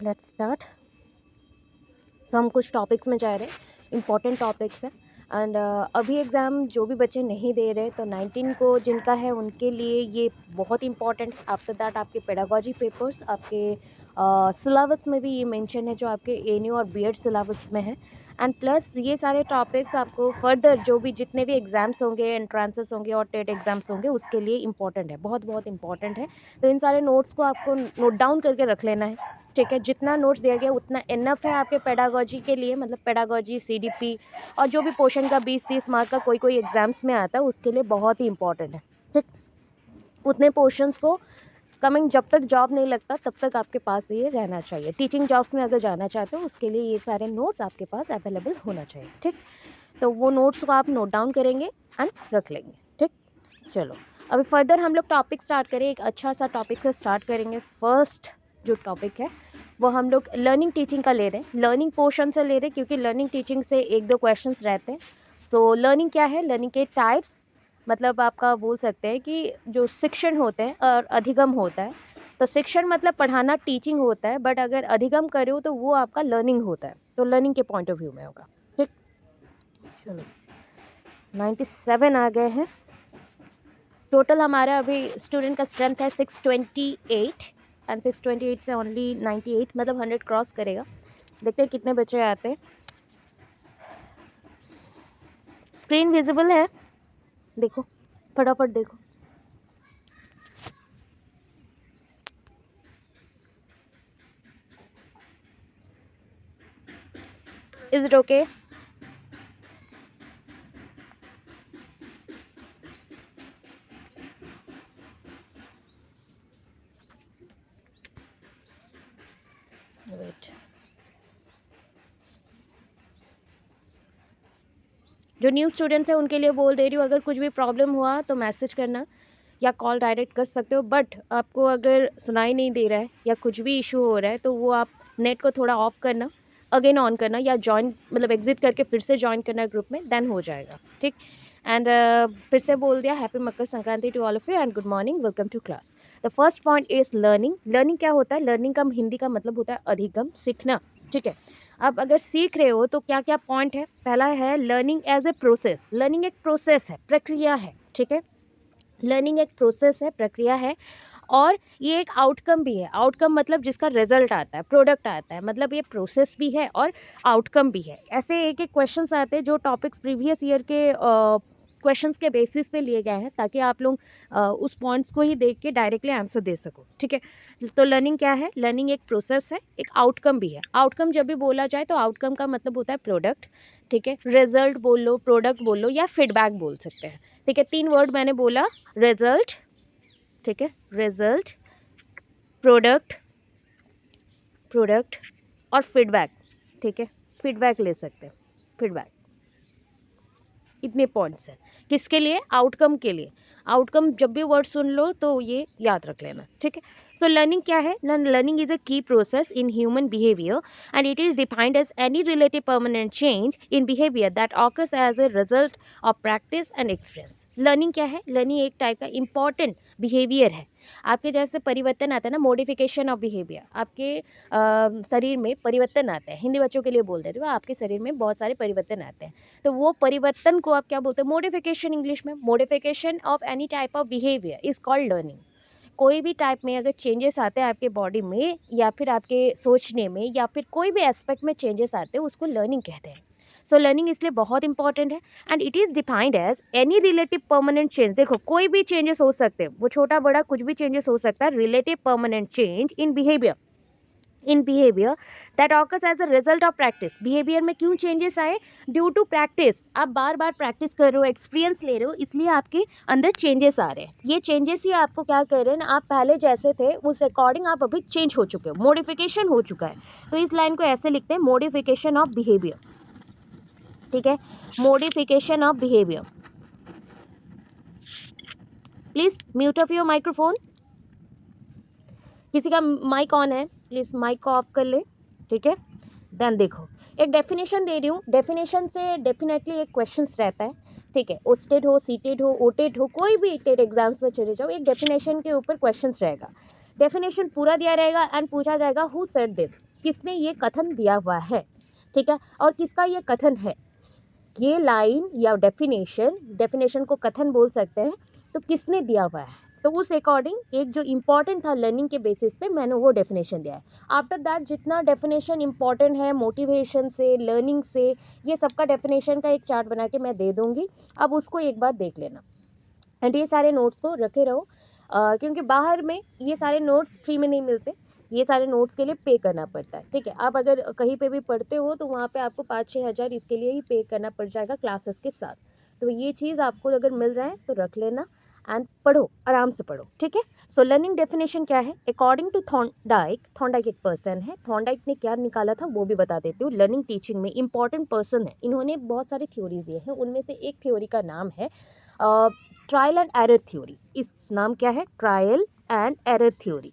Let's start. सो हम कुछ topics में जा रहे हैं, इंपॉर्टेंट टॉपिक्स हैं। एंड अभी एग्ज़ाम जो भी बच्चे नहीं दे रहे तो 19 को जिनका है उनके लिए ये बहुत इंपॉर्टेंट है। आफ्टर दैट आपके पेडागॉजी पेपर्स, आपके सिलेबस में भी ये मेंशन है जो आपके एएनयू और बीएड सिलेबस में है। एंड प्लस ये सारे टॉपिक्स आपको फर्दर जो भी जितने भी एग्ज़ाम्स होंगे, एंट्रांसेस होंगे और टेट एग्ज़ाम्स होंगे उसके लिए इंपॉर्टेंट है, बहुत बहुत इंपॉर्टेंट है। तो इन सारे नोट्स को आपको नोट डाउन करके रख लेना है, ठीक है। जितना नोट्स दिया गया उतना इनफ है आपके पेडागॉजी के लिए, मतलब पेडागॉजी, सीडीपी और जो भी पोर्शन का 20-30 मार्क का कोई कोई एग्जाम्स में आता है उसके लिए बहुत ही इंपॉर्टेंट है, ठीक। उतने पोर्शंस को कमिंग जब तक जॉब नहीं लगता तब तक आपके पास ये रहना चाहिए। टीचिंग जॉब्स में अगर जाना चाहते हो उसके लिए ये सारे नोट्स आपके पास अवेलेबल होना चाहिए, ठीक। तो वो नोट्स को आप नोट डाउन करेंगे एंड रख लेंगे, ठीक। चलो अभी फर्दर हम लोग टॉपिक स्टार्ट करें, एक अच्छा सा टॉपिक से स्टार्ट करेंगे। फर्स्ट जो टॉपिक है वो हम लोग लर्निंग टीचिंग का ले रहे हैं, लर्निंग पोर्शन से ले रहे हैं क्योंकि लर्निंग टीचिंग से 1-2 क्वेश्चंस रहते हैं। सो लर्निंग क्या है, लर्निंग के टाइप्स, मतलब आपका बोल सकते हैं कि जो शिक्षण होते हैं और अधिगम होता है। तो शिक्षण मतलब पढ़ाना, टीचिंग होता है, बट अगर अधिगम करो तो वो आपका लर्निंग होता है। तो लर्निंग के पॉइंट ऑफ व्यू में होगा, ठीक। चलो 97 आ गए हैं। टोटल हमारा अभी स्टूडेंट का स्ट्रेंथ है 628 एंड 628 से ओनली 98, मतलब 100 क्रॉस करेगा। देखते हैं कितने बच्चे आते हैं। स्क्रीन विजिबल है, देखो फटाफट देखो। Is it okay? वेट, जो न्यू स्टूडेंट्स हैं उनके लिए बोल दे रही हूँ, अगर कुछ भी प्रॉब्लम हुआ तो मैसेज करना या कॉल डायरेक्ट कर सकते हो। बट आपको अगर सुनाई नहीं दे रहा है या कुछ भी इशू हो रहा है तो वो आप नेट को थोड़ा ऑफ करना, अगेन ऑन करना या ज्वाइन मतलब एग्जिट करके फिर से ज्वाइन करना ग्रुप में, देन हो जाएगा, ठीक। एंड फिर से बोल दिया, happy Makar Sankranti to all of you and good morning, welcome to class. The first point is learning. Learning क्या होता है? लर्निंग का हिंदी का मतलब होता है अधिगम, सीखना, ठीक है। अब अगर सीख रहे हो तो क्या क्या पॉइंट है? पहला है learning as a process. Learning एक प्रोसेस है, प्रक्रिया है, ठीक है। लर्निंग एक प्रोसेस है, प्रक्रिया है, और ये एक आउटकम भी है। आउटकम मतलब जिसका रिजल्ट आता है, प्रोडक्ट आता है, मतलब ये प्रोसेस भी है और आउटकम भी है। ऐसे एक एक क्वेश्चंस आते हैं जो टॉपिक्स प्रीवियस ईयर के क्वेश्चंस के बेसिस पे लिए गए हैं ताकि आप लोग उस पॉइंट्स को ही देख के डायरेक्टली आंसर दे सको, ठीक है। तो लर्निंग क्या है? लर्निंग एक प्रोसेस है, एक आउटकम भी है। आउटकम जब भी बोला जाए तो आउटकम का मतलब होता है प्रोडक्ट, ठीक है। रिजल्ट बोल लो, प्रोडक्ट बोल लो या फीडबैक बोल सकते हैं, ठीक है। 3 वर्ड मैंने बोला, रिजल्ट, ठीक है, रिजल्ट, प्रोडक्ट, प्रोडक्ट और फीडबैक, ठीक है। फीडबैक ले सकते हैं, फीडबैक। इतने पॉइंट्स हैं किसके लिए? आउटकम के लिए। आउटकम जब भी वर्ड सुन लो तो ये याद रख लेना, ठीक है। सो लर्निंग क्या है? Learning is a key process in human behaviour and it is defined as any relative permanent change in behaviour that occurs as a result of practice and experience. Learning क्या है? लर्निंग एक type का important behaviour है। आपके जैसे परिवर्तन आता है ना, मोडिफिकेशन ऑफ बिहेवियर, आपके शरीर में परिवर्तन आता है। हिंदी बच्चों के लिए बोल देते हो, आपके शरीर में बहुत सारे परिवर्तन आते हैं। तो वो परिवर्तन को आप क्या बोलते हैं? मोडिफिकेशन, इंग्लिश में। Modification of any type of behaviour is called learning. कोई भी टाइप में अगर चेंजेस आते हैं आपके बॉडी में या फिर आपके सोचने में या फिर कोई भी एस्पेक्ट में चेंजेस आते हैं उसको लर्निंग कहते हैं। सो लर्निंग इसलिए बहुत इंपॉर्टेंट है and it is defined as any relative permanent change. देखो कोई भी चेंजेस हो सकते हैं, वो छोटा बड़ा कुछ भी चेंजेस हो सकता है। Relative permanent change in behaviour, in behaviour that occurs as a result of practice. Behaviour में क्यों चेंजेस आए? Due to practice. आप बार बार प्रैक्टिस कर रहे हो, एक्सपीरियंस ले रहे हो, इसलिए आपके अंदर चेंजेस आ रहे हैं। ये चेंजेस ही आपको क्या कर रहे हैं ना, आप पहले जैसे थे उस अकॉर्डिंग आप अभी चेंज हो चुके हो, मोडिफिकेशन हो चुका है। तो इस लाइन को ऐसे लिखते हैं, मोडिफिकेशन ऑफ बिहेवियर, ठीक है। Modification of behaviour. Please mute of your microphone. किसी का माइक ऑन है, प्लीज माइक को ऑफ कर ले, ठीक है। देन देखो, एक डेफिनेशन दे रही हूँ। डेफिनेशन से डेफिनेटली एक क्वेश्चन रहता है, ठीक है। ओस्टेड हो, सीटेड हो, ओटेड हो, कोई भी टेट एग्जाम्स में चले जाओ, एक डेफिनेशन के ऊपर क्वेश्चन रहेगा। डेफिनेशन पूरा दिया रहेगा एंड पूछा जाएगा हु सेड दिस, किसने ये कथन दिया हुआ है, ठीक है, और किसका ये कथन है, ये लाइन या डेफिनेशन को कथन बोल सकते हैं, तो किसने दिया हुआ है, तो उस अकॉर्डिंग एक जो इम्पॉर्टेंट था लर्निंग के बेसिस पे मैंने वो डेफिनेशन दिया है। आफ्टर दैट जितना डेफिनेशन इम्पॉर्टेंट है मोटिवेशन से, लर्निंग से, ये सबका डेफिनेशन का एक चार्ट बना के मैं दे दूंगी, अब उसको एक बार देख लेना। एंड ये सारे नोट्स को रखे रहो, क्योंकि बाहर में ये सारे नोट्स फ्री में नहीं मिलते, ये सारे नोट्स के लिए पे करना पड़ता है, ठीक है। आप अगर कहीं पे भी पढ़ते हो तो वहाँ पे आपको 5-6 हज़ार इसके लिए ही पे करना पड़ जाएगा क्लासेस के साथ। तो ये चीज़ आपको अगर मिल रहा है तो रख लेना एंड पढ़ो, आराम से पढ़ो, ठीक है। सो लर्निंग डेफिनेशन क्या है, अकॉर्डिंग टू थॉर्नडाइक एक पर्सन है, थॉर्नडाइक ने क्या निकाला था वो भी बता देती हूँ। लर्निंग टीचिंग में इंपॉर्टेंट पर्सन है, इन्होंने बहुत सारी थ्योरीज दिए हैं, उनमें से एक थ्योरी का नाम है ट्रायल एंड एरर थ्योरी। इस नाम क्या है, ट्रायल एंड एरर थ्योरी,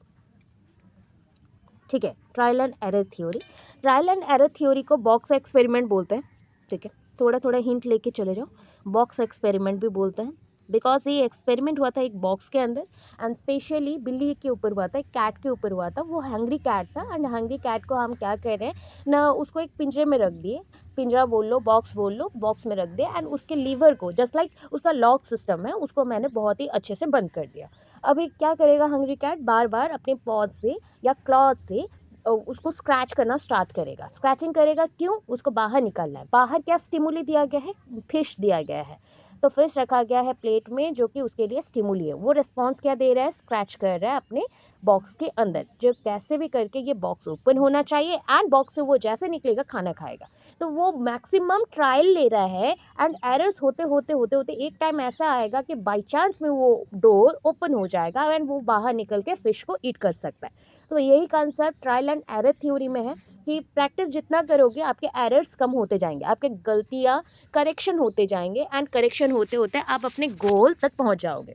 ठीक है, trial and error theory. Trial and error theory को बॉक्स एक्सपेरिमेंट बोलते हैं, ठीक है, थोड़ा थोड़ा हिंट लेके चले जाओ, बॉक्स एक्सपेरिमेंट भी बोलते हैं, बिकॉज ये एक्सपेरिमेंट हुआ था एक बॉक्स के अंदर एंड स्पेशली बिल्ली के ऊपर हुआ था, एक कैट के ऊपर हुआ था, वो हैंग्री कैट था एंड हैंग्री कैट को हम क्या कर रहे हैं ना, उसको एक पिंजरे में रख दिए, पिंजरा बोल लो, बॉक्स बोल लो, बॉक्स में रख दिया एंड उसके लीवर को जस्ट लाइक उसका लॉक सिस्टम है उसको मैंने बहुत ही अच्छे से बंद कर दिया। अभी क्या करेगा हंग्री कैट, बार बार अपने पॉज से या क्लॉथ से उसको स्क्रैच करना स्टार्ट करेगा, स्क्रैचिंग करेगा, क्यों, उसको बाहर निकालना है। बाहर क्या स्टिमुली दिया गया है, फिश दिया गया है, तो फिश रखा गया है प्लेट में जो कि उसके लिए स्टिमुली है, वो रिस्पॉन्स क्या दे रहा है, स्क्रैच कर रहा है अपने बॉक्स के अंदर, जो कैसे भी करके ये बॉक्स ओपन होना चाहिए एंड बॉक्स से वो जैसे निकलेगा खाना खाएगा। तो वो मैक्सिमम ट्रायल ले रहा है एंड एरर्स होते होते होते होते एक टाइम ऐसा आएगा कि बाई चांस में वो डोर ओपन हो जाएगा एंड वो बाहर निकल के फिश को ईट कर सकता है। तो यही concept trial and error theory में है कि प्रैक्टिस जितना करोगे आपके एरर्स कम होते जाएंगे, आपके गलतियाँ करेक्शन होते जाएंगे एंड करेक्शन होते होते आप अपने गोल तक पहुंच जाओगे।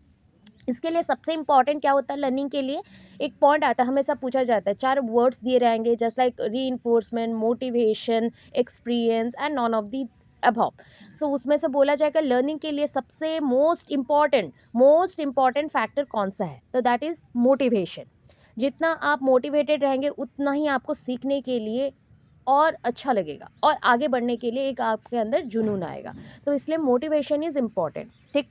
इसके लिए सबसे इंपॉर्टेंट क्या होता है लर्निंग के लिए, एक पॉइंट आता है, हमेशा पूछा जाता है, 4 वर्ड्स दिए रहेंगे just like reinforcement, motivation, experience and none of the above. So उसमें से बोला जाएगा लर्निंग के लिए सबसे मोस्ट इम्पॉर्टेंट फैक्टर कौन सा है, तो दैट इज मोटिवेशन। जितना आप मोटिवेटेड रहेंगे उतना ही आपको सीखने के लिए और अच्छा लगेगा और आगे बढ़ने के लिए एक आपके अंदर जुनून आएगा, तो इसलिए मोटिवेशन इज इम्पॉर्टेंट, ठीक।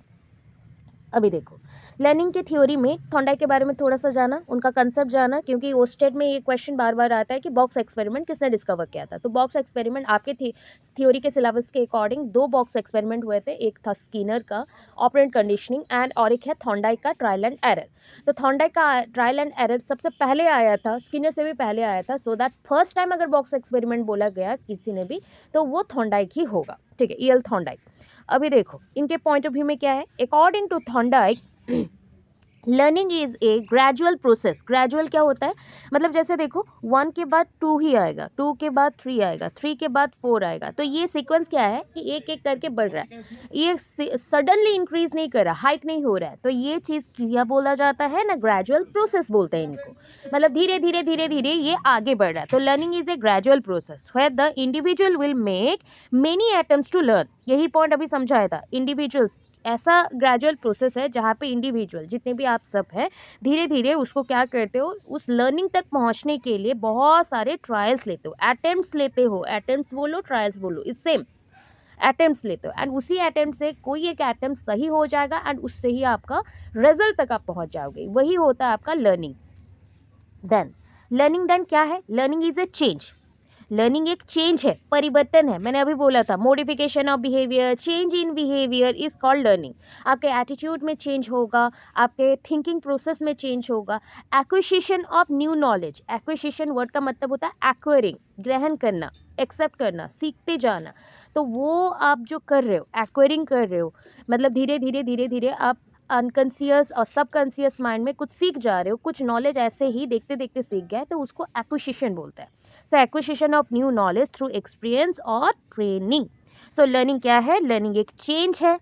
अभी देखो लर्निंग की थ्योरी में थॉर्नडाइक के बारे में थोड़ा सा जाना, उनका कंसेप्ट जाना, क्योंकि ओस्टेड में ये क्वेश्चन बार बार आता है कि बॉक्स एक्सपेरिमेंट किसने डिस्कवर किया था। तो बॉक्स एक्सपेरिमेंट आपके थ्योरी के सिलेबस के अकॉर्डिंग 2 बॉक्स एक्सपेरिमेंट हुए थे, एक था स्किनर का ऑपरेंट कंडीशनिंग एंड और एक है थॉर्नडाइक का ट्रायल एंड एरर। तो थॉर्नडाइक का ट्रायल एंड एरर सबसे पहले आया था, स्किनर से भी पहले आया था, सो दैट फर्स्ट टाइम अगर बॉक्स एक्सपेरिमेंट बोला गया किसी ने भी तो वो थॉर्नडाइक ही होगा, ठीक है, ईएल थॉर्नडाइक। अभी देखो इनके पॉइंट ऑफ व्यू में क्या है, according to Thorndike learning is a gradual process. Gradual क्या होता है, मतलब जैसे देखो 1 के बाद 2 ही आएगा, 2 के बाद 3 आएगा, 3 के बाद 4 आएगा, तो ये सीक्वेंस क्या है कि एक एक करके बढ़ रहा है, ये सडनली इंक्रीज नहीं कर रहा, हाइक नहीं हो रहा है, तो ये चीज़ क्या बोला जाता है ना, ग्रेजुअल प्रोसेस बोलते हैं इनको, मतलब धीरे धीरे धीरे धीरे ये आगे बढ़ रहा है। तो learning is a gradual process where the individual will make many attempts to learn, यही पॉइंट अभी समझाया था। इंडिविजुअल्स ऐसा ग्रेजुअल प्रोसेस है जहाँ पे इंडिविजुअल जितने भी आप सब हैं धीरे धीरे उसको क्या करते हो, उस लर्निंग तक पहुँचने के लिए बहुत सारे ट्रायल्स लेते हो, अटेम्प्ट्स लेते हो, अटेम्प्ट्स बोलो ट्रायल्स बोलो, इस सेम अटेम्प्ट्स लेते हो एंड उसी अटेम्प्ट से कोई एक अटेम्प्ट सही हो जाएगा एंड उससे ही आपका रिजल्ट तक आप पहुँच जाओगे, वही होता है आपका लर्निंग। लर्निंग क्या है, learning is A change, learning एक चेंज है, परिवर्तन है, मैंने अभी बोला था modification of behaviour, change in behaviour is called learning. आपके एटीट्यूड में चेंज होगा, आपके थिंकिंग प्रोसेस में चेंज होगा, acquisition of new knowledge, acquisition word का मतलब होता है एक्वायरिंग, ग्रहण करना, एक्सेप्ट करना, सीखते जाना, तो वो आप जो कर रहे हो एक्वायरिंग कर रहे हो, मतलब धीरे धीरे धीरे धीरे आप अनकॉन्शियस और सबकॉन्शियस माइंड में कुछ सीख जा रहे हो, कुछ नॉलेज ऐसे ही देखते देखते सीख गए, तो उसको एक्विजिशन बोलते हैं। So acquisition of new knowledge through experience और ट्रेनिंग। सो लर्निंग क्या है, लर्निंग एक चेंज है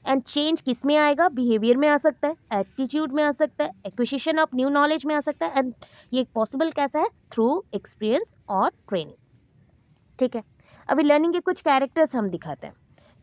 एंड चेंज किस में आएगा, बिहेवियर में आ सकता है, एटीट्यूड में आ सकता है, एक्विजिशन ऑफ न्यू नॉलेज में आ सकता है एंड ये पॉसिबल कैसा है, थ्रू एक्सपीरियंस और ट्रेनिंग, ठीक है। अभी लर्निंग के कुछ कैरेक्टर्स हम दिखाते हैं,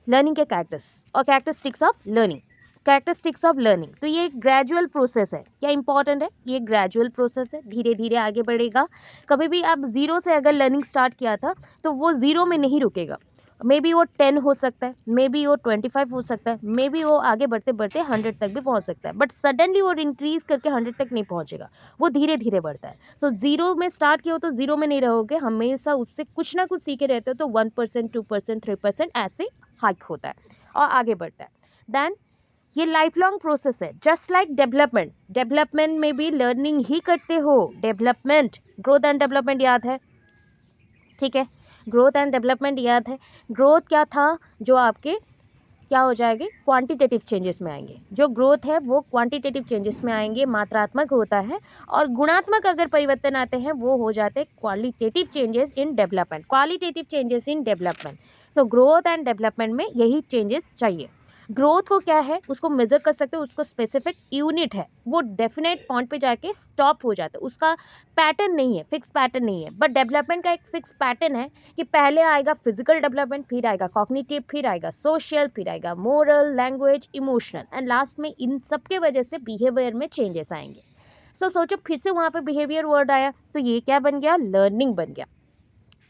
लर्निंग के कैरेक्टर्स और characteristics of learning. Characteristics of learning, तो ये एक ग्रेजुअल प्रोसेस है। क्या इंपॉर्टेंट है, ये ग्रेजुअल प्रोसेस है, धीरे धीरे आगे बढ़ेगा। कभी भी आप जीरो से अगर लर्निंग स्टार्ट किया था तो वो जीरो में नहीं रुकेगा। मे बी वो 10 हो सकता है, मे बी वो 25 हो सकता है, मे बी वो आगे बढ़ते बढ़ते 100 तक भी पहुंच सकता है, बट सडनली वो इंक्रीज करके 100 तक नहीं पहुंचेगा, वो धीरे धीरे बढ़ता है। सो जीरो में स्टार्ट किया हो तो जीरो में नहीं रहोगे, हमेशा उससे कुछ ना कुछ सीखे रहते हो, तो 1%, 2%, 3% ऐसे हाइक होता है और आगे बढ़ता है। देन ये लाइफ लॉन्ग प्रोसेस है, जस्ट लाइक डेवलपमेंट। डेवलपमेंट में भी लर्निंग ही करते हो। डेवलपमेंट, ग्रोथ एंड डेवलपमेंट याद है, ठीक है, ग्रोथ एंड डेवलपमेंट याद है। ग्रोथ क्या था, जो आपके क्या हो जाएंगे, क्वांटिटेटिव चेंजेस में आएंगे। जो ग्रोथ है वो क्वांटिटेटिव चेंजेस में आएंगे, मात्रात्मक होता है, और गुणात्मक अगर परिवर्तन आते हैं वो हो जाते हैं qualitative changes in development. Qualitative changes in development, so growth and development में यही चेंजेस चाहिए। ग्रोथ को क्या है, उसको मेजर कर सकते हो, उसको स्पेसिफिक यूनिट है, वो डेफिनेट पॉइंट पे जाके स्टॉप हो जाता है, उसका पैटर्न नहीं है, फिक्स पैटर्न नहीं है। बट डेवलपमेंट का एक फिक्स पैटर्न है कि पहले आएगा फिजिकल डेवलपमेंट, फिर आएगा कॉग्निटिव, फिर आएगा सोशल, फिर आएगा moral, language, emotional, and last में इन सब के वजह से बिहेवियर में चेंजेस आएंगे। सो सोचो, फिर से वहाँ पे बिहेवियर वर्ड आया तो ये क्या बन गया, लर्निंग बन गया।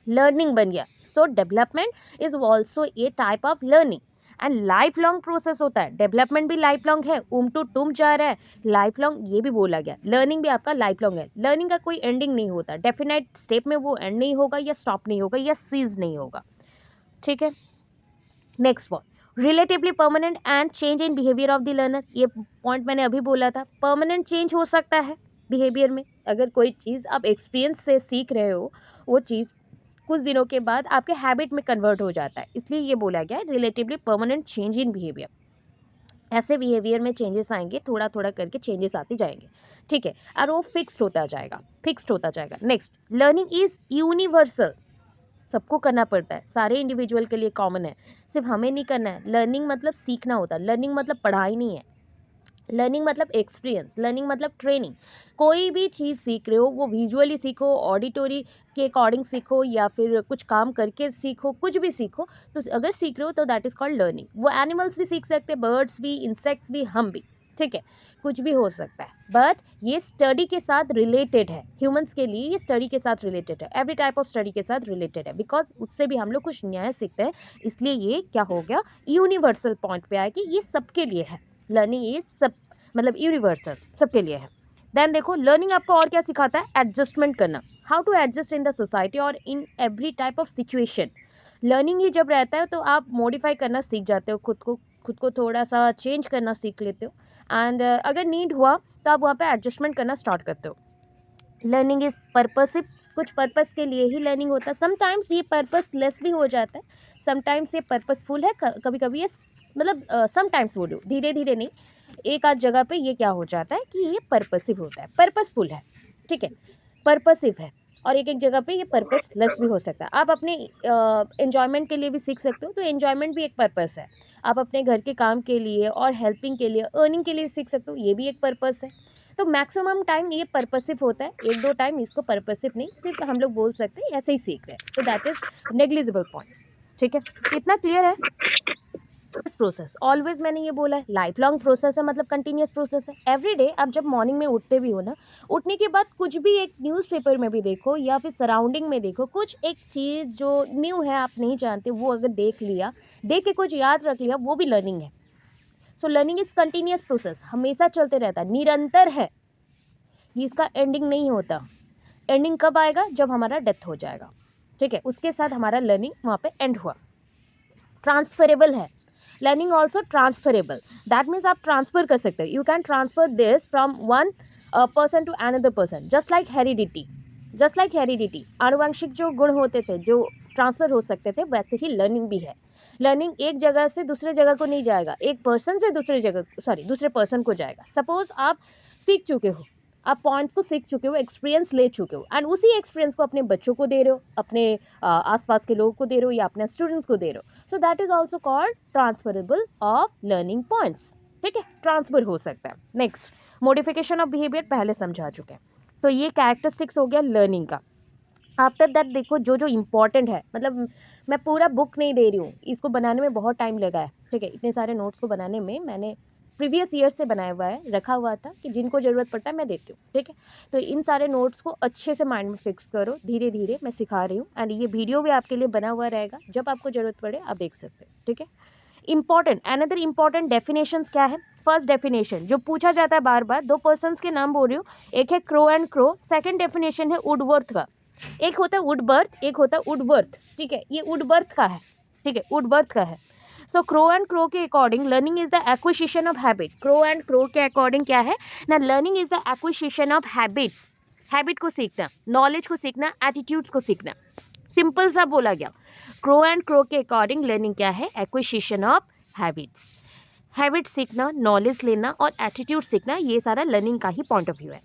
लर्निंग बन गया। सो development is also a type of learning and life long process होता है। डेवलपमेंट भी लाइफ लॉन्ग है, टू टूम जा रहा है, लाइफ लॉन्ग ये भी बोला गया। लर्निंग भी आपका लाइफ लॉन्ग है। लर्निंग का कोई एंडिंग नहीं होता, डेफिनेट स्टेप में वो एंड नहीं होगा या स्टॉप नहीं होगा या सीज नहीं होगा, ठीक है। Next point, relatively permanent and change in behaviour of the learner. ये पॉइंट मैंने अभी बोला था, परमानेंट चेंज हो सकता है बिहेवियर में। अगर कोई चीज़ आप एक्सपीरियंस से सीख रहे हो, वो चीज़ कुछ दिनों के बाद आपके हैबिट में कन्वर्ट हो जाता है, इसलिए ये बोला गया है relatively permanent change in behaviour. ऐसे बिहेवियर में चेंजेस आएंगे, थोड़ा थोड़ा करके चेंजेस आते जाएंगे, ठीक है, और वो फिक्स्ड होता जाएगा, फिक्स्ड होता जाएगा। नेक्स्ट, लर्निंग इज यूनिवर्सल, सबको करना पड़ता है, सारे इंडिविजुअल के लिए कॉमन है, सिर्फ हमें नहीं करना है। लर्निंग मतलब सीखना होता है, लर्निंग मतलब पढ़ाई नहीं है। लर्निंग मतलब एक्सपीरियंस, लर्निंग मतलब ट्रेनिंग। कोई भी चीज़ सीख रहे हो वो विजुअली सीखो, ऑडिटोरी के अकॉर्डिंग सीखो, या फिर कुछ काम करके सीखो, कुछ भी सीखो, तो अगर सीख रहे हो तो दैट इज़ कॉल्ड लर्निंग। वो एनिमल्स भी सीख सकते हैं, बर्ड्स भी, इंसेक्ट्स भी, हम भी, ठीक है, कुछ भी हो सकता है। बट ये स्टडी के साथ रिलेटेड है, ह्यूमंस के लिए ये स्टडी के साथ रिलेटेड है, एवरी टाइप ऑफ स्टडी के साथ रिलेटेड है, बिकॉज उससे भी हम लोग कुछ नया सीखते हैं, इसलिए ये क्या हो गया, यूनिवर्सल पॉइंट पे आया कि ये सबके लिए है। लर्निंग ये सब मतलब यूनिवर्सल, सबके लिए है। देन देखो, लर्निंग आपको और क्या सिखाता है, एडजस्टमेंट करना, how to adjust in the society और in every type of situation. Learning ही जब रहता है तो आप मॉडिफाई करना सीख जाते हो, खुद को थोड़ा सा चेंज करना सीख लेते हो, एंड अगर नीड हुआ तो आप वहाँ पे एडजस्टमेंट करना स्टार्ट करते हो। लर्निंग इज पर्पसिव, कुछ पर्पस के लिए ही लर्निंग होता है। समटाइम्स ये पर्पस लेस भी हो जाता है, समटाइम्स ये पर्पसफुल है, कभी कभी ये मतलब समटाइम्स बोलो, धीरे धीरे नहीं, एक आध जगह पे ये क्या हो जाता है कि ये पर्पसिव होता है, पर्पसफुल है, ठीक है, पर्पसिव है, और एक एक जगह पे ये पर्पस लेस भी हो सकता है। आप अपने एन्जॉयमेंट के लिए भी सीख सकते हो, तो एन्जॉयमेंट भी एक पर्पस है। आप अपने घर के काम के लिए और हेल्पिंग के लिए, अर्निंग के लिए सीख सकते हो, ये भी एक पर्पस है। तो मैक्सिमम टाइम ये पर्पसिव होता है, एक दो टाइम इसको पर्पसिव नहीं, सिर्फ हम लोग बोल सकते हैं ऐसे ही सीख रहे हैं, तो दैट इज नेग्लिजिबल पॉइंट्स, ठीक है, इतना क्लियर है। प्रोसेस ऑलवेज, मैंने ये बोला है, लाइफ लॉन्ग प्रोसेस है, मतलब कंटिन्यूस प्रोसेस है। एवरी डे आप जब मॉर्निंग में उठते भी हो ना, उठने के बाद कुछ भी एक न्यूज़पेपर में भी देखो या फिर सराउंडिंग में देखो, कुछ एक चीज़ जो न्यू है, आप नहीं जानते, वो अगर देख लिया, देख के कुछ याद रख लिया, वो भी लर्निंग है। So learning is continuous process, हमेशा चलते रहता है, निरंतर है, इसका एंडिंग नहीं होता। एंडिंग कब आएगा, जब हमारा डेथ हो जाएगा, ठीक है, उसके साथ हमारा लर्निंग वहाँ पे एंड हुआ। ट्रांसफरेबल है, learning also transferable, that means आप ट्रांसफर कर सकते हो, you can transfer this from one person to another person, just like heredity. Just like heredity, आनुवंशिक जो गुण होते थे जो ट्रांसफर हो सकते थे, वैसे ही लर्निंग भी है। लर्निंग एक जगह से दूसरे जगह को नहीं जाएगा, एक पर्सन से दूसरे पर्सन को जाएगा। सपोज आप सीख चुके हो, आप पॉइंट्स को सीख चुके हो, एक्सपीरियंस ले चुके हो, एंड उसी एक्सपीरियंस को अपने बच्चों को दे रहे हो, अपने आसपास के लोगों को दे रहे हो, या अपने स्टूडेंट्स को दे रहे हो, so that is also called transferable of learning points, ठीक है, ट्रांसफर हो सकता है। नेक्स्ट, मोडिफिकेशन ऑफ बिहेवियर पहले समझा चुके हैं, सो ये कैरेक्टरिस्टिक्स हो गया लर्निंग का। आफ्टर दैट देखो, जो जो इम्पॉर्टेंट है, मतलब मैं पूरा बुक नहीं दे रही हूँ, इसको बनाने में बहुत टाइम लगा है, ठीक है, इतने सारे नोट्स को बनाने में मैंने प्रीवियस ईयर से बनाया हुआ है, रखा हुआ था कि जिनको ज़रूरत पड़ता है मैं देती हूँ, ठीक है। तो इन सारे नोट्स को अच्छे से माइंड में फिक्स करो, धीरे धीरे मैं सिखा रही हूँ, एंड ये वीडियो भी आपके लिए बना हुआ रहेगा, जब आपको ज़रूरत पड़े आप देख सकते हो, ठीक है। इंपॉर्टेंट, अनदर इंपॉर्टेंट डेफिनेशंस क्या है। फर्स्ट डेफिनेशन जो पूछा जाता है बार बार, दो पर्सन्स के नाम बोल रही हूँ, एक है crow and crow, second definition है वुडवर्थ का। एक होता है वुडबर्थ, एक होता है वुडवर्थ, ठीक है, ये वुडबर्थ का है, ठीक है, वुडबर्थ का है। सो क्रो एंड क्रो के according learning is the acquisition of habit. Crow and crow के अकॉर्डिंग क्या है ना, learning is the acquisition of habit, habit को सीखना, नॉलेज को सीखना, एटीट्यूड्स को सीखना, सिंपल सा बोला गया। क्रो एंड क्रो के अकॉर्डिंग लर्निंग क्या है, एक्विजिशन ऑफ हैबिट्स, हैबिट सीखना, नॉलेज लेना और एटीट्यूड सीखना, ये सारा लर्निंग का ही पॉइंट ऑफ व्यू है।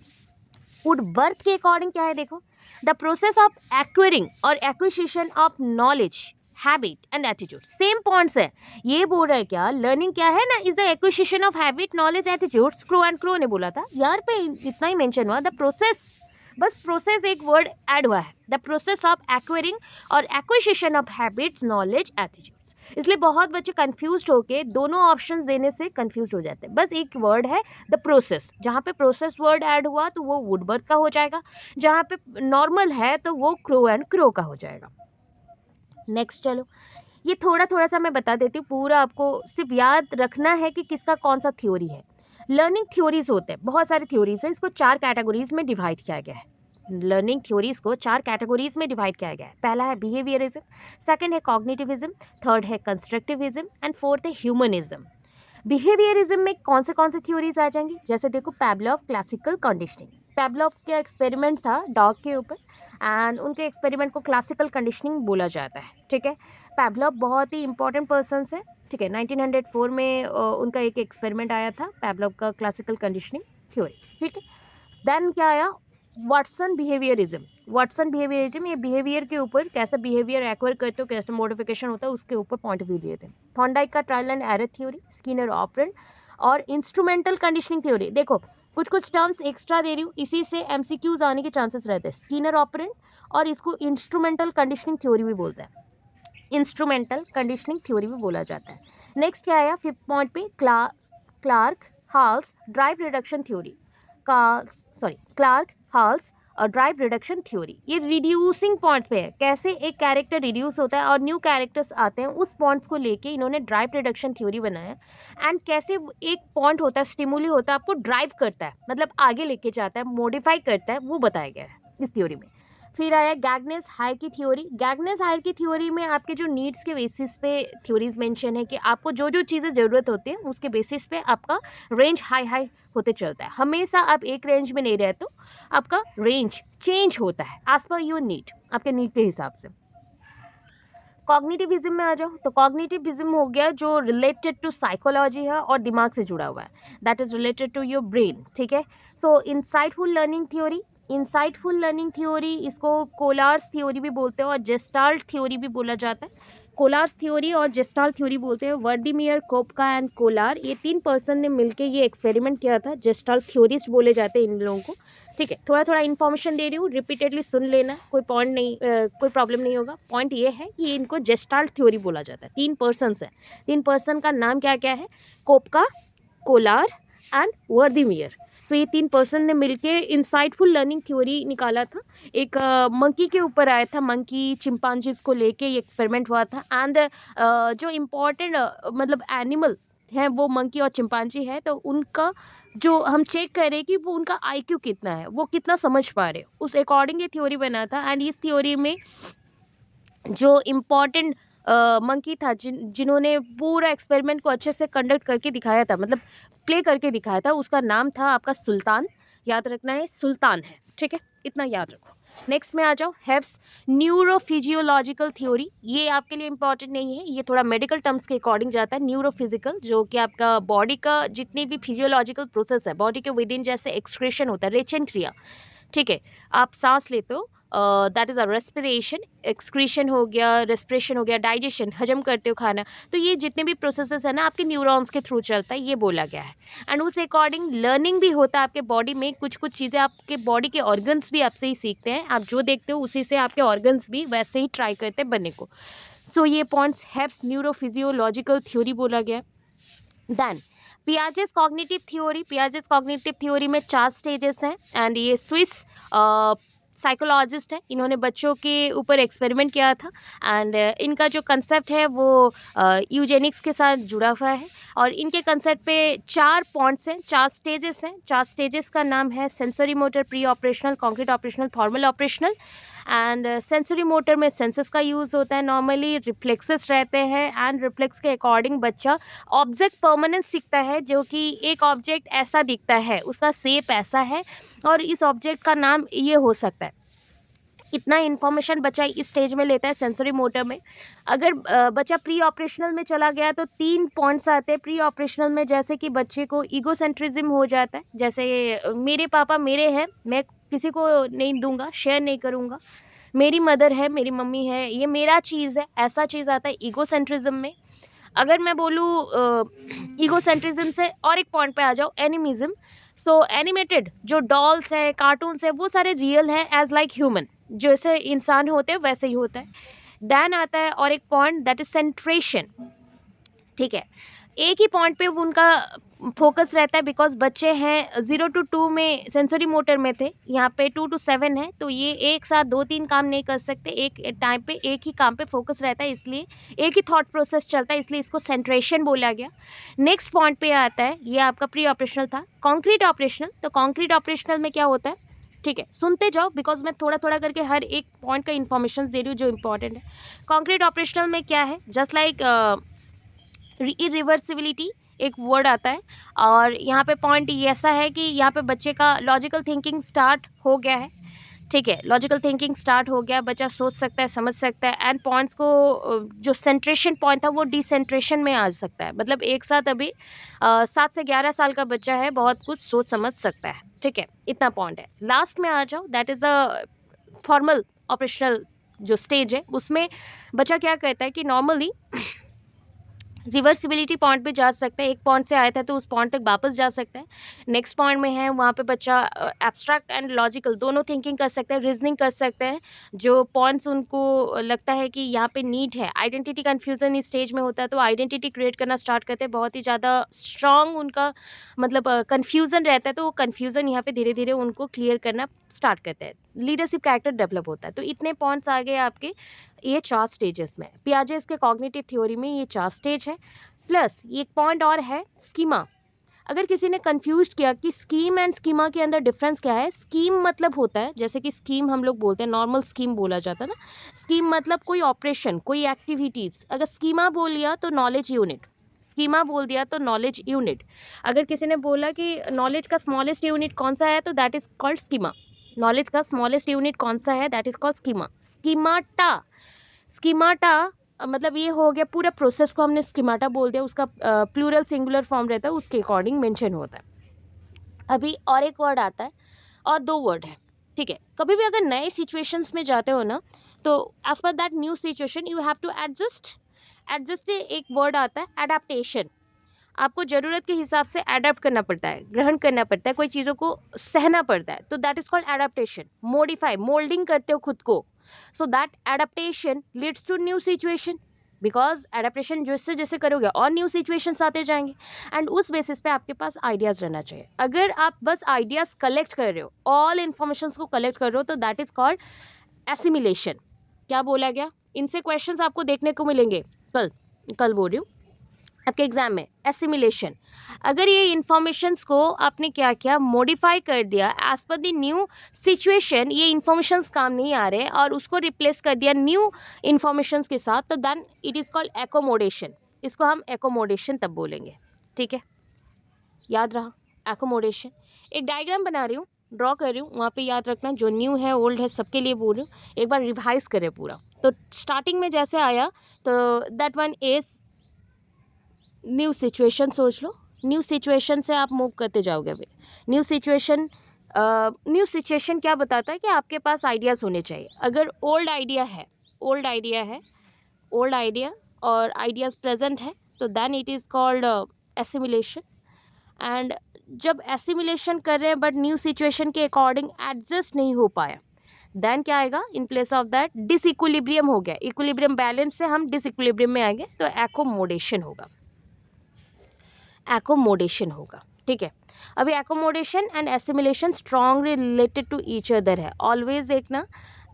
वुडबर्थ के अकॉर्डिंग क्या है देखो, द प्रोसेस ऑफ एक्वायरिंग और acquisition of knowledge, habit and attitude, same points है। ये बोल रहा है क्या, लर्निंग क्या है ना, is the acquisition of habit, knowledge, attitudes. Crow and crow ने बोला था, यहाँ पे इतना ही मेंशन हुआ, द प्रोसेस, बस प्रोसेस एक वर्ड ऐड हुआ है, द प्रोसेस ऑफ एक्वायरिंग और acquisition of habits, knowledge, attitudes. इसलिए बहुत बच्चे कंफ्यूज होके दोनों ऑप्शंस देने से कंफ्यूज हो जाते हैं। बस एक वर्ड है द प्रोसेस, जहाँ पे प्रोसेस वर्ड ऐड हुआ तो वो वुडबर्थ का हो जाएगा, जहाँ पे नॉर्मल है तो वो क्रो एंड क्रो का हो जाएगा। नेक्स्ट चलो, ये थोड़ा थोड़ा सा मैं बता देती हूँ, पूरा आपको सिर्फ याद रखना है कि किसका कौन सा थ्योरी है। लर्निंग थ्योरीज होते हैं, बहुत सारे थ्योरीज है, इसको 4 कैटेगरीज में डिवाइड किया गया है। लर्निंग थ्योरीज को 4 कैटेगरीज में डिवाइड किया गया है। पहला है बिहेवियरिज्म, सेकंड है कॉग्निटिविज्म, थर्ड है कंस्ट्रक्टिविज्म एंड फोर्थ है ह्यूमनिज्म। बिहेवियरिज्म में कौन से थ्योरीज आ जाएंगी, जैसे देखो पैवलोव क्लासिकल कंडीशनिंग, पैवलोव का एक्सपेरिमेंट था डॉग के ऊपर एंड उनके एक्सपेरिमेंट को क्लासिकल कंडीशनिंग बोला जाता है, ठीक है। पैवलोव बहुत ही इंपॉर्टेंट पर्सन है, ठीक है। 1904 में उनका एक एक्सपेरिमेंट आया था पैवलोव का क्लासिकल कंडीशनिंग थ्योरी, ठीक है। देन क्या आया, वाटसन बिहेवियरिज्म। वाटसन बिहेवियरिज्म ये बिहेवियर के ऊपर, कैसा बिहेवियर एक्वायर करते हो, कैसे मॉडिफिकेशन होता है, उसके ऊपर पॉइंट ऑफ व्यू दिए थे। थॉर्नडाइक का trial and error theory, Skinner operant और इंस्ट्रूमेंटल कंडीशनिंग थ्योरी। देखो कुछ कुछ टर्म्स एक्स्ट्रा दे रही हूँ, इसी से एमसीक्यूज आने के चांसेस रहते हैं। स्किनर ऑपरेंट और इसको इंस्ट्रूमेंटल कंडीशनिंग थ्योरी भी बोलते हैं, इंस्ट्रूमेंटल कंडीशनिंग थ्योरी भी बोला जाता है। नेक्स्ट क्या आया 5th पॉइंट पे, Clark Hull's drive reduction theory, Clark Hull's और ड्राइव रिडक्शन थ्योरी। ये रिड्यूसिंग पॉइंट पे है, कैसे एक कैरेक्टर रिड्यूस होता है और न्यू कैरेक्टर्स आते हैं, उस पॉइंट्स को लेके इन्होंने ड्राइव रिडक्शन थ्योरी बनाया। एंड कैसे एक पॉइंट होता है, स्टिमुली होता है, आपको ड्राइव करता है, मतलब आगे लेके जाता है, मॉडिफाई करता है, वो बताया गया है इस थ्योरी में। फिर आया गैगनेस हायरार्की थ्योरी। गैगनेस हायरार्की थ्योरी में आपके जो नीड्स के बेसिस पे थ्योरीज मेंशन है कि आपको जो जो चीज़ें ज़रूरत होती है उसके बेसिस पे आपका रेंज हाई होते चलता है। हमेशा आप एक रेंज में नहीं रहते, आपका रेंज चेंज होता है एज पर योर नीड, आपके नीड के हिसाब से। कॉग्निटिविज्म में आ जाओ, तो कॉग्निटिविज्म हो गया जो रिलेटेड टू साइकोलॉजी है और दिमाग से जुड़ा हुआ है, that is related to your brain, ठीक है। So insightful learning theory, insightful learning theory, इसको कोलार्स थ्योरी भी बोलते हैं और जेस्टाल्ट थ्योरी भी बोला जाता है। कोलार्स थ्योरी और जेस्टाल्ट थ्योरी बोलते हैं। वर्डीमियर, कोपका एंड कोलार, ये 3 पर्सन ने मिलकर ये एक्सपेरिमेंट किया था। जेस्टाल्ट थ्योरिस्ट बोले जाते हैं इन लोगों को, ठीक है। थोड़ा थोड़ा इन्फॉर्मेशन दे रही हूँ, रिपीटेडली सुन लेना, कोई पॉइंट नहीं, कोई प्रॉब्लम नहीं होगा। पॉइंट ये है कि इनको जेस्टाल्ट थ्योरी बोला जाता है। 3 पर्सन्स हैं, 3 पर्सन का नाम क्या क्या है, कोपका, कोलार एंड वर्डीमियर। तो ये 3 पर्सन ने मिलके इंसाइटफुल लर्निंग थ्योरी निकाला था। एक मंकी के ऊपर आया था, मंकी चिंपांजीज को लेके ये एक्सपेरिमेंट हुआ था। एंड जो इम्पोर्टेंट मतलब एनिमल है वो मंकी और चिंपांजी है, तो उनका जो हम चेक करें कि वो उनका IQ कितना है, वो कितना समझ पा रहे, उस अकॉर्डिंग ये थ्योरी बना था। एंड इस थ्योरी में जो इम्पोर्टेंट मंकी था, जिन्होंने पूरा एक्सपेरिमेंट को अच्छे से कंडक्ट करके दिखाया था, मतलब प्ले करके दिखाया था, उसका नाम था आपका सुल्तान। याद रखना है सुल्तान है, ठीक है, इतना याद रखो। नेक्स्ट में आ जाओ, हेव्स न्यूरोफिजियोलॉजिकल थ्योरी। ये आपके लिए इंपॉर्टेंट नहीं है, ये थोड़ा मेडिकल टर्म्स के अकॉर्डिंग जाता है। न्यूरोफिजिकल, जो कि आपका बॉडी का जितनी भी फिजियोलॉजिकल प्रोसेस है बॉडी के विद इन, जैसे एक्सक्रेशन होता है, रेचन क्रिया, ठीक है, आप सांस लेते हो, that is a respiration, excretion हो गया, रेस्पिरेशन हो गया, डाइजेशन, हजम करते हो खाना, तो ये जितने भी प्रोसेसेस है ना आपके न्यूरॉन्स के थ्रू चलता है, ये बोला गया है। एंड उस अकॉर्डिंग लर्निंग भी होता है आपके बॉडी में, कुछ कुछ चीज़ें आपके बॉडी के ऑर्गन्स भी आपसे ही सीखते हैं, आप जो देखते हो उसी से आपके ऑर्गन्स भी वैसे ही ट्राई करते हैं बनने को। सो ये पॉइंट्स हेव्स न्यूरोफिजियोलॉजिकल थ्योरी बोला गया। देन पियाजेस कॉग्निटिव थ्योरी में 4 स्टेजेस हैं एंड ये स्विस साइकोलॉजिस्ट है, इन्होंने बच्चों के ऊपर एक्सपेरिमेंट किया था एंड इनका जो कंसेप्ट है वो यूजेनिक्स के साथ जुड़ा हुआ है और इनके कंसेप्ट पे 4 पॉइंट्स हैं, 4 स्टेजेस हैं। 4 स्टेजेस का नाम है sensory motor, pre operational, concrete operational, formal operational. And sensory motor में सेंसेस का यूज़ होता है, नॉर्मली रिफ्लेक्सेस रहते हैं एंड रिफ्लेक्स के अकॉर्डिंग बच्चा ऑब्जेक्ट परमानेंट सीखता है, जो कि एक ऑब्जेक्ट ऐसा दिखता है, उसका शेप ऐसा है और इस ऑब्जेक्ट का नाम ये हो सकता है। इतना इन्फॉर्मेशन बच्चा इस स्टेज में लेता है सेंसरी मोटर में। अगर बच्चा प्री ऑपरेशनल में चला गया तो 3 पॉइंट्स आते हैं प्री ऑपरेशनल में, जैसे कि बच्चे को ईगोसेंट्रिज्म हो जाता है, जैसे मेरे पापा मेरे हैं, मैं किसी को नहीं दूंगा, शेयर नहीं करूंगा, मेरी मदर है, मेरी मम्मी है, ये मेरा चीज़ है, ऐसा चीज़ आता है ईगोसेंट्रिज्म में। अगर मैं बोलूँ ईगोसेंट्रिज्म से और एक पॉइंट पे आ जाओ, एनिमिज्म। सो एनिमेटेड जो डॉल्स है, कार्टून्स है, वो सारे रियल है एज लाइक ह्यूमन, जैसे इंसान होते हैं वैसे ही होता है। देन आता है और एक पॉइंट, दैट इज सेंट्रेशन। ठीक है, एक ही पॉइंट पे उनका फोकस रहता है, बिकॉज बच्चे हैं 0 to 2 में सेंसरी मोटर में थे, यहाँ पे 2 to 7 है, तो ये एक साथ 2-3 काम नहीं कर सकते, एक टाइम पे एक ही काम पे फोकस रहता है, इसलिए एक ही थॉट प्रोसेस चलता है, इसलिए इसको सेंट्रेशन बोला गया। नेक्स्ट पॉइंट पे आता है, ये आपका प्री ऑपरेशनल था, कॉन्क्रीट ऑपरेशनल। तो कॉन्क्रीट ऑपरेशनल में क्या होता है, ठीक है, सुनते जाओ बिकॉज मैं थोड़ा थोड़ा करके हर एक पॉइंट का इन्फॉर्मेशन दे रही हूँ जो इंपॉर्टेंट है। कॉन्क्रीट ऑपरेशनल में क्या है, जस्ट लाइक इरिवर्सिबिलिटी एक वर्ड आता है और यहाँ पे पॉइंट ये ऐसा है कि यहाँ पे बच्चे का लॉजिकल थिंकिंग स्टार्ट हो गया है। ठीक है, लॉजिकल थिंकिंग स्टार्ट हो गया, बच्चा सोच सकता है, समझ सकता है एंड पॉइंट्स को जो सेंट्रेशन पॉइंट था वो डिसेंट्रेशन में आ सकता है, मतलब एक साथ अभी 7 से 11 साल का बच्चा है, बहुत कुछ सोच समझ सकता है। ठीक है, इतना पॉइंट है। लास्ट में आ जाओ, that is a formal operational जो स्टेज है, उसमें बच्चा क्या कहता है कि नॉर्मली रिवर्सिबिलिटी पॉइंट पे जा सकता है, एक पॉइंट से आया था तो उस पॉइंट तक वापस जा सकता है। नेक्स्ट पॉइंट में है, वहाँ पे बच्चा एब्स्ट्रैक्ट एंड लॉजिकल दोनों थिंकिंग कर सकता है, रीजनिंग कर सकते हैं, जो पॉइंट्स उनको लगता है कि यहाँ पे नीड है। आइडेंटिटी कन्फ्यूजन इस स्टेज में होता है, तो आइडेंटिटी क्रिएट करना स्टार्ट करते हैं, बहुत ही ज़्यादा स्ट्रॉन्ग उनका मतलब कन्फ्यूज़न रहता है, तो वो कन्फ्यूज़न यहाँ पे धीरे धीरे उनको क्लियर करना स्टार्ट करते हैं, लीडरशिप कैरेक्टर डेवलप होता है। तो इतने पॉइंट्स आ गए आपके ये 4 स्टेजेस में, पियाजेस के कॉग्निटिव थ्योरी में ये 4 स्टेज है। प्लस एक पॉइंट और है, स्कीमा। अगर किसी ने कंफ्यूज किया कि स्कीम एंड स्कीमा के अंदर डिफरेंस क्या है, स्कीम मतलब होता है, जैसे कि स्कीम हम लोग बोलते हैं, नॉर्मल स्कीम बोला जाता है ना, स्कीम मतलब कोई ऑपरेशन, कोई एक्टिविटीज़। अगर स्कीमा बोल लिया तो नॉलेज यूनिट, स्कीमा बोल दिया तो नॉलेज यूनिट। अगर किसी ने बोला कि नॉलेज का स्मॉलेस्ट यूनिट कौन सा है, तो that is called schema. Knowledge का स्मॉलेस्ट यूनिट कौन सा है, that is called schema. Schemata, schemata मतलब ये हो गया, पूरा प्रोसेस को हमने स्कीमाटा बोल दिया, उसका प्लूरल सिंगुलर फॉर्म रहता है, उसके अकॉर्डिंग मेंशन होता है। अभी और एक वर्ड आता है, और 2 वर्ड है। ठीक है, कभी भी अगर नए सिचुएशंस में जाते हो ना, तो as per that new situation you have to adjust. Adjust एक वर्ड आता है, एडाप्टेशन। आपको ज़रूरत के हिसाब से अडेप्ट करना पड़ता है, ग्रहण करना पड़ता है, कोई चीज़ों को सहना पड़ता है, तो that is called adaptation. Modify, moulding करते हो खुद को, so that adaptation leads to new situation, because adaptation जैसे जैसे करोगे और न्यू सिचुएशंस आते जाएंगे एंड उस बेसिस पे आपके पास आइडियाज़ रहना चाहिए। अगर आप बस आइडियाज़ कलेक्ट कर रहे हो, ऑल इन्फॉर्मेशन को कलेक्ट कर रहे हो, तो दैट इज कॉल्ड एसिमिलेशन। क्या बोला गया, इनसे क्वेश्चंस आपको देखने को मिलेंगे कल, कल बोल रही हूँ आपके एग्जाम में, एसिमिलेशन। अगर ये इन्फॉर्मेशंस को आपने क्या किया, मॉडिफाई कर दिया as per the new situation, ये इन्फॉर्मेशंस काम नहीं आ रहे और उसको रिप्लेस कर दिया न्यू इन्फॉर्मेशंस के साथ, तो then it is called accommodation. इसको हम एकोमोडेशन तब बोलेंगे। ठीक है, याद रहा, एकोमोडेशन। एक डायग्राम बना रही हूँ, ड्रॉ कर रही हूँ, वहाँ पे याद रखना, जो न्यू है ओल्ड है सबके लिए बोल रही हूँ, एक बार रिवाइज करें पूरा। तो स्टार्टिंग में जैसे आया, तो that one is new situation. सोच लो, न्यू सिचुएशन से आप मूव करते जाओगे। अभी न्यू सिचुएशन, न्यू सिचुएशन क्या बताता है कि आपके पास आइडियाज़ होने चाहिए। अगर ओल्ड आइडिया है, ओल्ड आइडिया है, ओल्ड आइडिया और आइडियाज़ प्रेजेंट है, तो then it is called assimilation. And जब एसिमिलेशन कर रहे हैं बट न्यू सिचुएशन के अकॉर्डिंग एडजस्ट नहीं हो पाया, देन क्या आएगा, in place of that disequilibrium हो गया, इक्विलिब्रियम बैलेंस से हम डिसइक्विलिब्रियम में आएंगे, तो एकोमोडेशन होगा। एकोमोडेशन होगा, ठीक है। अभी accommodation and assimilation strongly related to each other है। ऑलवेज देखना,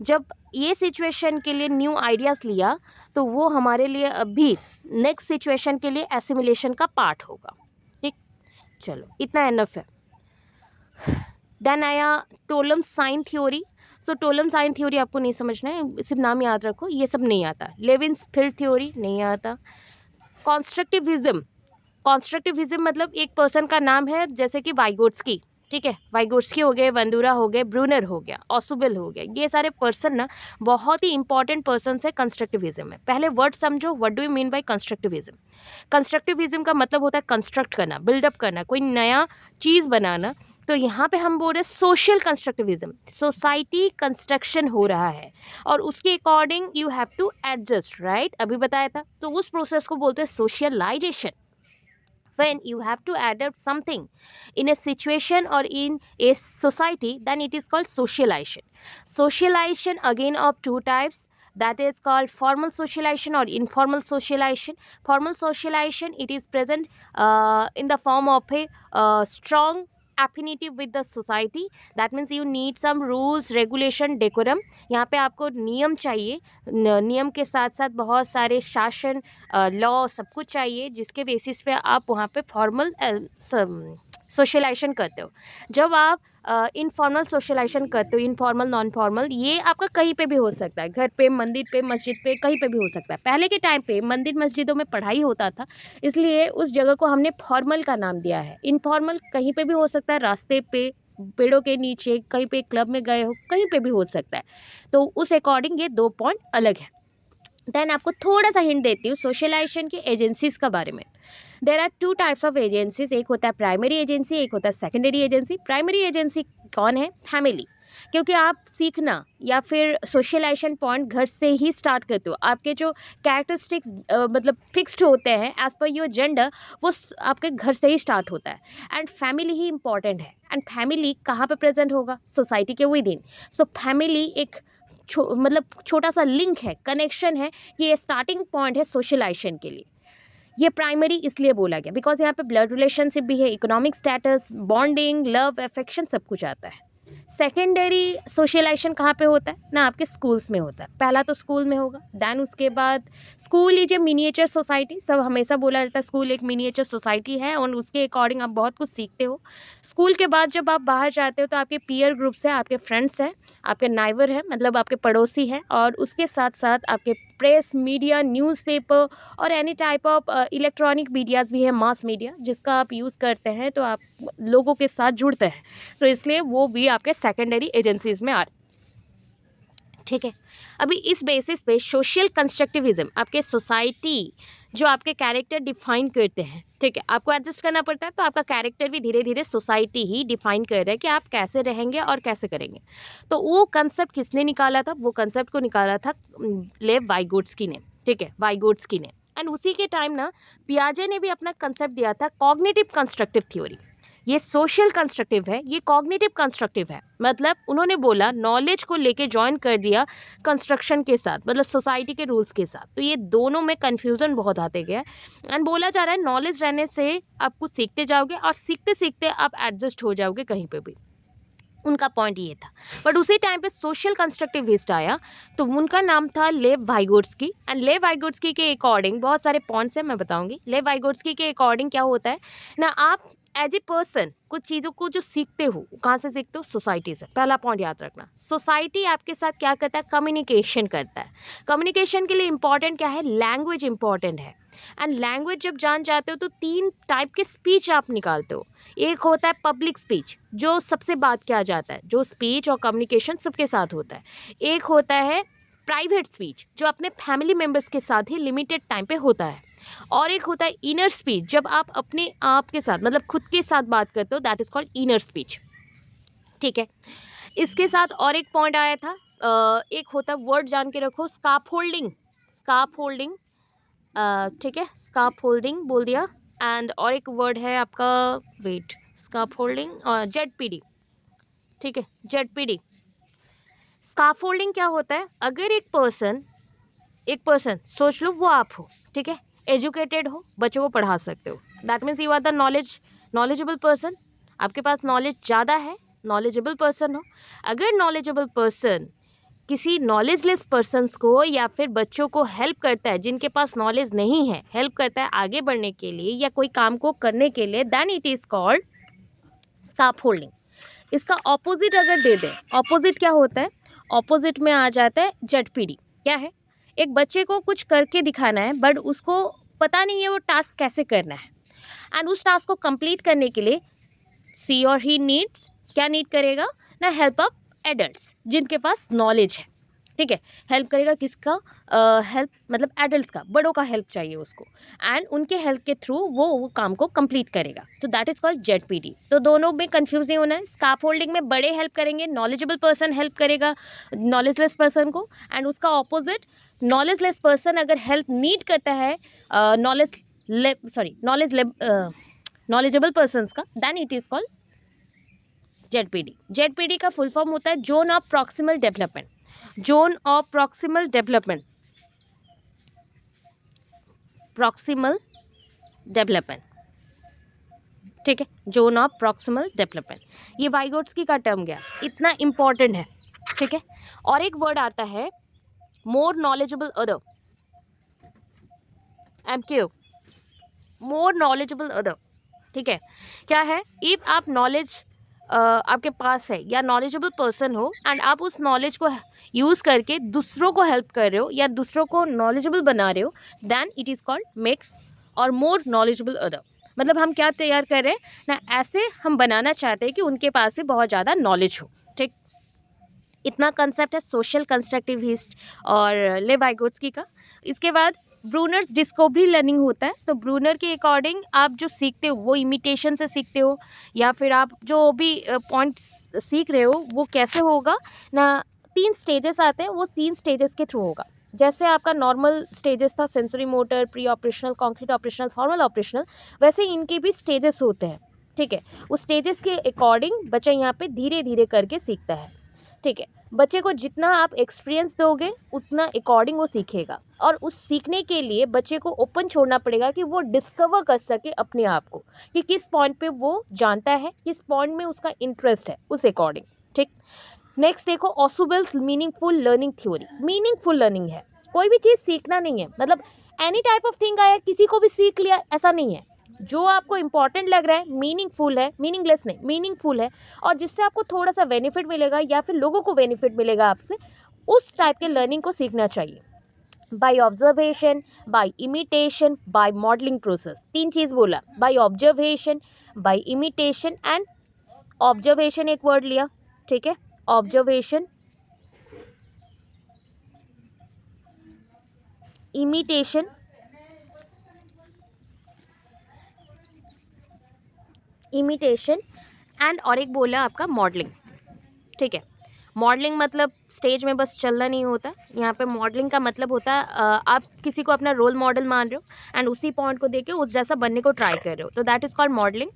जब ये सिचुएशन के लिए न्यू आइडियाज़ लिया तो वो हमारे लिए अभी नेक्स्ट सिचुएशन के लिए एसिमिलेशन का पार्ट होगा, ठीक। चलो इतना एनफ है। देन आया टोलम साइन थ्योरी। सो टोलम साइन थ्योरी आपको नहीं समझना है, सिर्फ नाम याद रखो, ये सब नहीं आता। लेविन्स फील्ड थ्योरी नहीं आता। कॉन्स्ट्रक्टिविज्म, कॉन्स्ट्रक्टिविज्म मतलब एक पर्सन का नाम है, जैसे कि वाइगोट्स्की, ठीक है। वाइगोट्स्की हो गए, बंदूरा हो गए, ब्रूनर हो गया, ऑसुबेल हो गया, ये सारे पर्सन ना बहुत ही इंपॉर्टेंट पर्सन है कंस्ट्रक्टिविज्म में। पहले वर्ड समझो, what do you mean by constructivism. Constructivism का मतलब होता है कंस्ट्रक्ट करना, बिल्डअप करना, कोई नया चीज़ बनाना। तो यहाँ पे हम बोल रहे हैं सोशल कंस्ट्रक्टिविज्म, सोसाइटी कंस्ट्रक्शन हो रहा है और उसके according you have to adjust, right, अभी बताया था। तो उस प्रोसेस को बोलते हैं socialization. When you have to adapt something in a situation or in a society, then it is called socialization. Socialization again of two types, that is called formal socialization or informal socialization. Formal socialization, it is present in the form of a strong affinity with the society. That means you need some rules, regulation, decorum. यहाँ पे आपको नियम चाहिए, नियम के साथ साथ बहुत सारे शासन, लॉ, सब कुछ चाहिए, जिसके बेसिस पे आप वहाँ पे फॉर्मल सोशलाइजेशन करते हो। जब आप इनफॉर्मल सोशलाइजेशन करते हो, इनफॉर्मल नॉन फॉर्मल, ये आपका कहीं पे भी हो सकता है, घर पे, मंदिर पे, मस्जिद पे, कहीं पे भी हो सकता है। पहले के टाइम पे मंदिर मस्जिदों में पढ़ाई होता था, इसलिए उस जगह को हमने फॉर्मल का नाम दिया है। इनफॉर्मल कहीं पे भी हो सकता है, रास्ते पे, पेड़ों के नीचे, कहीं पे क्लब में गए हो, कहीं पे भी हो सकता है। तो उस अकॉर्डिंग ये दो पॉइंट अलग है। देन आपको थोड़ा सा हिंट देती हूँ सोशलाइजेशन की एजेंसीज के बारे में। There are two types of agencies, एक होता है प्राइमरी एजेंसी, एक होता है सेकेंडरी एजेंसी। प्राइमरी एजेंसी कौन है? फैमिली, क्योंकि आप सीखना या फिर सोशलाइजेशन पॉइंट घर से ही स्टार्ट करते हो। आपके जो कैरेक्टरिस्टिक्स मतलब फिक्स्ड होते हैं एज पर योर जेंडर, वो आपके घर से ही स्टार्ट होता है। एंड फैमिली ही इंपॉर्टेंट है। एंड फैमिली कहाँ पे प्रेजेंट होगा? सोसाइटी के विद इन। सो फैमिली एक मतलब छोटा सा लिंक है, कनेक्शन है, कि ये स्टार्टिंग पॉइंट है सोशलाइजेशन के लिए। ये प्राइमरी इसलिए बोला गया बिकॉज यहाँ पे ब्लड रिलेशनशिप भी है, economic status, bonding, love, affection, सब कुछ आता है। सेकेंडरी सोशलाइजेशन कहाँ पे होता है ना? आपके स्कूल्स में होता है। पहला तो स्कूल में होगा, देन उसके बाद school is a miniature society. सब हमेशा बोला जाता है स्कूल एक मिनिएचर सोसाइटी है और उसके अकॉर्डिंग आप बहुत कुछ सीखते हो। स्कूल के बाद जब आप बाहर जाते हो तो आपके पीयर ग्रुप्स हैं, आपके फ्रेंड्स हैं, आपके नाइबर हैं, मतलब आपके पड़ोसी हैं, और उसके साथ साथ आपके प्रेस, मीडिया, न्यूज़पेपर और any type of electronic medias भी है, मास मीडिया, जिसका आप यूज़ करते हैं तो आप लोगों के साथ जुड़ते हैं। तो इसलिए वो भी आपके सेकेंडरी एजेंसीज में आ रहे, ठीक है। अभी इस बेसिस पे सोशल कंस्ट्रक्टिविज्म आपके सोसाइटी जो आपके कैरेक्टर डिफाइन करते हैं, ठीक है, आपको एडजस्ट करना पड़ता है। तो आपका कैरेक्टर भी धीरे धीरे सोसाइटी ही डिफाइन कर रहा है कि आप कैसे रहेंगे और कैसे करेंगे। तो वो कंसेप्ट किसने निकाला था? वो कंसेप्ट को निकाला था लेव वाइगोट्स्की ने, ठीक है, वाइगोट्स्की ने। एंड उसी के टाइम ना पियाजे ने भी अपना कंसेप्ट दिया था, कॉग्निटिव कंस्ट्रक्टिव थ्योरी। ये सोशल कंस्ट्रक्टिव है, ये कॉग्निटिव कंस्ट्रक्टिव है। मतलब उन्होंने बोला नॉलेज को लेके ज्वाइन कर दिया कंस्ट्रक्शन के साथ, मतलब सोसाइटी के रूल्स के साथ। तो ये दोनों में कंफ्यूजन बहुत आते गया एंड बोला जा रहा है नॉलेज रहने से आप कुछ सीखते जाओगे और सीखते सीखते आप एडजस्ट हो जाओगे कहीं पे भी। उनका पॉइंट ये था। बट उसी टाइम पे सोशल कंस्ट्रक्टिविस्ट आया, तो उनका नाम था लेव वाइगोट्स्की। एंड लेव वाइगोट्स्की के अकॉर्डिंग बहुत सारे पॉइंट्स हैं, मैं बताऊंगी। लेव वाइगोट्स्की के अकॉर्डिंग क्या होता है ना, आप एज ए पर्सन कुछ चीज़ों को जो सीखते हो, कहाँ से सीखते हो? सोसाइटी से। पहला पॉइंट याद रखना, सोसाइटी आपके साथ क्या करता है? कम्युनिकेशन करता है। कम्युनिकेशन के लिए इंपॉर्टेंट क्या है? लैंग्वेज इंपॉर्टेंट है। एंड लैंग्वेज जब जान जाते हो तो 3 टाइप के स्पीच आप निकालते हो। एक होता है पब्लिक स्पीच, जो सबसे बात किया जाता है, जो स्पीच और कम्युनिकेशन सबके साथ होता है। एक होता है प्राइवेट स्पीच, जो अपने फैमिली मेम्बर्स के साथ ही लिमिटेड टाइम पे होता है। और एक होता है इनर स्पीच, जब आप अपने आप के साथ, मतलब खुद के साथ बात करते हो, that is called inner speech, ठीक है। इसके साथ और एक पॉइंट आया था, एक होता है, वर्ड जान के रखो, स्कार्फ होल्डिंग। स्कार्फ होल्डिंग, ठीक है, स्कार्फ होल्डिंग बोल दिया। एंड और एक वर्ड है आपका, वेट, स्कार्फ होल्डिंग और जेडपीडी, ठीक है, जेडपीडी। स्कार्फ होल्डिंग क्या होता है? अगर एक पर्सन सोच लो वो आप हो, ठीक है, एजुकेटेड हो, बच्चों को पढ़ा सकते हो, that means you are the knowledgeable person, आपके पास नॉलेज ज़्यादा है, नॉलेजेबल पर्सन हो। अगर नॉलेजेबल पर्सन किसी नॉलेजलेस पर्सन्स को या फिर बच्चों को हेल्प करता है जिनके पास नॉलेज नहीं है, हेल्प करता है आगे बढ़ने के लिए या कोई काम को करने के लिए, then it is called scaffolding. इसका ऑपोजिट अगर दे दें, ऑपोजिट क्या होता है, ऑपोजिट में आ जाता है जेडपीडी। क्या है, एक बच्चे को कुछ करके दिखाना है बट उसको पता नहीं है वो टास्क कैसे करना है, एंड उस टास्क को कंप्लीट करने के लिए सी और ही नीड्स, क्या नीड करेगा ना, हेल्प ऑफ एडल्ट्स जिनके पास नॉलेज है। ठीक है, हेल्प करेगा किसका, हेल्प मतलब एडल्ट का, बड़ों का हेल्प चाहिए उसको, एंड उनके हेल्प के थ्रू वो काम को कंप्लीट करेगा। तो दैट इज कॉल्ड जेडपीडी। तो दोनों में कंफ्यूज नहीं होना है। स्काफ होल्डिंग में बड़े हेल्प करेंगे, नॉलेजेबल पर्सन हेल्प करेगा नॉलेजलेस पर्सन को, एंड उसका ऑपोजिट नॉलेजलेस पर्सन अगर हेल्प नीड करता है नॉलेजेबल पर्सन्स का, then it is called ZPD. ZPD का फुल फॉर्म होता है zone of proximal development. Zone of proximal development, proximal development, ठीक है, जोन ऑफ प्रॉक्सिमल डेवलपमेंट। ये वाइगोट्स्की का टर्म गया, इतना इंपॉर्टेंट है। ठीक है, और एक वर्ड आता है more knowledgeable other, MQ, more knowledgeable other. ठीक है, क्या है, इफ आप नॉलेज आपके पास है या नॉलेजेबल पर्सन हो एंड आप उस नॉलेज को यूज़ करके दूसरों को हेल्प कर रहे हो या दूसरों को नॉलेजेबल बना रहे हो, then it is called make और मोर नॉलेजेबल अदर। मतलब हम क्या तैयार कर रहे हैं ना, ऐसे हम बनाना चाहते हैं कि उनके पास भी बहुत ज़्यादा नॉलेज हो। ठीक, इतना कंसेप्ट है सोशल कंस्ट्रक्टिविस्ट और ले वाइगोट्स्की का। इसके बाद ब्रूनर्स डिस्कवरी लर्निंग होता है। तो ब्रूनर के अकॉर्डिंग आप जो सीखते हो वो इमिटेशन से सीखते हो, या फिर आप जो भी पॉइंट सीख रहे हो वो कैसे होगा ना, 3 स्टेजेस आते हैं, वो 3 स्टेजेस के थ्रू होगा। जैसे आपका नॉर्मल स्टेजेस था sensory motor, pre operational, concrete operational, formal operational, वैसे इनके भी स्टेजेस होते हैं। ठीक है, उस स्टेजेस के अकॉर्डिंग बच्चा यहाँ पे धीरे धीरे करके सीखता है। ठीक है, बच्चे को जितना आप एक्सपीरियंस दोगे उतना अकॉर्डिंग वो सीखेगा, और उस सीखने के लिए बच्चे को ओपन छोड़ना पड़ेगा कि वो डिस्कवर कर सके अपने आप को कि किस पॉइंट पे वो जानता है, किस पॉइंट में उसका इंटरेस्ट है, उस अकॉर्डिंग। ठीक, नेक्स्ट देखो Ausubel's meaningful learning theory. Meaningful learning है, कोई भी चीज़ सीखना नहीं है, मतलब एनी टाइप ऑफ थिंग आया किसी को भी सीख लिया, ऐसा नहीं है। जो आपको इंपॉर्टेंट लग रहा है, मीनिंगफुल है, मीनिंगलेस नहीं, मीनिंगफुल है, और जिससे आपको थोड़ा सा बेनिफिट मिलेगा या फिर लोगों को बेनिफिट मिलेगा आपसे, उस टाइप के लर्निंग को सीखना चाहिए। By observation, by imitation, by modelling process. 3 चीज़ बोला, by observation, by imitation and observation, एक वर्ड लिया। ठीक है, ऑब्जर्वेशन, इमिटेशन, इमिटेशन एंड और एक बोला आपका मॉडलिंग। ठीक है, मॉडलिंग मतलब स्टेज में बस चलना नहीं होता। यहाँ पे मॉडलिंग का मतलब होता है आप किसी को अपना रोल मॉडल मान रहे हो एंड उसी पॉइंट को देख के उस जैसा बनने को ट्राई कर रहे हो, तो that is called modelling.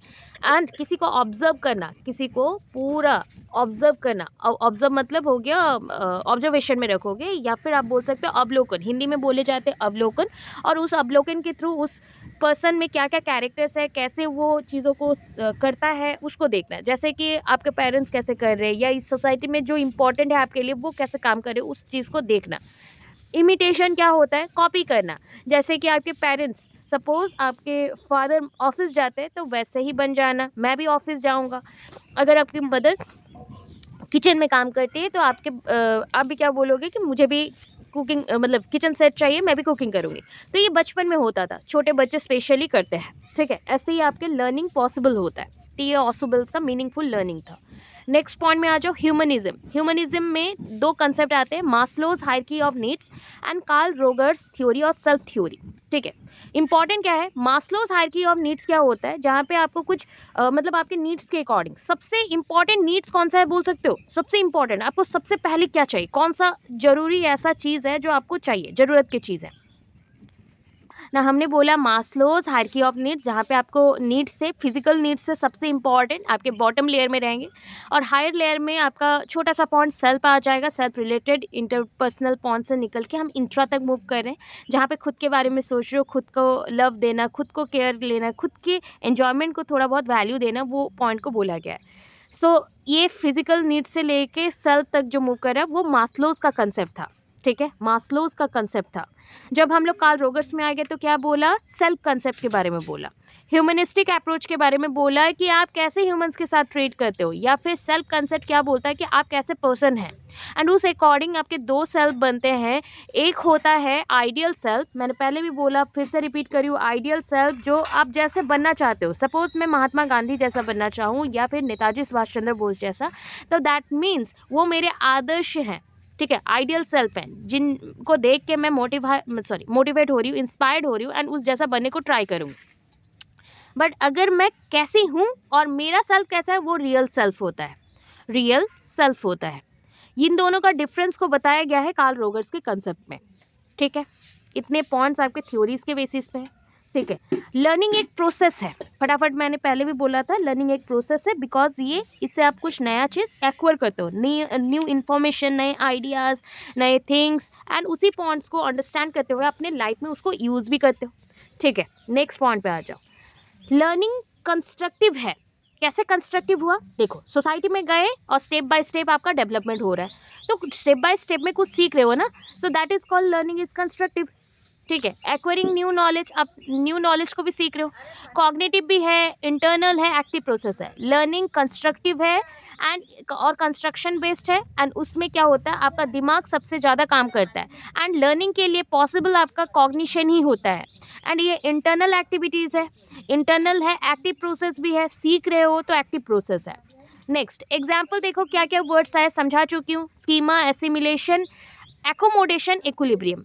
And किसी को ऑब्जर्व करना, किसी को पूरा ऑब्जर्व करना, ऑब्जर्व मतलब हो गया ऑब्जर्वेशन में रखोगे, या फिर आप बोल सकते हो अवलोकन, हिंदी में बोले जाते हैं अवलोकन, और उस अवलोकन के थ्रू उस पर्सन में क्या क्या कैरेक्टर्स है, कैसे वो चीज़ों को करता है, उसको देखना है। जैसे कि आपके पेरेंट्स कैसे कर रहे हैं या इस सोसाइटी में जो इम्पोर्टेंट है आपके लिए वो कैसे काम कर रहे हो, उस चीज़ को देखना। इमिटेशन क्या होता है, कॉपी करना। जैसे कि आपके पेरेंट्स, सपोज आपके फादर ऑफिस जाते हैं तो वैसे ही बन जाना, मैं भी ऑफिस जाऊंगा। अगर आपकी मदर किचन में काम करती है तो आप भी क्या बोलोगे कि मुझे भी कुकिंग मतलब किचन सेट चाहिए, मैं भी कुकिंग करूँगी। तो ये बचपन में होता था, छोटे बच्चे स्पेशली करते हैं। ठीक है, ऐसे ही आपके लर्निंग पॉसिबल होता है। तो ये ऑसुबल्स का मीनिंगफुल लर्निंग था। नेक्स्ट पॉइंट में आ जाओ, ह्यूमनिज्म। ह्यूमनिज्म में 2 कंसेप्ट आते हैं, Maslow's hierarchy of needs and Carl Rogers theory of self theory. ठीक है, इंपॉर्टेंट क्या है, मास्लोज हायरार्की ऑफ नीड्स क्या होता है, जहाँ पे आपको कुछ मतलब आपके नीड्स के अकॉर्डिंग सबसे इंपॉर्टेंट नीड्स कौन सा है बोल सकते हो, सबसे इंपॉर्टेंट आपको सबसे पहले क्या चाहिए, कौन सा जरूरी ऐसा चीज़ है जो आपको चाहिए, ज़रूरत की चीज़ है। ना हमने बोला मास्लोज हायरार्की ऑफ नीड्स, जहाँ पे आपको नीड्स से, फिजिकल नीड्स से सबसे इंपॉर्टेंट आपके बॉटम लेयर में रहेंगे, और हायर लेयर में आपका छोटा सा पॉइंट सेल्फ आ जाएगा। सेल्फ रिलेटेड इंटरपर्सनल पॉइंट से निकल के हम इंट्रा तक मूव कर रहे हैं, जहाँ पे खुद के बारे में सोच रहे हो, खुद को लव देना, खुद को केयर लेना, खुद के एन्जॉयमेंट को थोड़ा बहुत वैल्यू देना, वो पॉइंट को बोला गया है। सो ये फिजिकल नीड्स से लेके सेल्फ तक जो मूव कर रहा है वो मास्लोज का कंसेप्ट था, ठीक है, मास्लोज का कंसेप्ट था। जब हम लोग कार्ल रोगर्स में आ गए तो क्या बोला, सेल्फ कंसेप्ट के बारे में बोला, ह्यूमनिस्टिक अप्रोच के बारे में बोला कि आप कैसे ह्यूमंस के साथ ट्रीट करते हो, या फिर सेल्फ कंसेप्ट क्या बोलता है कि आप कैसे पर्सन हैं, एंड उस अकॉर्डिंग आपके दो सेल्फ बनते हैं। एक होता है आइडियल सेल्फ, मैंने पहले भी बोला, फिर से रिपीट करी हूँ, आइडियल सेल्फ जो आप जैसे बनना चाहते हो। सपोज मैं महात्मा गांधी जैसा बनना चाहूँ या फिर नेताजी सुभाष चंद्र बोस जैसा, तो दैट मीन्स वो मेरे आदर्श हैं, ठीक है, आइडियल सेल्फ है, जिनको देख के मैं मोटिवेट हो रही हूँ, इंस्पायर्ड हो रही हूँ, एंड उस जैसा बनने को ट्राई करूँगी। बट अगर मैं कैसी हूँ और मेरा सेल्फ कैसा है, वो रियल सेल्फ होता है, रियल सेल्फ होता है। इन दोनों का डिफरेंस को बताया गया है कार्ल रोगर्स के कंसेप्ट में, ठीक है। इतने पॉइंट्स आपके थ्योरीज के बेसिस पे है, ठीक है। लर्निंग एक प्रोसेस है, फटाफट मैंने पहले भी बोला था, लर्निंग एक प्रोसेस है, बिकॉज ये इससे आप कुछ नया चीज़ एक्वायर करते हो, न्यू इन्फॉर्मेशन, नए आइडियाज़, नए थिंग्स, एंड उसी पॉइंट्स को अंडरस्टैंड करते हुए अपने लाइफ में उसको यूज़ भी करते हो, ठीक है। नेक्स्ट पॉइंट पे आ जाओ। लर्निंग कंस्ट्रक्टिव है। कैसे कंस्ट्रक्टिव हुआ, देखो, सोसाइटी में गए और स्टेप बाय स्टेप आपका डेवलपमेंट हो रहा है, तो स्टेप बाय स्टेप में कुछ सीख रहे हो ना, so that is called learning is constructive, ठीक है। एक्वायरिंग न्यू नॉलेज, आप न्यू नॉलेज को भी सीख रहे हो, कॉग्निटिव भी है, इंटरनल है, एक्टिव प्रोसेस है। लर्निंग कंस्ट्रक्टिव है एंड और कंस्ट्रक्शन बेस्ड है, एंड उसमें क्या होता है, आपका दिमाग सबसे ज़्यादा काम करता है, एंड लर्निंग के लिए पॉसिबल आपका कॉग्निशन ही होता है, एंड ये इंटरनल एक्टिविटीज़ है, इंटरनल है, एक्टिव प्रोसेस भी है, सीख रहे हो तो एक्टिव प्रोसेस है। नेक्स्ट एग्जाम्पल देखो क्या क्या वर्ड्स आए, समझा चुकी हूँ, schema, assimilation, accommodation, equilibrium.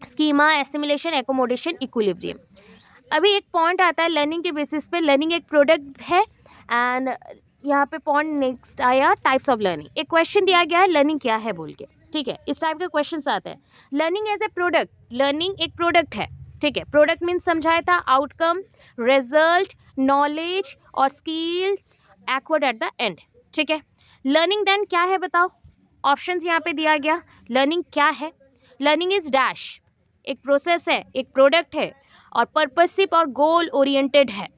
Schema, assimilation, accommodation, equilibrium. अभी एक पॉइंट आता है लर्निंग के बेसिस पे, लर्निंग एक प्रोडक्ट है, एंड यहाँ पे पॉइंट नेक्स्ट आया टाइप्स ऑफ लर्निंग। एक क्वेश्चन दिया गया है लर्निंग क्या है बोल के, ठीक है, इस टाइप के क्वेश्चन आते हैं। Learning as a product, learning एक प्रोडक्ट है, ठीक है। प्रोडक्ट मीन्स समझाया था आउटकम, रिजल्ट, नॉलेज और skills acquired at the end, ठीक है। लर्निंग देन क्या है बताओ, ऑप्शंस यहाँ पे दिया गया। लर्निंग क्या है, लर्निंग इज डैश, एक प्रोसेस है, एक प्रोडक्ट है, और पर्पसिव और गोल ओरिएंटेड है।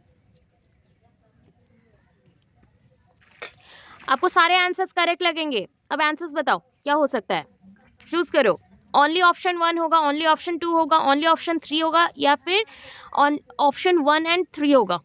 आपको सारे आंसर्स करेक्ट लगेंगे। अब आंसर्स बताओ क्या हो सकता है, चूज करो। ओनली ऑप्शन 1 होगा, ओनली ऑप्शन 2 होगा, ओनली ऑप्शन 3 होगा, या फिर ऑप्शन 1 एंड 3 होगा।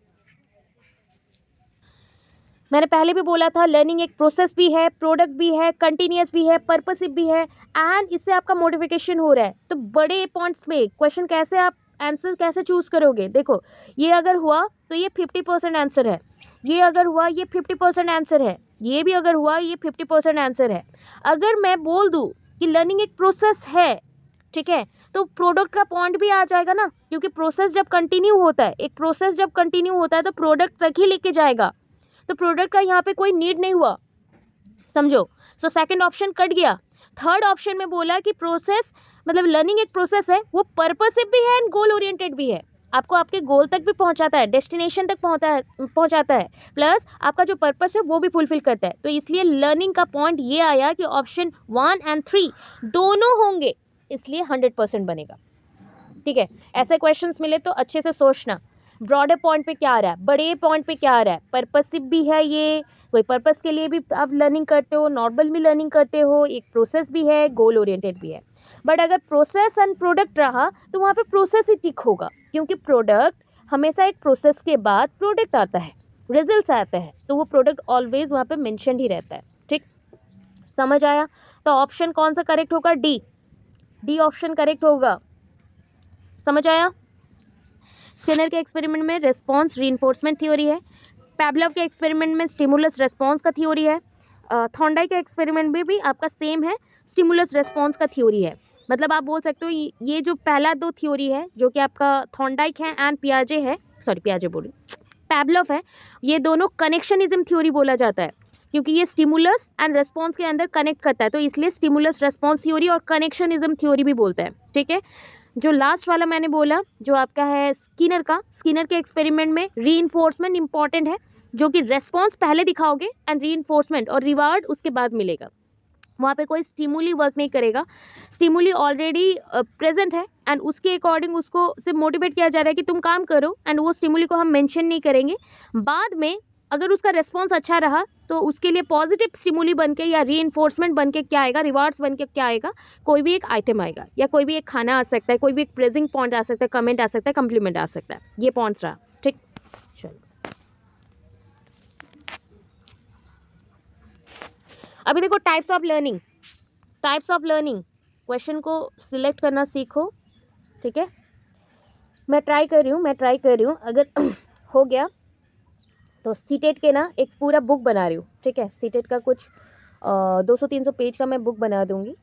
मैंने पहले भी बोला था लर्निंग एक प्रोसेस भी है, प्रोडक्ट भी है, कंटिन्यूस भी है, पर्पसिव भी है, एंड इससे आपका मोटिफिकेशन हो रहा है। तो बड़े पॉइंट्स में क्वेश्चन कैसे आप आंसर कैसे चूज करोगे, देखो, ये अगर हुआ तो ये 50% आंसर है, ये अगर हुआ ये 50% आंसर है, ये भी अगर हुआ ये 50% आंसर है। अगर मैं बोल दूँ कि लर्निंग एक प्रोसेस है, ठीक है, तो प्रोडक्ट का पॉइंट भी आ जाएगा ना, क्योंकि प्रोसेस जब कंटिन्यू होता है, एक प्रोसेस जब कंटिन्यू होता है तो प्रोडक्ट तक ही लेके जाएगा, तो प्रोडक्ट का यहाँ पे कोई नीड नहीं हुआ, समझो। सो सेकंड ऑप्शन कट गया। थर्ड ऑप्शन में बोला कि प्रोसेस मतलब लर्निंग एक प्रोसेस है, वो पर्पसिव भी है एंड गोल ओरिएंटेड भी है, आपको आपके गोल तक भी पहुंचाता है, डेस्टिनेशन तक पहुंचाता है, प्लस आपका जो पर्पस है वो भी फुलफिल करता है। तो इसलिए लर्निंग का पॉइंट ये आया कि ऑप्शन 1 एंड 3 दोनों होंगे, इसलिए 100% बनेगा, ठीक है। ऐसे क्वेश्चंस मिले तो अच्छे से सोचना, ब्रॉडर पॉइंट पे क्या आ रहा है, बड़े पॉइंट पे क्या आ रहा है, पर्पसिव भी है, ये कोई पर्पस के लिए भी आप लर्निंग करते हो, नॉर्मल भी लर्निंग करते हो, एक प्रोसेस भी है, गोल ओरिएंटेड भी है। बट अगर प्रोसेस एंड प्रोडक्ट रहा तो वहाँ पे प्रोसेस ही टिक होगा, क्योंकि प्रोडक्ट हमेशा एक प्रोसेस के बाद प्रोडक्ट आता है, रिजल्ट्स आते हैं, तो वो प्रोडक्ट ऑलवेज वहाँ पे मेंशन ही रहता है, ठीक, समझ आया। तो ऑप्शन कौन सा करेक्ट होगा, डी ऑप्शन करेक्ट होगा, समझ आया। स्किनर के एक्सपेरिमेंट में रिस्पॉन्स रीइंफोर्समेंट थ्योरी है, पैवलोव के एक्सपेरिमेंट में स्टिमुलस रेस्पॉन्स का थ्योरी है, थॉर्नडाइक के एक्सपेरिमेंट में भी आपका सेम है, स्टिमुलस रेस्पॉन्स का थ्योरी है। मतलब आप बोल सकते हो ये जो पहला 2 थ्योरी है जो कि आपका थॉर्नडाइक है एंड पियाजे बोली पैवलोव है, ये दोनों कनेक्शनिज्म थ्योरी बोला जाता है, क्योंकि ये स्टिमुलस एंड रेस्पॉन्स के अंदर कनेक्ट करता है, तो इसलिए स्टिमुलस रेस्पॉन्स थ्योरी और कनेक्शनिज्म थ्योरी भी बोलता है, ठीक है। जो लास्ट वाला मैंने बोला जो आपका है स्किनर का, स्किनर के एक्सपेरिमेंट में रीइंफोर्समेंट इंपॉर्टेंट है, जो कि रेस्पॉन्स पहले दिखाओगे एंड रीइंफोर्समेंट और रिवार्ड उसके बाद मिलेगा। वहाँ पे कोई स्टिमुली वर्क नहीं करेगा, स्टिमुली ऑलरेडी प्रेजेंट है एंड उसके अकॉर्डिंग उसको सिर्फ मोटिवेट किया जा रहा है कि तुम काम करो, एंड वो स्टिमुली को हम मेंशन नहीं करेंगे। बाद में अगर उसका रिस्पॉन्स अच्छा रहा तो उसके लिए पॉजिटिव स्टिमुली बन के या रीइंफोर्समेंट बन के क्या आएगा, रिवार्ड्स बन के क्या आएगा, कोई भी एक आइटम आएगा या कोई भी एक खाना आ सकता है, कोई भी एक प्रेजिंग पॉइंट आ सकता है, कमेंट आ सकता है, कम्प्लीमेंट आ सकता है। ये पॉइंट्स रहा, ठीक। चलो अभी देखो types of learning. Types of learning, question को सिलेक्ट करना सीखो, ठीक है। मैं ट्राई कर रही हूँ अगर हो गया तो सीटेट के ना एक पूरा बुक बना रही हूँ, ठीक है। सीटेट का कुछ 200-300 पेज का मैं बुक बना दूँगी,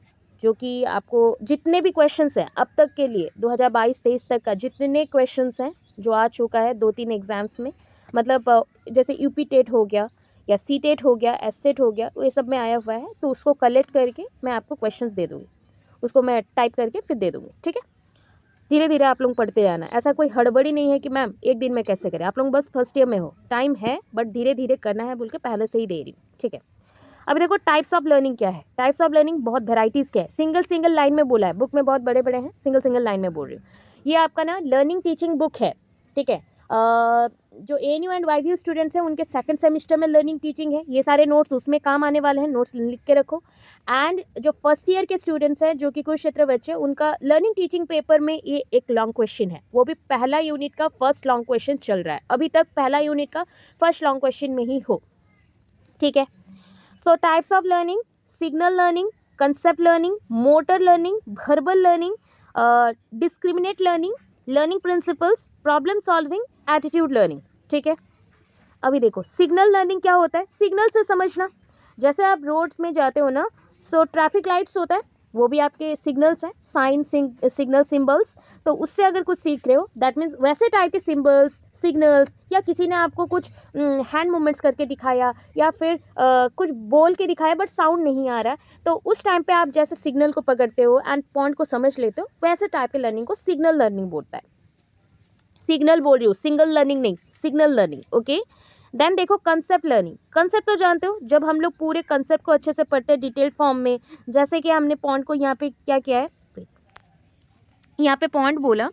जो कि आपको जितने भी क्वेश्चंस हैं अब तक के लिए 2022-23 तक का जितने क्वेश्चंस हैं जो आ चुका है 2-3 एग्ज़ाम्स में, मतलब जैसे यूपी टेट हो गया या सी टेट हो गया, एस टेट हो गया, तो ये सब में आया हुआ है, तो उसको कलेक्ट करके मैं आपको क्वेश्चंस दे दूँगी, उसको मैं टाइप करके फिर दे दूँगी, ठीक है। धीरे धीरे आप लोग पढ़ते जाना, ऐसा कोई हड़बड़ी नहीं है कि मैम एक दिन में कैसे करें, आप लोग बस फर्स्ट ईयर में हो, टाइम है बट धीरे धीरे करना है बोल के पहले से ही दे रही हूँ, ठीक है। अभी देखो टाइप्स ऑफ लर्निंग क्या है। टाइप्स ऑफ लर्निंग बहुत वेराइटीज़ के हैं, सिंगल सिंगल लाइन में बोला है, बुक में बहुत बड़े बड़े हैं, सिंगल सिंगल लाइन में बोल रही हूँ। ये आपका ना लर्निंग टीचिंग बुक है, ठीक है। जो ANU एंड YVU स्टूडेंट्स हैं उनके सेकंड सेमेस्टर में लर्निंग टीचिंग है, ये सारे नोट्स उसमें काम आने वाले हैं, नोट्स लिख के रखो। एंड जो फर्स्ट ईयर के स्टूडेंट्स हैं जो कि कुरुक्षेत्र बच्चे, उनका लर्निंग टीचिंग पेपर में ये एक लॉन्ग क्वेश्चन है, वो भी पहला यूनिट का फर्स्ट लॉन्ग क्वेश्चन चल रहा है, अभी तक पहला यूनिट का फर्स्ट लॉन्ग क्वेश्चन में ही हो, ठीक है। So types of learning: signal learning, concept learning, motor learning, verbal learning, discriminate learning, learning principles, problem solving, attitude learning, ठीक है। अभी देखो सिग्नल लर्निंग क्या होता है, सिग्नल से समझना। जैसे आप रोड्स में जाते हो ना, सो ट्रैफिक लाइट्स होता है, वो भी आपके सिग्नल्स हैं, साइन सिग्नल सिंबल्स, तो उससे अगर कुछ सीख रहे हो दैट मीन्स वैसे टाइप के सिंबल्स सिग्नल्स, या किसी ने आपको कुछ हैंड मूवमेंट्स करके दिखाया या फिर कुछ बोल के दिखाया बट साउंड नहीं आ रहा है, तो उस टाइम पे आप जैसे सिग्नल को पकड़ते हो एंड पॉइंट को समझ लेते हो, वैसे टाइप के लर्निंग को सिग्नल लर्निंग बोलता है। सिग्नल बोल रही हूँ, सिंगल लर्निंग नहीं, सिग्नल लर्निंग, ओके। देन देखो कंसेप्ट लर्निंग। कंसेप्ट तो जानते हो, जब हम लोग पूरे कंसेप्ट को अच्छे से पढ़ते हैं डिटेल्ड फॉर्म में, जैसे कि हमने पॉइंट को यहाँ पे क्या किया है, यहाँ पे पॉइंट बोला,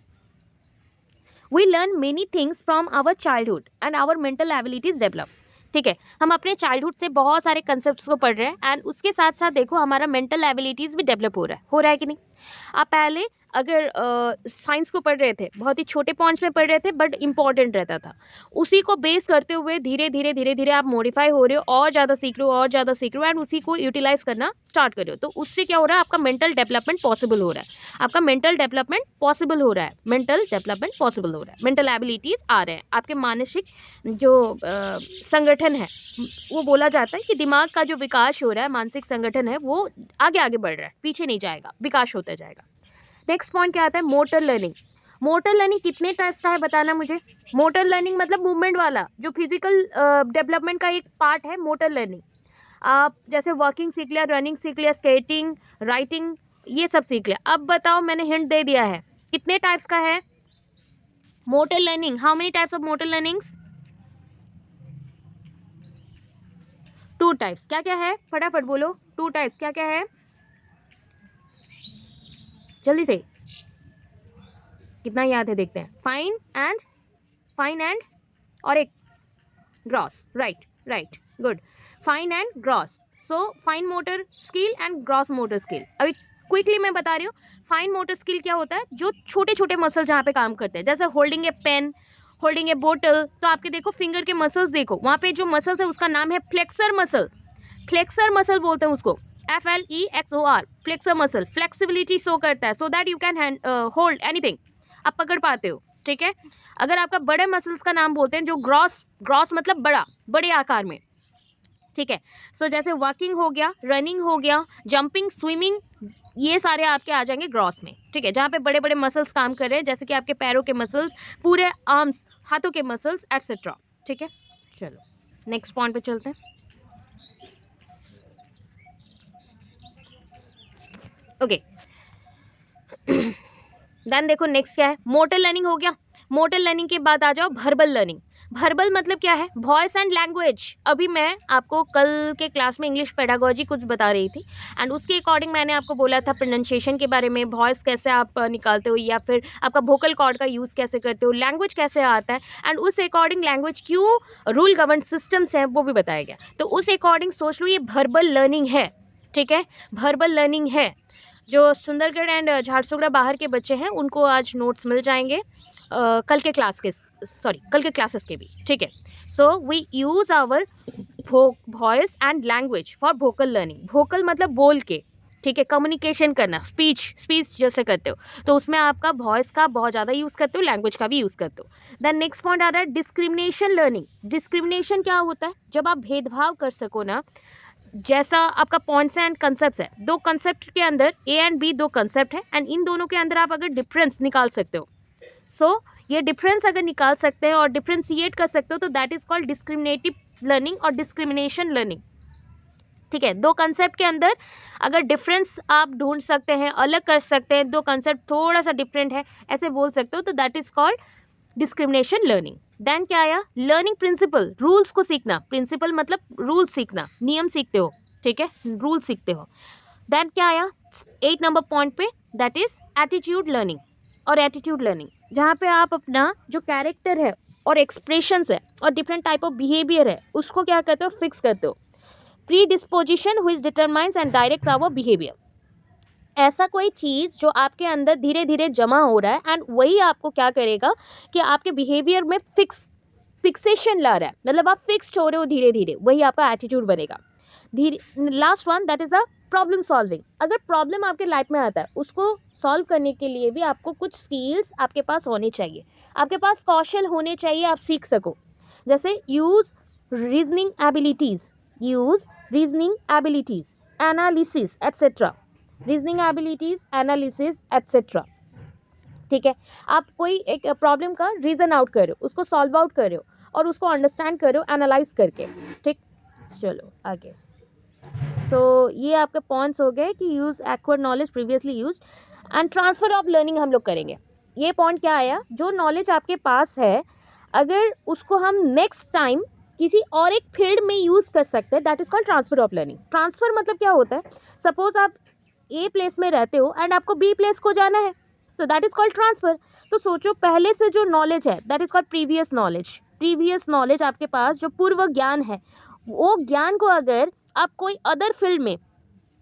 we learn many things from our childhood and our mental abilities develop, ठीक है। हम अपने चाइल्डहुड से बहुत सारे कंसेप्ट्स को पढ़ रहे हैं एंड उसके साथ साथ देखो हमारा मेंटल एबिलिटीज भी डेवलप हो रहा है कि नहीं। आप पहले अगर साइंस को पढ़ रहे थे, बहुत ही छोटे पॉइंट्स में पढ़ रहे थे बट इंपॉर्टेंट रहता था, उसी को बेस करते हुए धीरे धीरे धीरे धीरे आप मॉडिफाई हो रहे हो, और ज़्यादा सीख रहे हो, और ज़्यादा सीख रहे हो, एंड उसी को यूटिलाइज करना स्टार्ट कर रहे हो, तो उससे क्या हो रहा है, आपका मेंटल डेवलपमेंट पॉसिबल हो रहा है, आपका मेंटल डेवलपमेंट पॉसिबल हो रहा है, मेंटल डेवलपमेंट पॉसिबल हो रहा है, मेंटल एबिलिटीज़ आ रहे हैं, आपके मानसिक जो संगठन है, वो बोला जाता है कि दिमाग का जो विकास हो रहा है, मानसिक संगठन है, वो आगे आगे बढ़ रहा है, पीछे नहीं जाएगा, विकास होता जाएगा। नेक्स्ट पॉइंट क्या आता है, मोटर लर्निंग। मोटर लर्निंग कितने टाइप्स का है बताना मुझे। मोटर लर्निंग मतलब मूवमेंट वाला, जो फिजिकल डेवलपमेंट का एक पार्ट है मोटर लर्निंग। आप जैसे वॉकिंग सीख लिया, रनिंग सीख लिया, स्केटिंग, राइटिंग, ये सब सीख लिया। अब बताओ, मैंने हिंट दे दिया है, कितने टाइप्स का है motor learning. How many types of motor learnings? 2 types. क्या क्या है, फटाफट बोलो, 2 टाइप्स क्या क्या है, जल्दी से, कितना याद है देखते हैं। फाइन एंड और एक gross, right, good. Fine and gross, so fine motor skill and gross motor skill. अभी क्विकली मैं बता रही हूँ, फाइन मोटर स्किल क्या होता है, जो छोटे छोटे मसल जहाँ पे काम करते हैं, जैसे holding a pen, holding a बोतल, तो आपके देखो फिंगर के मसल्स देखो, वहाँ पे जो मसल्स है उसका नाम है फ्लेक्सर मसल, फ्लेक्सर मसल बोलते हैं उसको, FLEXOR, flexor muscle. Flexibility show करता है, so that you can hold anything, आप पकड़ पाते हो, ठीक है। अगर आपका बड़े मसल्स का नाम बोलते हैं, जो ग्रॉस मतलब बड़े आकार में, ठीक है। सो जैसे वॉकिंग हो गया, रनिंग हो गया, जंपिंग, स्विमिंग, ये सारे आपके आ जाएंगे ग्रॉस में, ठीक है, जहाँ पे बड़े बड़े मसल्स काम कर रहे हैं, जैसे कि आपके पैरों के मसल्स, पूरे आर्म्स, हाथों के मसल्स एक्सेट्रा, ठीक है। चलो नेक्स्ट पॉइंट पे चलते हैं। ओके देन देखो नेक्स्ट क्या है, मोटर लर्निंग हो गया। मोटर लर्निंग के बाद आ जाओ वर्बल लर्निंग। वर्बल मतलब क्या है, वॉइस एंड लैंग्वेज। अभी मैं आपको कल के क्लास में इंग्लिश पेडागोजी कुछ बता रही थी एंड उसके अकॉर्डिंग मैंने आपको बोला था प्रोनाउंसिएशन के बारे में, वॉइस कैसे आप निकालते हो या फिर आपका वोकल कॉर्ड का यूज़ कैसे करते हो, लैंग्वेज कैसे आता है एंड उस अकॉर्डिंग लैंग्वेज क्यों रूल गवर्न सिस्टम्स हैं वो भी बताया गया। तो उस अकॉर्डिंग सोच लो ये वर्बल लर्निंग है, ठीक है, वर्बल लर्निंग है। जो सुंदरगढ़ एंड झारसुगड़ा बाहर के बच्चे हैं उनको आज नोट्स मिल जाएंगे कल के क्लास के, सॉरी कल के क्लासेस के भी, ठीक है। So we use our voice and language for vocal learning. Vocal मतलब बोल के, ठीक है, कम्युनिकेशन करना, स्पीच जैसे करते हो, तो उसमें आपका वॉइस का बहुत ज़्यादा यूज़ करते हो, लैंग्वेज का भी यूज़ करते हो। देन नेक्स्ट पॉइंट आ रहा है डिस्क्रिमिनेशन लर्निंग। डिस्क्रिमिनेशन क्या होता है, जब आप भेदभाव कर सको ना, जैसा आपका पॉइंट्स एंड कंसेप्ट है, दो कंसेप्ट के अंदर ए एंड बी दो कंसेप्ट है एंड इन दोनों के अंदर आप अगर डिफरेंस निकाल सकते हो, सो ये डिफरेंस अगर निकाल सकते हैं और डिफ्रेंशिएट कर सकते हो तो that is called discriminative learning और डिस्क्रिमिनेशन लर्निंग, ठीक है। दो कंसेप्ट के अंदर अगर डिफरेंस आप ढूंढ सकते हैं, अलग कर सकते हैं, दो कंसेप्ट थोड़ा सा डिफरेंट है ऐसे बोल सकते हो, तो that is called discrimination learning. Then क्या आया, लर्निंग प्रिंसिपल, रूल्स को सीखना। प्रिंसिपल मतलब रूल सीखना, नियम सीखते हो, ठीक है, रूल सीखते हो। देन क्या आया 8 नंबर पॉइंट पे, दैट इज एटीट्यूड लर्निंग। और एटीट्यूड लर्निंग जहाँ पे आप अपना जो कैरेक्टर है और एक्सप्रेशंस है और डिफरेंट टाइप ऑफ बिहेवियर है उसको क्या करते हो, फिक्स करते हो। Predisposition which determines and directs our behaviour. ऐसा कोई चीज़ जो आपके अंदर धीरे धीरे जमा हो रहा है एंड वही आपको क्या करेगा कि आपके बिहेवियर में फिक्सेशन ला रहा है, मतलब आप फिक्स्ड हो रहे हो धीरे धीरे, वही आपका एटीट्यूड बनेगा। धीरे last one that is a problem solving. अगर प्रॉब्लम आपके लाइफ में आता है उसको सॉल्व करने के लिए भी आपको कुछ स्किल्स आपके पास होने चाहिए, आपके पास कौशल होने चाहिए, आप सीख सको। जैसे use reasoning abilities, use reasoning abilities, analysis etcetera, reasoning abilities, analysis etcetera, ठीक है। आप कोई एक प्रॉब्लम का रीजन आउट कर रहे हो, उसको सॉल्व आउट कर रहे हो और उसको अंडरस्टैंड कर रहे हो एनालाइज करके, ठीक। चलो आगे। सो ये आपके पॉइंट्स हो गए कि use acquired knowledge previously use and transfer of learning हम लोग करेंगे। ये पॉइंट क्या आया, जो नॉलेज आपके पास है अगर उसको हम नेक्स्ट टाइम किसी और एक फील्ड में यूज़ कर सकते हैं, that is called transfer of learning. Transfer मतलब क्या होता है, सपोज आप ए प्लेस में रहते हो एंड आपको बी प्लेस को जाना है, so that is called transfer. तो सोचो पहले से जो नॉलेज है that is called previous knowledge. Previous knowledge आपके पास जो पूर्व ज्ञान है, वो ज्ञान को अगर आप कोई अदर फील्ड में,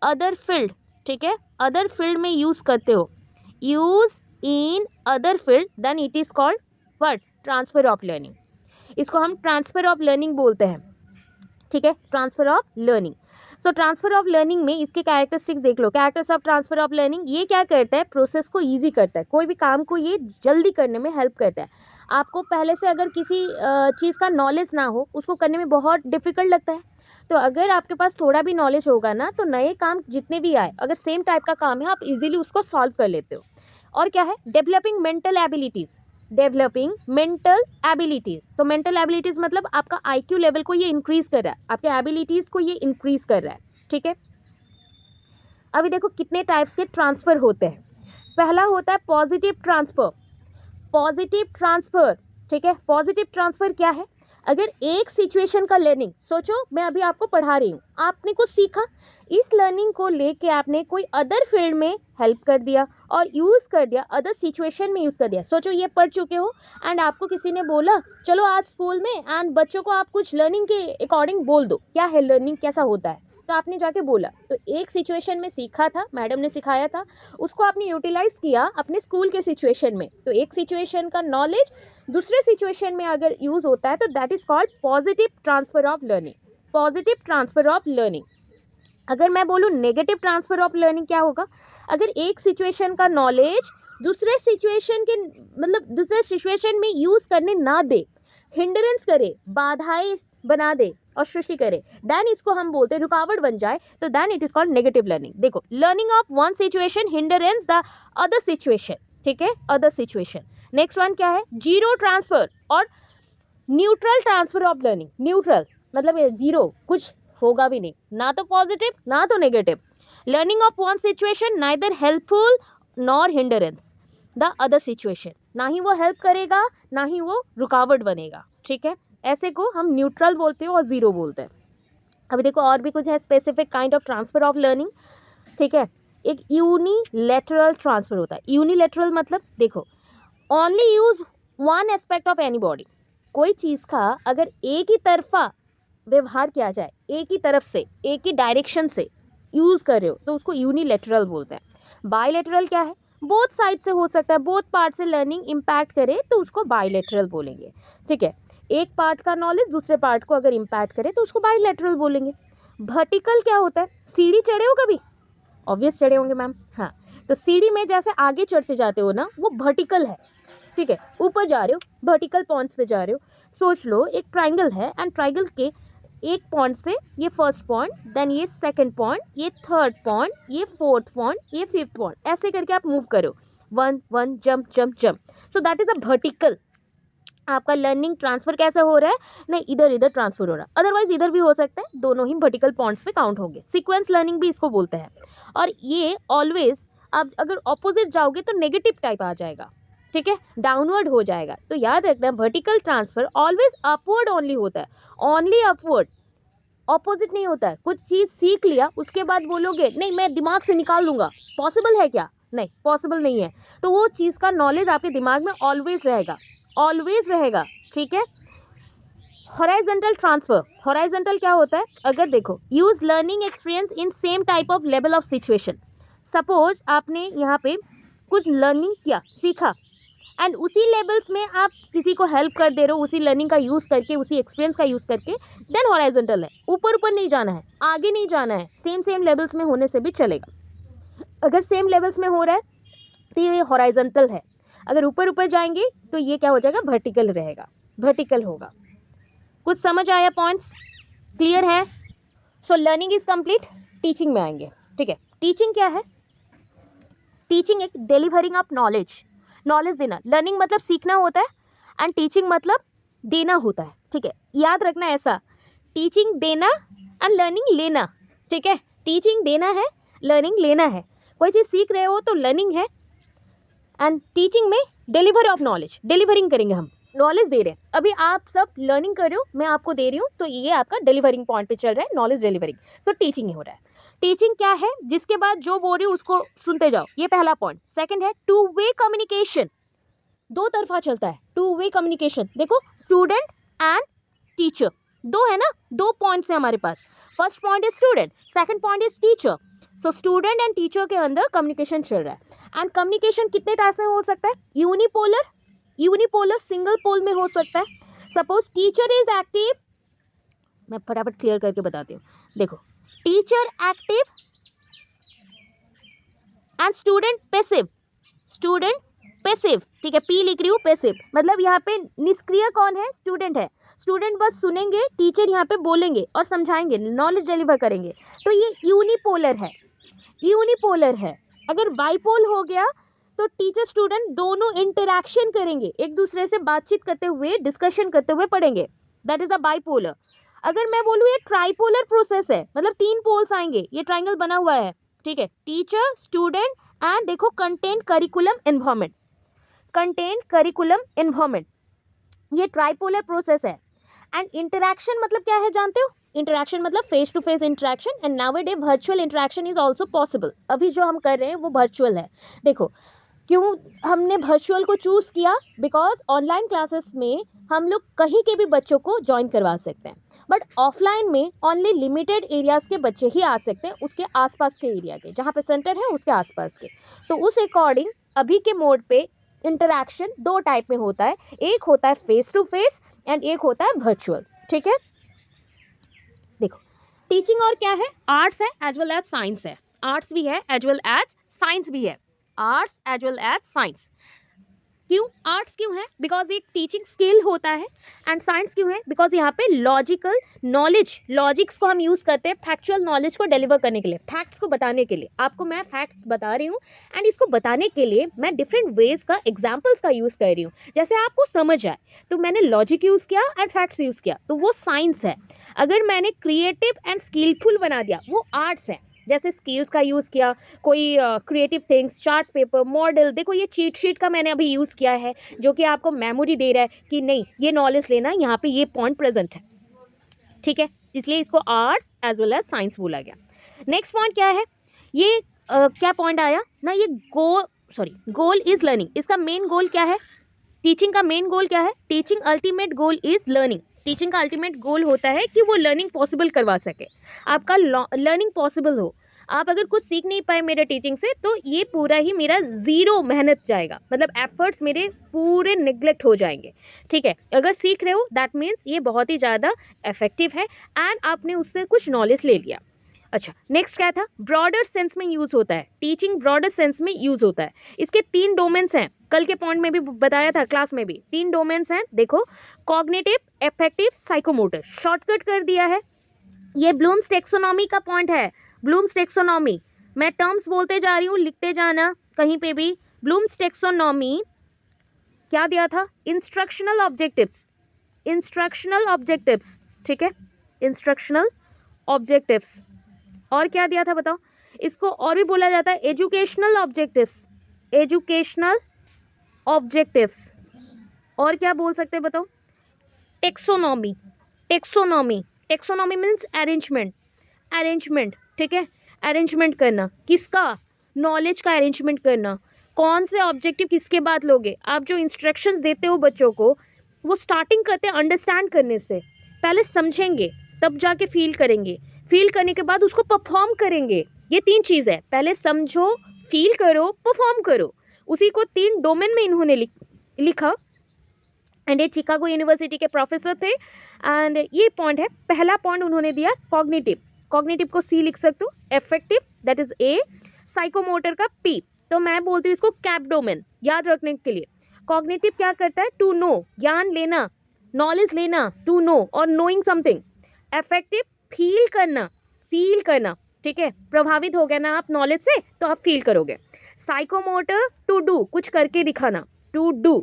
अदर फील्ड, ठीक है, अदर फील्ड में यूज़ करते हो, use in other field, then it is called what, transfer of learning. इसको हम ट्रांसफर ऑफ लर्निंग बोलते हैं, ठीक है, transfer of learning. So transfer of learning में इसके कैरेक्टरिस्टिक्स देख लो। Characters of transfer of learning, ये क्या करता है, प्रोसेस को ईजी करता है, कोई भी काम को ये जल्दी करने में हेल्प करता है। आपको पहले से अगर किसी चीज़ का नॉलेज ना हो उसको करने में बहुत डिफिकल्ट लगता है, तो अगर आपके पास थोड़ा भी नॉलेज होगा ना तो नए काम जितने भी आए, अगर सेम टाइप का काम है आप इजीली उसको सॉल्व कर लेते हो। और क्या है, developing mental abilities, developing mental abilities. तो मेंटल एबिलिटीज़ मतलब आपका आईक्यू लेवल को ये इंक्रीज कर रहा है, आपके एबिलिटीज़ को ये इंक्रीज कर रहा है, ठीक है। अभी देखो कितने टाइप्स के ट्रांसफ़र होते हैं। पहला होता है पॉजिटिव ट्रांसफ़र, पॉजिटिव ट्रांसफ़र, ठीक है। पॉजिटिव ट्रांसफ़र क्या है, अगर एक सिचुएशन का लर्निंग, सोचो मैं अभी आपको पढ़ा रही हूँ, आपने कुछ सीखा, इस लर्निंग को लेके आपने कोई अदर फील्ड में हेल्प कर दिया और यूज़ कर दिया, अदर सिचुएशन में यूज़ कर दिया। सोचो ये पढ़ चुके हो एंड आपको किसी ने बोला चलो आज स्कूल में एंड बच्चों को आप कुछ लर्निंग के अकॉर्डिंग बोल दो, क्या है लर्निंग, कैसा होता है, तो आपने जाके बोला। तो एक सिचुएशन में सीखा था, मैडम ने सिखाया था, उसको आपने यूटिलाइज किया अपने स्कूल के सिचुएशन में। तो एक सिचुएशन का नॉलेज दूसरे सिचुएशन में अगर यूज़ होता है तो that is called positive transfer of learning, positive transfer of learning. अगर मैं बोलूँ नेगेटिव ट्रांसफ़र ऑफ लर्निंग क्या होगा, अगर एक सिचुएशन का नॉलेज दूसरे सिचुएशन के, मतलब दूसरे सिचुएशन में यूज़ करने ना दे, हिंडरेंस करे, बाधाएं बना दे और सृष्टि करे, देन इसको हम बोलते हैं, रुकावट बन जाए, तो then it is called negative learning. देखो learning of one situation hindrance the other situation, ठीक है, अदर सिचुएशन। नेक्स्ट वन क्या है, जीरो ट्रांसफर और neutral transfer of learning. Neutral मतलब जीरो, कुछ होगा भी नहीं, ना तो पॉजिटिव ना तो negative. Learning of one situation neither helpful nor hindrance. The other situation, ना ही वो हेल्प करेगा ना ही वो रुकावट बनेगा, ठीक है। ऐसे को हम न्यूट्रल बोलते हैं और जीरो बोलते हैं। अभी देखो और भी कुछ है, specific kind of transfer of learning, ठीक है। एक यूनिलैटरल ट्रांसफर होता है। यूनिलैटरल मतलब देखो, only use one aspect of any body, कोई चीज़ का अगर एक ही तरफा व्यवहार किया जाए, एक ही तरफ से, एक ही डायरेक्शन से यूज़ कर रहे हो, तो उसको यूनिलैटरल बोलते हैं। बायलैटरल क्या है, बोथ साइड से हो सकता है, बोथ पार्ट से लर्निंग इम्पैक्ट करे तो उसको बायलैटरल बोलेंगे, ठीक है। एक पार्ट का नॉलेज दूसरे पार्ट को अगर इम्पैक्ट करे तो उसको बायलैटरल बोलेंगे। वर्टिकल क्या होता है, सीढ़ी चढ़े हो कभी, ऑब्वियस चढ़े होंगे मैम, हाँ। तो सीढ़ी में जैसे आगे चढ़ते जाते हो ना, वो वर्टिकल है, ठीक है, ऊपर जा रहे हो, वर्टिकल पॉइंट्स पे जा रहे हो। सोच लो एक ट्राइंगल है एंड ट्राइंगल के एक पॉइंट से ये फर्स्ट पॉइंट, देन ये सेकंड पॉइंट, ये थर्ड पॉइंट, ये फोर्थ पॉइंट, ये फिफ्थ पॉइंट, ऐसे करके आप मूव करो, one one jump jump jump, so that is a vertical. आपका लर्निंग ट्रांसफर कैसे हो रहा है, नहीं इधर इधर ट्रांसफर हो रहा है, अदरवाइज इधर भी हो सकता है, दोनों ही वर्टिकल पॉइंट्स पे काउंट होंगे। सीक्वेंस लर्निंग भी इसको बोलते हैं। और ये ऑलवेज आप अगर ऑपोजिट जाओगे तो नेगेटिव टाइप आ जाएगा, ठीक है, डाउनवर्ड हो जाएगा। तो याद रखना vertical transfer always upward only होता है, ओनली अपवर्ड, ऑपोजिट नहीं होता है। कुछ चीज़ सीख लिया उसके बाद बोलोगे नहीं मैं दिमाग से निकाल लूँगा, पॉसिबल है क्या, नहीं पॉसिबल नहीं है। तो वो चीज़ का नॉलेज आपके दिमाग में ऑलवेज रहेगा, ऑलवेज रहेगा, ठीक है। हॉराइजॉन्टल ट्रांसफर, हॉराइजॉन्टल क्या होता है, अगर देखो use learning experience in same type of level of situation. Suppose आपने यहाँ पे कुछ लर्निंग किया, सीखा, एंड उसी लेवल्स में आप किसी को हेल्प कर दे रहे हो, उसी लर्निंग का यूज़ करके, उसी एक्सपीरियंस का यूज़ करके, देन हॉराइजॉन्टल है। ऊपर ऊपर नहीं जाना है, आगे नहीं जाना है, सेम सेम लेवल्स में होने से भी चलेगा। अगर सेम लेवल्स में हो रहा है तो ये हॉराइजॉन्टल है, अगर ऊपर ऊपर जाएंगे तो ये क्या हो जाएगा, वर्टिकल रहेगा, वर्टिकल होगा। कुछ समझ आया, पॉइंट्स क्लियर है। So learning is complete, teaching में आएंगे, ठीक है। टीचिंग क्या है, टीचिंग एक डिलीवरिंग ऑफ नॉलेज, नॉलेज देना। लर्निंग मतलब सीखना होता है एंड टीचिंग मतलब देना होता है, ठीक है। याद रखना ऐसा, टीचिंग देना एंड लर्निंग लेना, ठीक है। टीचिंग देना है, लर्निंग लेना है। कोई चीज़ सीख रहे हो तो लर्निंग है, एंड टीचिंग में डिलीवर ऑफ नॉलेज, डिलीवरिंग करेंगे हम, नॉलेज दे रहे हैं। अभी आप सब लर्निंग कर रहे हो, मैं आपको दे रही हूँ, तो ये आपका डिलीवरिंग पॉइंट पे चल रहा है, नॉलेज डिलीवरिंग। सो टीचिंग ही हो रहा है। टीचिंग क्या है, जिसके बाद जो बोल रही हूँ उसको सुनते जाओ, ये पहला पॉइंट। सेकंड है टू वे कम्युनिकेशन, दो तरफा चलता है, टू वे कम्युनिकेशन। देखो स्टूडेंट एंड टीचर, दो है ना, दो पॉइंट्स है हमारे पास। First point is student, second point is teacher. So student and teacher के अंदर कम्युनिकेशन चल रहा है। एंड कम्युनिकेशन कितने टाइप से हो सकता है, यूनिपोलर, यूनिपोलर सिंगल पोल में हो सकता है। सपोज टीचर इज एक्टिव, मैं फटाफट क्लियर करके बताती हूँ। देखो teacher active and student passive, student passive, ठीक है, पी लिख रही हूँ, पैसिव मतलब यहाँ पे निष्क्रिय कौन है, स्टूडेंट है। स्टूडेंट बस सुनेंगे, टीचर यहाँ पे बोलेंगे और समझाएंगे, नॉलेज डिलीवर करेंगे। तो ये यूनिपोलर है, यूनिपोलर है। अगर बाइपोल हो गया तो टीचर स्टूडेंट दोनों इंटरैक्शन करेंगे, एक दूसरे से बातचीत करते हुए, डिस्कशन करते हुए पढ़ेंगे, दैट इज अ बाइपोलर। अगर मैं बोलूँ ये ट्राइपोलर प्रोसेस है, मतलब तीन पोल्स आएंगे, ये ट्राइंगल बना हुआ है, ठीक है, टीचर स्टूडेंट एंड देखो content curriculum environment, content curriculum environment, ये ट्राइपोलर प्रोसेस है। एंड इंटरैक्शन मतलब क्या है जानते हो, इंटरैक्शन मतलब face to face interaction, and nowadays virtual interaction is also possible. अभी जो हम कर रहे हैं वो वर्चुअल है। देखो क्यों हमने वर्चुअल को चूज़ किया, बिकॉज ऑनलाइन क्लासेस में हम लोग कहीं के भी बच्चों को ज्वाइन करवा सकते हैं, बट ऑफलाइन में ओनली लिमिटेड एरियाज़ के बच्चे ही आ सकते हैं, उसके आसपास के एरिया के, जहाँ पे सेंटर है उसके आसपास के। तो उस अकॉर्डिंग अभी के मोड पे इंटरैक्शन दो टाइप में होता है, एक होता है फेस टू फेस एंड एक होता है वर्चुअल, ठीक है। देखो टीचिंग और क्या है, आर्ट्स है एज वेल एज साइंस है, आर्ट्स भी है एज वेल एज साइंस भी है, arts as well as science. क्यों आर्ट्स क्यों है, बिकॉज एक टीचिंग स्किल होता है, एंड साइंस क्यों है, बिकॉज यहाँ पे लॉजिकल नॉलेज, लॉजिक्स को हम यूज़ करते हैं फैक्चुअल नॉलेज को डिलीवर करने के लिए, फैक्ट्स को बताने के लिए। आपको मैं फैक्ट्स बता रही हूँ एंड इसको बताने के लिए मैं डिफरेंट वेज का, एग्जाम्पल्स का यूज़ कर रही हूँ, जैसे आपको समझ आए। तो मैंने लॉजिक यूज़ किया एंड फैक्ट्स यूज़ किया, तो वो साइंस है। अगर मैंने क्रिएटिव एंड स्किलफुल बना दिया, वो आर्ट्स है। जैसे स्किल्स का यूज़ किया, कोई creative things, chart paper, model. देखो ये चीट शीट का मैंने अभी यूज़ किया है, जो कि आपको मेमोरी दे रहा है कि नहीं ये नॉलेज लेना, यहाँ पे ये पॉइंट प्रेजेंट है, ठीक है, इसलिए इसको arts as well as science बोला गया। नेक्स्ट पॉइंट क्या है, ये क्या पॉइंट आया ना, ये गोल इज लर्निंग। इसका मेन गोल क्या है, टीचिंग का मेन गोल क्या है, teaching ultimate goal is learning. Teaching का अल्टीमेट गोल होता है कि वो लर्निंग पॉसिबल करवा सके, आपका लर्निंग पॉसिबल हो। आप अगर कुछ सीख नहीं पाए मेरे टीचिंग से, तो ये पूरा ही मेरा ज़ीरो मेहनत जाएगा, मतलब एफर्ट्स मेरे पूरे निगलेक्ट हो जाएंगे, ठीक है। अगर सीख रहे हो दैट मीन्स ये बहुत ही ज़्यादा इफेक्टिव है एंड आपने उससे कुछ नॉलेज ले लिया। अच्छा, नेक्स्ट क्या था, ब्रॉडर सेंस में यूज़ होता है, टीचिंग ब्रॉडर सेंस में यूज़ होता है। इसके 3 डोमेन्स हैं, कल के पॉइंट में भी बताया था, क्लास में भी 3 डोमेन्स हैं। देखो, कॉग्निटिव, एफेक्टिव, साइकोमोटर, शॉर्टकट कर दिया है। ये ब्लूम्स टेक्सोनॉमी का पॉइंट है, ब्लूम्स टेक्सोनॉमी। मैं टर्म्स बोलते जा रही हूँ, लिखते जाना कहीं पे भी। ब्लूम्स टेक्सोनॉमी क्या दिया था, इंस्ट्रक्शनल ऑब्जेक्टिव्स, इंस्ट्रक्शनल ऑब्जेक्टिव्स, ठीक है, इंस्ट्रक्शनल ऑब्जेक्टिव्स। और क्या दिया था बताओ, इसको और भी बोला जाता है एजुकेशनल ऑब्जेक्टिव्स, एजुकेशनल ऑब्जेक्टिव्स। और क्या बोल सकते हैं बताओ, taxonomy, taxonomy, taxonomy means arrangement, arrangement, ठीक है, अरेंजमेंट करना, किसका, नॉलेज का अरेंजमेंट करना, कौन से ऑब्जेक्टिव किसके बाद लोगे। आप जो इंस्ट्रक्शंस देते हो बच्चों को, वो स्टार्टिंग करते हैं अंडरस्टैंड करने से, पहले समझेंगे तब जाके फील करेंगे, फील करने के बाद उसको परफॉर्म करेंगे। ये 3 चीज़ है, पहले समझो, फील करो, परफॉर्म करो। उसी को 3 डोमेन में इन्होंने लिखा एंड ये चिकागो यूनिवर्सिटी के प्रोफेसर थे। एंड ये पॉइंट है, पहला पॉइंट उन्होंने दिया कॉग्निटिव, कॉग्निटिव को सी लिख सकते हो, effective that is a, psychomotor का पी। तो मैं बोलती हूँ इसको कैप डोमेन, याद रखने के लिए। कॉग्निटिव क्या करता है, टू नो, ज्ञान लेना, नॉलेज लेना, टू नो और नोइंग समथिंग। इफेक्टिव, फील करना, फील करना, ठीक है, प्रभावित हो गया ना आप नॉलेज से तो आप फील करोगे। साइकोमोटर, टू डू, कुछ करके दिखाना, टू डू,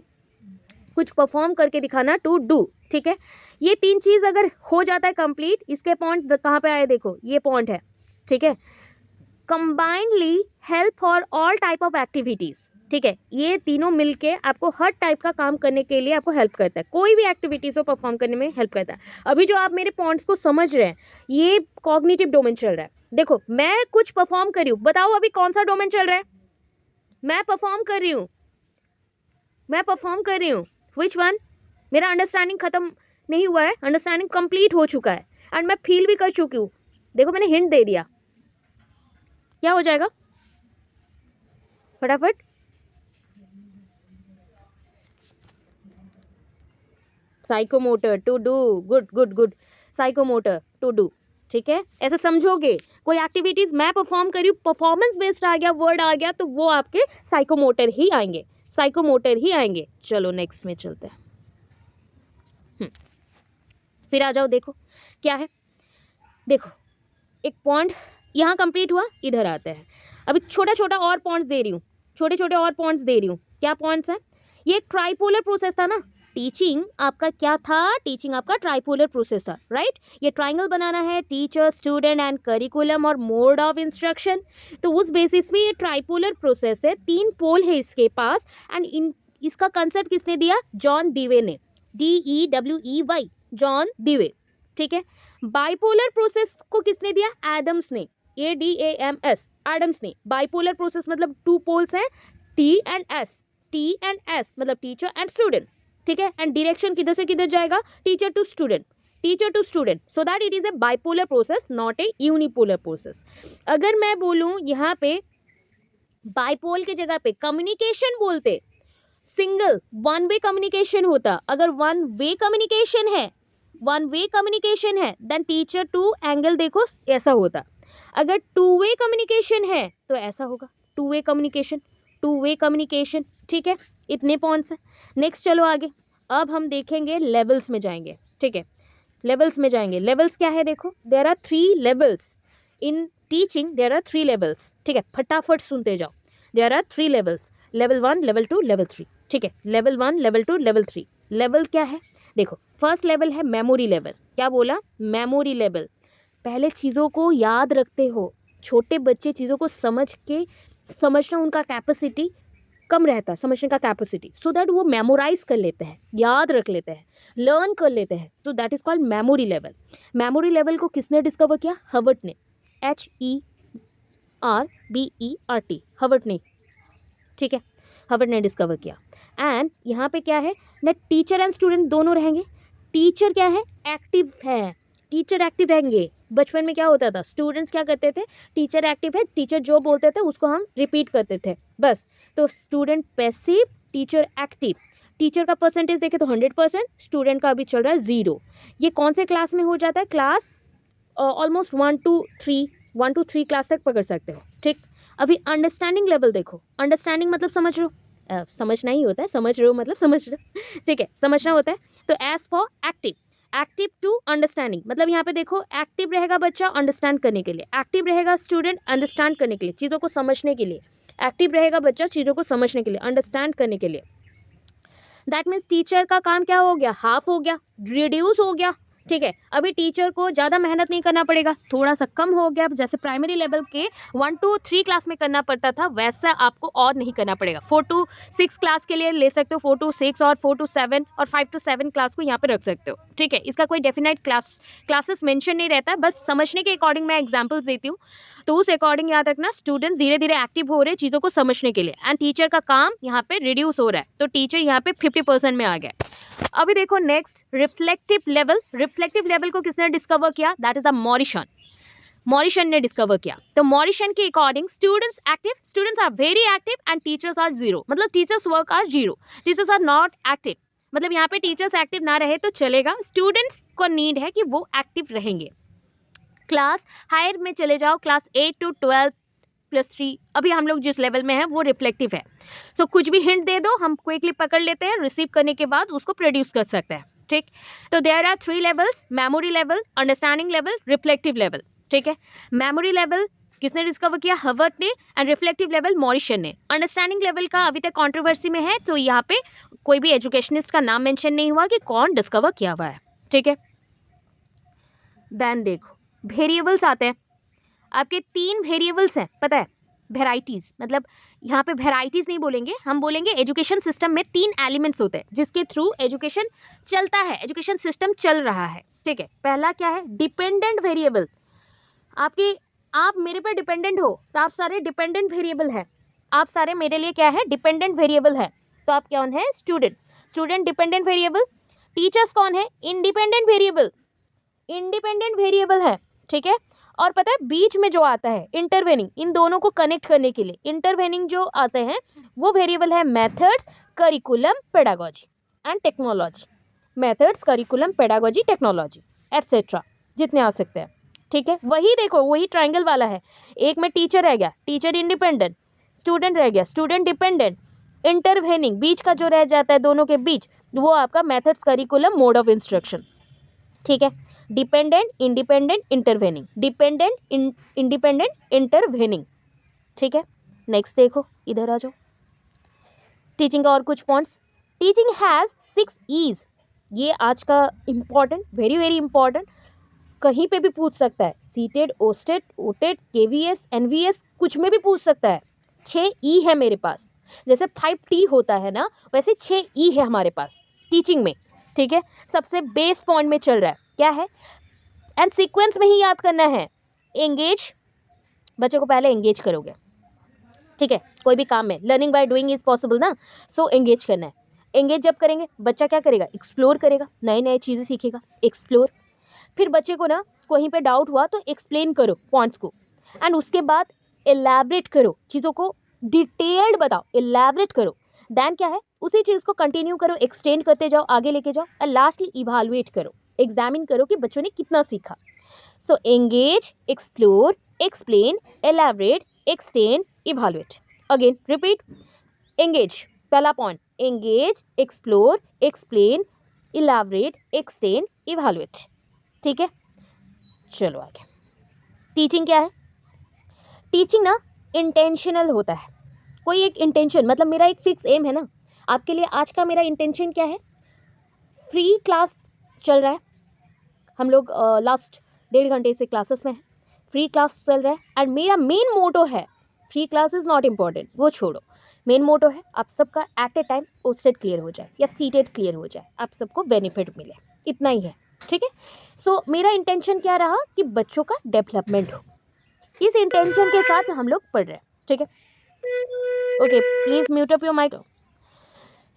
कुछ परफॉर्म करके दिखाना, टू डू, ठीक है। ये 3 चीज़ अगर हो जाता है कंप्लीट, इसके पॉइंट कहाँ पे आए देखो, ये पॉइंट है, ठीक है। Combinedly help for all type of activities, ठीक है, ये तीनों मिलके आपको हर टाइप का काम करने के लिए आपको हेल्प करता है, कोई भी एक्टिविटीज़ को परफॉर्म करने में हेल्प करता है। अभी जो आप मेरे पॉइंट्स को समझ रहे हैं, ये कॉग्निटिव डोमेन चल रहा है। देखो मैं कुछ परफॉर्म कर रही हूँ, बताओ अभी कौन सा डोमेन चल रहा है, मैं परफॉर्म कर रही हूँ, मैं परफॉर्म कर रही हूँ, विच वन, मेरा अंडरस्टैंडिंग खत्म नहीं हुआ है, अंडरस्टैंडिंग कंप्लीट हो चुका है एंड मैं फील भी कर चुकी हूँ। देखो मैंने हिंट दे दिया, क्या हो जाएगा फटाफट, psychomotor, to do, good good good, psychomotor, to do, ठीक है। ऐसे समझोगे, कोई एक्टिविटीज मैं परफॉर्म करी हूँ, परफॉर्मेंस बेस्ड आ गया, वर्ड आ गया, तो वो आपके साइकोमोटर ही आएंगे, साइकोमोटर ही आएंगे। चलो नेक्स्ट में चलते हैं। फिर आ जाओ, देखो क्या है, देखो एक पॉइंट यहाँ कंप्लीट हुआ, इधर आते हैं। अभी छोटा छोटा और पॉइंट्स दे रही हूँ, छोटे छोटे और पॉइंट्स दे रही हूँ। क्या पॉइंट्स हैं, ये एक ट्राइपोलर प्रोसेस था ना, टीचिंग आपका क्या था, टीचिंग आपका ट्राइपोलर प्रोसेस था, राइट। ये ट्राइंगल बनाना है, टीचर, स्टूडेंट एंड करिकुलम और मोड ऑफ इंस्ट्रक्शन। तो उस बेसिस में ये ट्राइपोलर प्रोसेस है, 3 पोल है इसके पास एंड इसका कंसेप्ट किसने दिया, जॉन डीवे ने, DEWEY, जॉन डीवे, ठीक है। बाइपोलर प्रोसेस को किसने दिया, एडम्स ने, ADAMS, एडम्स ने। बाइपोलर प्रोसेस मतलब 2 पोल्स हैं, T and S मतलब टीचर एंड स्टूडेंट, ठीक है। एंड डायरेक्शन किधर से किधर जाएगा, teacher to student, teacher to student, so that it is a bipolar process, not a unipolar process. अगर मैं बोलूं यहाँ पे बाइपोल की जगह पे कम्युनिकेशन बोलते, सिंगल 1 वे कम्युनिकेशन होता। अगर 1 वे कम्युनिकेशन है, 1 वे कम्युनिकेशन है, देन टीचर टू एंगल देखो ऐसा होता। अगर 2 वे कम्युनिकेशन है तो ऐसा होगा, 2 वे कम्युनिकेशन, 2 वे कम्युनिकेशन, ठीक है। इतने पॉइंट्स हैं। नेक्स्ट चलो आगे, अब हम देखेंगे लेवल्स में जाएंगे, ठीक है, लेवल्स में जाएंगे। लेवल्स क्या है, देखो there are 3 levels in teaching, there are 3 levels, ठीक है, फटाफट सुनते जाओ। There are 3 levels, level 1, level 2, level 3, ठीक है। Level 1, level 2, level 3। लेवल क्या है, देखो फर्स्ट लेवल है मेमोरी लेवल। क्या बोला, मेमोरी लेवल, पहले चीज़ों को याद रखते हो, छोटे बच्चे चीज़ों को समझना उनका कैपेसिटी कम रहता है, समझने का कैपेसिटी, सो दैट वो मेमोराइज कर लेते हैं, याद रख लेते हैं, लर्न कर लेते हैं, तो that is called memory level. Memory level को किसने डिस्कवर किया? हर्बर्ट ने, HERBERT, हर्बर्ट ने, ठीक है, हर्बर्ट ने डिस्कवर किया। एंड यहाँ पे क्या है ना, टीचर एंड स्टूडेंट दोनों रहेंगे। टीचर क्या है? एक्टिव है, टीचर एक्टिव रहेंगे। बचपन में क्या होता था, स्टूडेंट्स क्या करते थे, टीचर एक्टिव है, टीचर जो बोलते थे उसको हम रिपीट करते थे बस। तो student passive, teacher active. Teacher का परसेंटेज देखे तो 100%, स्टूडेंट का अभी चल रहा है 0। ये कौन से क्लास में हो जाता है? क्लास ऑलमोस्ट 1 to 3 क्लास तक पकड़ सकते हो, ठीक। अभी अंडरस्टैंडिंग लेवल देखो, अंडरस्टैंडिंग मतलब समझ रहे हो, समझना ही होता है, समझ रहे हो मतलब समझ रहे हो, ठीक है, समझना होता है। तो as for active, active to understanding, मतलब यहाँ पे देखो एक्टिव रहेगा बच्चा अंडरस्टैंड करने के लिए, एक्टिव रहेगा स्टूडेंट अंडरस्टैंड करने के लिए, चीज़ों को समझने के लिए। एक्टिव रहेगा बच्चा चीज़ों को समझने के लिए, अंडरस्टैंड करने के लिए। दैट मीन्स टीचर का काम क्या हो गया? हाफ हो गया, रिड्यूस हो गया, ठीक है। अभी टीचर को ज़्यादा मेहनत नहीं करना पड़ेगा, थोड़ा सा कम हो गया। जैसे प्राइमरी लेवल के 1 to 3 क्लास में करना पड़ता था, वैसा आपको और नहीं करना पड़ेगा। 4 to 6 क्लास के लिए ले सकते हो 4 to 6, और 4 to 7 और 5 to 7 क्लास को यहाँ पे रख सकते हो, ठीक है। इसका कोई डेफिनेट क्लासेस मेंशन नहीं रहता है, बस समझने के अकॉर्डिंग मैं एग्जाम्पल्स देती हूँ, तो उस अकॉर्डिंग याद रखना। स्टूडेंट्स धीरे धीरे एक्टिव हो रहे हैं चीज़ों को समझने के लिए, एंड टीचर का काम यहाँ पे रिड्यूस हो रहा है, तो टीचर यहाँ पे 50% में आ गया। अभी देखो next, reflective level. Reflective level को किसने डिस्कवर किया? That is the Morrison. Morrison ने डिस्कवर किया। तो मॉरिसन के according students active, students are very active and teachers are 0, मतलब teachers work are 0, teachers are not active. मतलब यहाँ पे टीचर्स एक्टिव ना रहे तो चलेगा, स्टूडेंट्स को नीड है कि वो एक्टिव रहेंगे। क्लास हायर में चले जाओ, क्लास 8 to 12 +3, अभी हम लोग जिस लेवल में हैं वो रिफ्लेक्टिव है। तो कुछ भी हिंट दे दो हम क्विकली पकड़ लेते हैं, रिसीव करने के बाद उसको प्रोड्यूस कर सकते हैं, ठीक। तो there are 3 levels, memory level, understanding level, reflective level, ठीक है। मेमोरी लेवल किसने डिस्कवर किया? हर्बर्ट ने। एंड रिफ्लेक्टिव लेवल मॉरिसन ने। अंडरस्टैंडिंग लेवल का अभी तक कंट्रोवर्सी में है, तो यहाँ पे कोई भी एजुकेशनिस्ट का नाम मेंशन नहीं हुआ कि कौन डिस्कवर किया हुआ है, ठीक है। देन देखो वेरिएबल्स आते हैं, आपके 3 वेरिएबल्स हैं, पता है, वेराइटीज़, मतलब यहाँ पे वेराइटीज़ नहीं बोलेंगे, हम बोलेंगे एजुकेशन सिस्टम में 3 एलिमेंट्स होते हैं जिसके थ्रू एजुकेशन चलता है, एजुकेशन सिस्टम चल रहा है, ठीक है। पहला क्या है? Dependent variable. आप मेरे पर डिपेंडेंट हो तो आप सारे डिपेंडेंट वेरिएबल हैं, आप सारे मेरे लिए क्या है? डिपेंडेंट वेरिएबल है। तो आप कौन है? Student. Student dependent variable. Teachers कौन है? इंडिपेंडेंट वेरिएबल, इंडिपेंडेंट वेरिएबल है, ठीक है। और पता है बीच में जो आता है इंटरवेनिंग, इन दोनों को कनेक्ट करने के लिए इंटरवेनिंग जो आते हैं वो वेरिएबल है methods, curriculum, pedagogy and technology. Methods, curriculum, pedagogy, technology etcetera, जितने आ सकते हैं, ठीक है। वही देखो, वही ट्राइंगल वाला है, एक में टीचर रह गया, टीचर इंडिपेंडेंट, स्टूडेंट रह गया, स्टूडेंट डिपेंडेंट, इंटरवेनिंग बीच का जो रह जाता है दोनों के बीच, वो आपका methods, curriculum, mode of instruction, ठीक है। Dependent, independent, intervening, dependent, independent, intervening, ठीक है। नेक्स्ट देखो, इधर आ जाओ, टीचिंग का और कुछ पॉइंट्स। टीचिंग हैज 6 E's, ये आज का इंपॉर्टेंट, वेरी वेरी इंपॉर्टेंट, कहीं पे भी पूछ सकता है, सीटेड, ओस्टेड, ओटेड, केवीएस, एनवीएस, कुछ में भी पूछ सकता है। 6 E है मेरे पास, जैसे 5T होता है ना, वैसे 6 E है हमारे पास टीचिंग में, ठीक है। सबसे बेस पॉइंट में चल रहा है, क्या है? एंड सीक्वेंस में ही याद करना है। एंगेज, बच्चों को पहले एंगेज करोगे, ठीक है, कोई भी काम में learning by doing is possible ना, सो एंगेज करना है। एंगेज जब करेंगे बच्चा क्या करेगा? एक्सप्लोर करेगा, नए नए चीज़ें सीखेगा, एक्सप्लोर। फिर बच्चे को ना कहीं पे डाउट हुआ तो एक्सप्लेन करो पॉइंट्स को, एंड उसके बाद एलैबोरेट करो, चीज़ों को डिटेल्ड बताओ, एलैबोरेट करो। देन क्या है? उसी चीज़ को कंटिन्यू करो, एक्सटेंड करते जाओ, आगे लेके जाओ, और लास्टली इवैल्यूएट करो, एग्जामिन करो कि बच्चों ने कितना सीखा। So engage, explore, explain, elaborate, extend, evaluate. Again repeat, engage पहला point, engage, explore, explain, elaborate, extend, evaluate, ठीक है। चलो आगे, टीचिंग क्या है? टीचिंग ना इंटेंशनल होता है, कोई एक इंटेंशन, मतलब मेरा एक फिक्स एम है ना, आपके लिए आज का मेरा इंटेंशन क्या है? फ्री क्लास चल रहा है, हम लोग लास्ट 1.5 घंटे से क्लासेस में हैं, फ्री क्लास चल रहा है एंड मेरा मेन मोटो है, free class is not important, वो छोड़ो, मेन मोटो है आप सबका एट ए टाइम ओस्टेट क्लियर हो जाए या सीटेट क्लियर हो जाए, आप सबको बेनिफिट मिले, इतना ही है, ठीक है। सो मेरा इंटेंशन क्या रहा कि बच्चों का डेवलपमेंट हो, इस इंटेंशन के साथ हम लोग पढ़ रहे हैं, ठीक है। Okay please mute up your mic.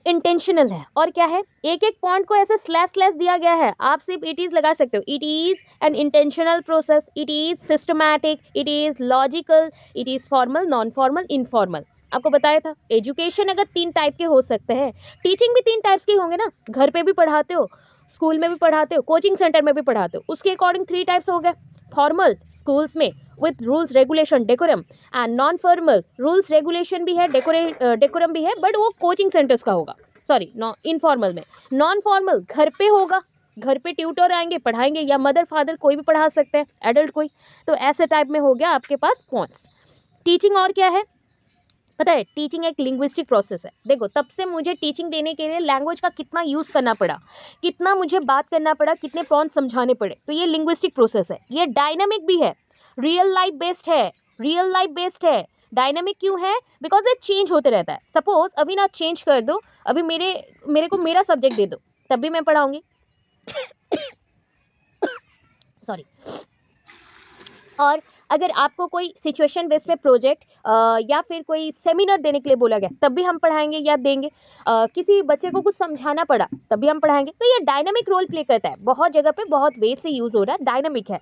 Intentional है और क्या है, एक एक पॉइंट को ऐसे स्लैश स्लैश दिया गया है, आप सिर्फ इट इज लगा सकते हो, it is an intentional process, it is systematic, it is logical, it is formal, non formal, informal. आपको बताया था एजुकेशन अगर 3 टाइप के हो सकते हैं, टीचिंग भी 3 टाइप्स के होंगे ना, घर पे भी पढ़ाते हो, स्कूल में भी पढ़ाते हो, कोचिंग सेंटर में भी पढ़ाते हो, उसके अकॉर्डिंग 3 टाइप्स हो गए, फॉर्मल स्कूल्स में with rules regulation decorum, and non formal rules regulation भी है, डेकोरम भी है, बट वो कोचिंग सेंटर्स का होगा, सॉरी इनफॉर्मल में। नॉन फॉर्मल घर पे होगा, घर पे ट्यूटर आएंगे पढ़ाएंगे, या मदर फादर कोई भी पढ़ा सकते हैं, एडल्ट कोई, तो ऐसे टाइप में हो गया आपके पास पॉइंट्स। टीचिंग और क्या है पता है, टीचिंग एक लिंग्विस्टिक प्रोसेस है। देखो तब से मुझे टीचिंग देने के लिए लैंग्वेज का कितना यूज़ करना पड़ा, कितना मुझे बात करना पड़ा, कितने पॉइंट समझाने पड़े, तो ये लिंग्विस्टिक प्रोसेस है, ये डायनामिक भी है, रियल लाइफ बेस्ड है, रियल लाइफ बेस्ड है। डायनामिक क्यों है, बिकॉज ये चेंज होते रहता है। सपोज अभी ना चेंज कर दो, अभी मेरे को मेरा सब्जेक्ट दे दो, तब भी मैं पढ़ाऊंगी सॉरी। और अगर आपको कोई सिचुएशन बेस पे प्रोजेक्ट या फिर कोई सेमिनार देने के लिए बोला गया, तब भी हम पढ़ाएंगे या देंगे। किसी बच्चे को कुछ समझाना पड़ा, तब भी हम पढ़ाएंगे। तो ये डायनामिक रोल प्ले करता है, बहुत जगह पे बहुत वे से यूज़ हो रहा है, डायनामिक है।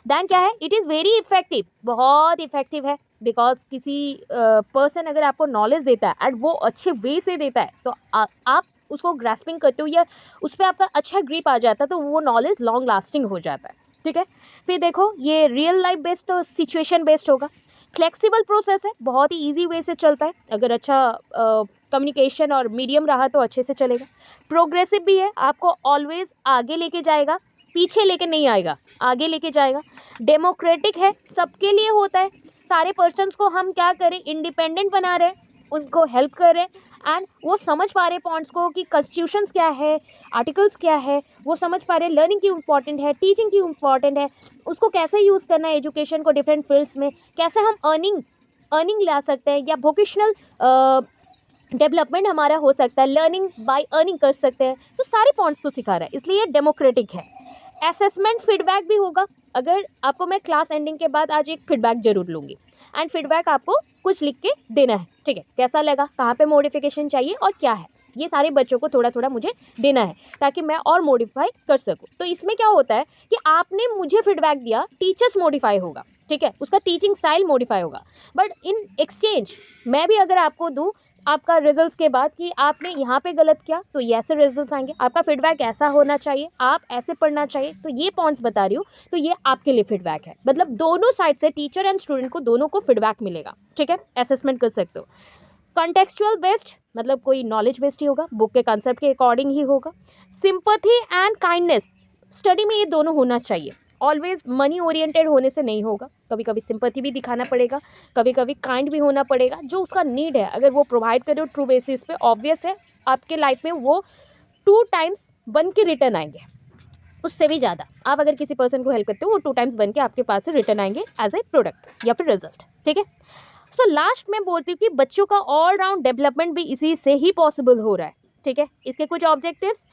दैन क्या है, इट इज़ वेरी इफेक्टिव, बहुत इफेक्टिव है, बिकॉज किसी पर्सन अगर आपको नॉलेज देता है एंड वो अच्छे वे से देता है, तो आप उसको ग्रास्पिंग करते हो या उस पर आपका अच्छा ग्रिप आ जाता है, तो वो नॉलेज लॉन्ग लास्टिंग हो जाता है, ठीक है। फिर देखो ये रियल लाइफ बेस्ड तो सिचुएशन बेस्ड होगा। फ्लेक्सिबल प्रोसेस है, बहुत ही इजी वे से चलता है, अगर अच्छा कम्युनिकेशन और मीडियम रहा तो अच्छे से चलेगा। प्रोग्रेसिव भी है, आपको ऑलवेज आगे लेके जाएगा, पीछे लेके नहीं आएगा, आगे लेके जाएगा। डेमोक्रेटिक है, सबके लिए होता है, सारे पर्सन्स को हम क्या करें, इंडिपेंडेंट बना रहे हैं, उनको हेल्प कर रहे हैं, एंड वो समझ पा रहे पॉइंट्स को कि कॉन्स्टिट्यूशंस क्या है, आर्टिकल्स क्या है, वो समझ पा रहे लर्निंग क्यों इंपॉर्टेंट है, टीचिंग क्यों इंपॉर्टेंट है, उसको कैसे यूज़ करना है एजुकेशन को डिफरेंट फील्ड्स में, कैसे हम अर्निंग ला सकते हैं, या वोकेशनल डेवलपमेंट हमारा हो सकता है, लर्निंग बाय अर्निंग कर सकते हैं, तो सारे पॉइंट्स को सिखा रहा है, इसलिए डेमोक्रेटिक है। असेसमेंट फीडबैक भी होगा, अगर आपको मैं क्लास एंडिंग के बाद आज एक फीडबैक जरूर लूँगी, एंड फीडबैक आपको कुछ लिख के देना है, ठीक है, कैसा लगा, कहाँ पे मॉडिफिकेशन चाहिए और क्या है, ये सारे बच्चों को थोड़ा थोड़ा मुझे देना है, ताकि मैं और मॉडिफाई कर सकूँ। तो इसमें क्या होता है कि आपने मुझे फीडबैक दिया, टीचर्स मॉडिफाई होगा, ठीक है, उसका टीचिंग स्टाइल मॉडिफाई होगा, बट इन एक्सचेंज मैं भी अगर आपको दूँ आपका रिजल्ट्स के बाद कि आपने यहाँ पे गलत किया, तो ये ऐसे रिजल्ट्स आएंगे, आपका फीडबैक ऐसा होना चाहिए, आप ऐसे पढ़ना चाहिए, तो ये पॉइंट्स बता रही हूँ, तो ये आपके लिए फीडबैक है, मतलब दोनों साइड से टीचर एंड स्टूडेंट को दोनों को फीडबैक मिलेगा, ठीक है, असेसमेंट कर सकते हो। कॉन्टेक्चुअल बेस्ड मतलब कोई नॉलेज बेस्ड ही होगा, बुक के कॉन्सेप्ट के अकॉर्डिंग ही होगा। सिंपैथी एंड काइंडनेस, स्टडी में ये दोनों होना चाहिए, ऑलवेज मनी ओरिएंटेड होने से नहीं होगा, कभी कभी सिंपैथी भी दिखाना पड़ेगा, कभी कभी काइंड भी होना पड़ेगा, जो उसका नीड है अगर वो प्रोवाइड करे ट्रू बेसिस पे, ऑब्वियस है आपके लाइफ में वो 2 टाइम्स बन के रिटर्न आएंगे, उससे भी ज़्यादा। आप अगर किसी पर्सन को हेल्प करते हो, वो 2 टाइम्स बन के आपके पास से रिटर्न आएंगे एज ए प्रोडक्ट या फिर रिजल्ट, ठीक है। सो लास्ट में बोलती हूँ कि बच्चों का ऑल राउंड डेवलपमेंट भी इसी से ही पॉसिबल हो रहा है, ठीक है। इसके कुछ ऑब्जेक्टिव्स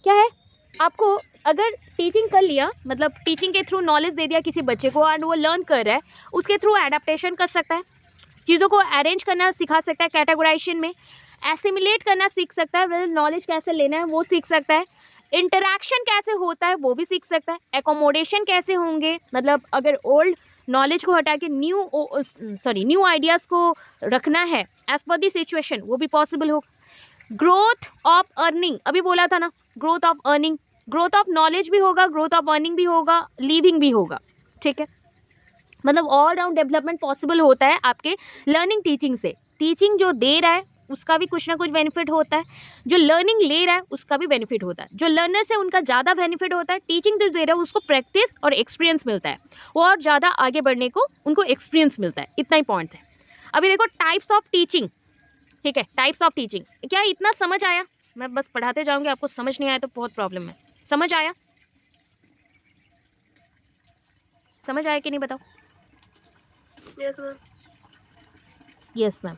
क्या है, आपको अगर टीचिंग कर लिया, मतलब टीचिंग के थ्रू नॉलेज दे दिया किसी बच्चे को एंड वो लर्न कर रहा है, उसके थ्रू एडेप्टेशन कर सकता है, चीज़ों को अरेंज करना सिखा सकता है, कैटेगराइजेशन में एसिमिलेट करना सीख सकता है, वेल नॉलेज कैसे लेना है वो सीख सकता है, इंटरैक्शन कैसे होता है वो भी सीख सकता है, एकोमोडेशन कैसे होंगे, मतलब अगर ओल्ड नॉलेज को हटा के न्यू आइडियाज़ को रखना है एज पर द सिचुएशन, वो भी पॉसिबल होगा। ग्रोथ ऑफ अर्निंग, अभी बोला था ना, growth of earning, growth of knowledge भी होगा, ग्रोथ ऑफ अर्निंग भी होगा, लिविंग भी होगा, ठीक है, मतलब ऑल राउंड डेवलपमेंट पॉसिबल होता है आपके लर्निंग टीचिंग से। टीचिंग जो दे रहा है उसका भी कुछ ना कुछ बेनिफिट होता है, जो लर्निंग ले रहा है उसका भी बेनिफिट होता है, जो लर्नर से उनका ज़्यादा बेनिफिट होता है, टीचिंग जो दे रहा है उसको प्रैक्टिस और एक्सपीरियंस मिलता है, और ज़्यादा आगे बढ़ने को उनको एक्सपीरियंस मिलता है, इतना ही पॉइंट है। अभी देखो टाइप्स ऑफ टीचिंग, ठीक है, टाइप्स ऑफ टीचिंग, क्या इतना समझ आया? मैं बस पढ़ाते जाऊंगी, आपको समझ नहीं आया तो बहुत प्रॉब्लम है। समझ आया? समझ आया कि नहीं बताओ? Yes ma'am. यस मैम,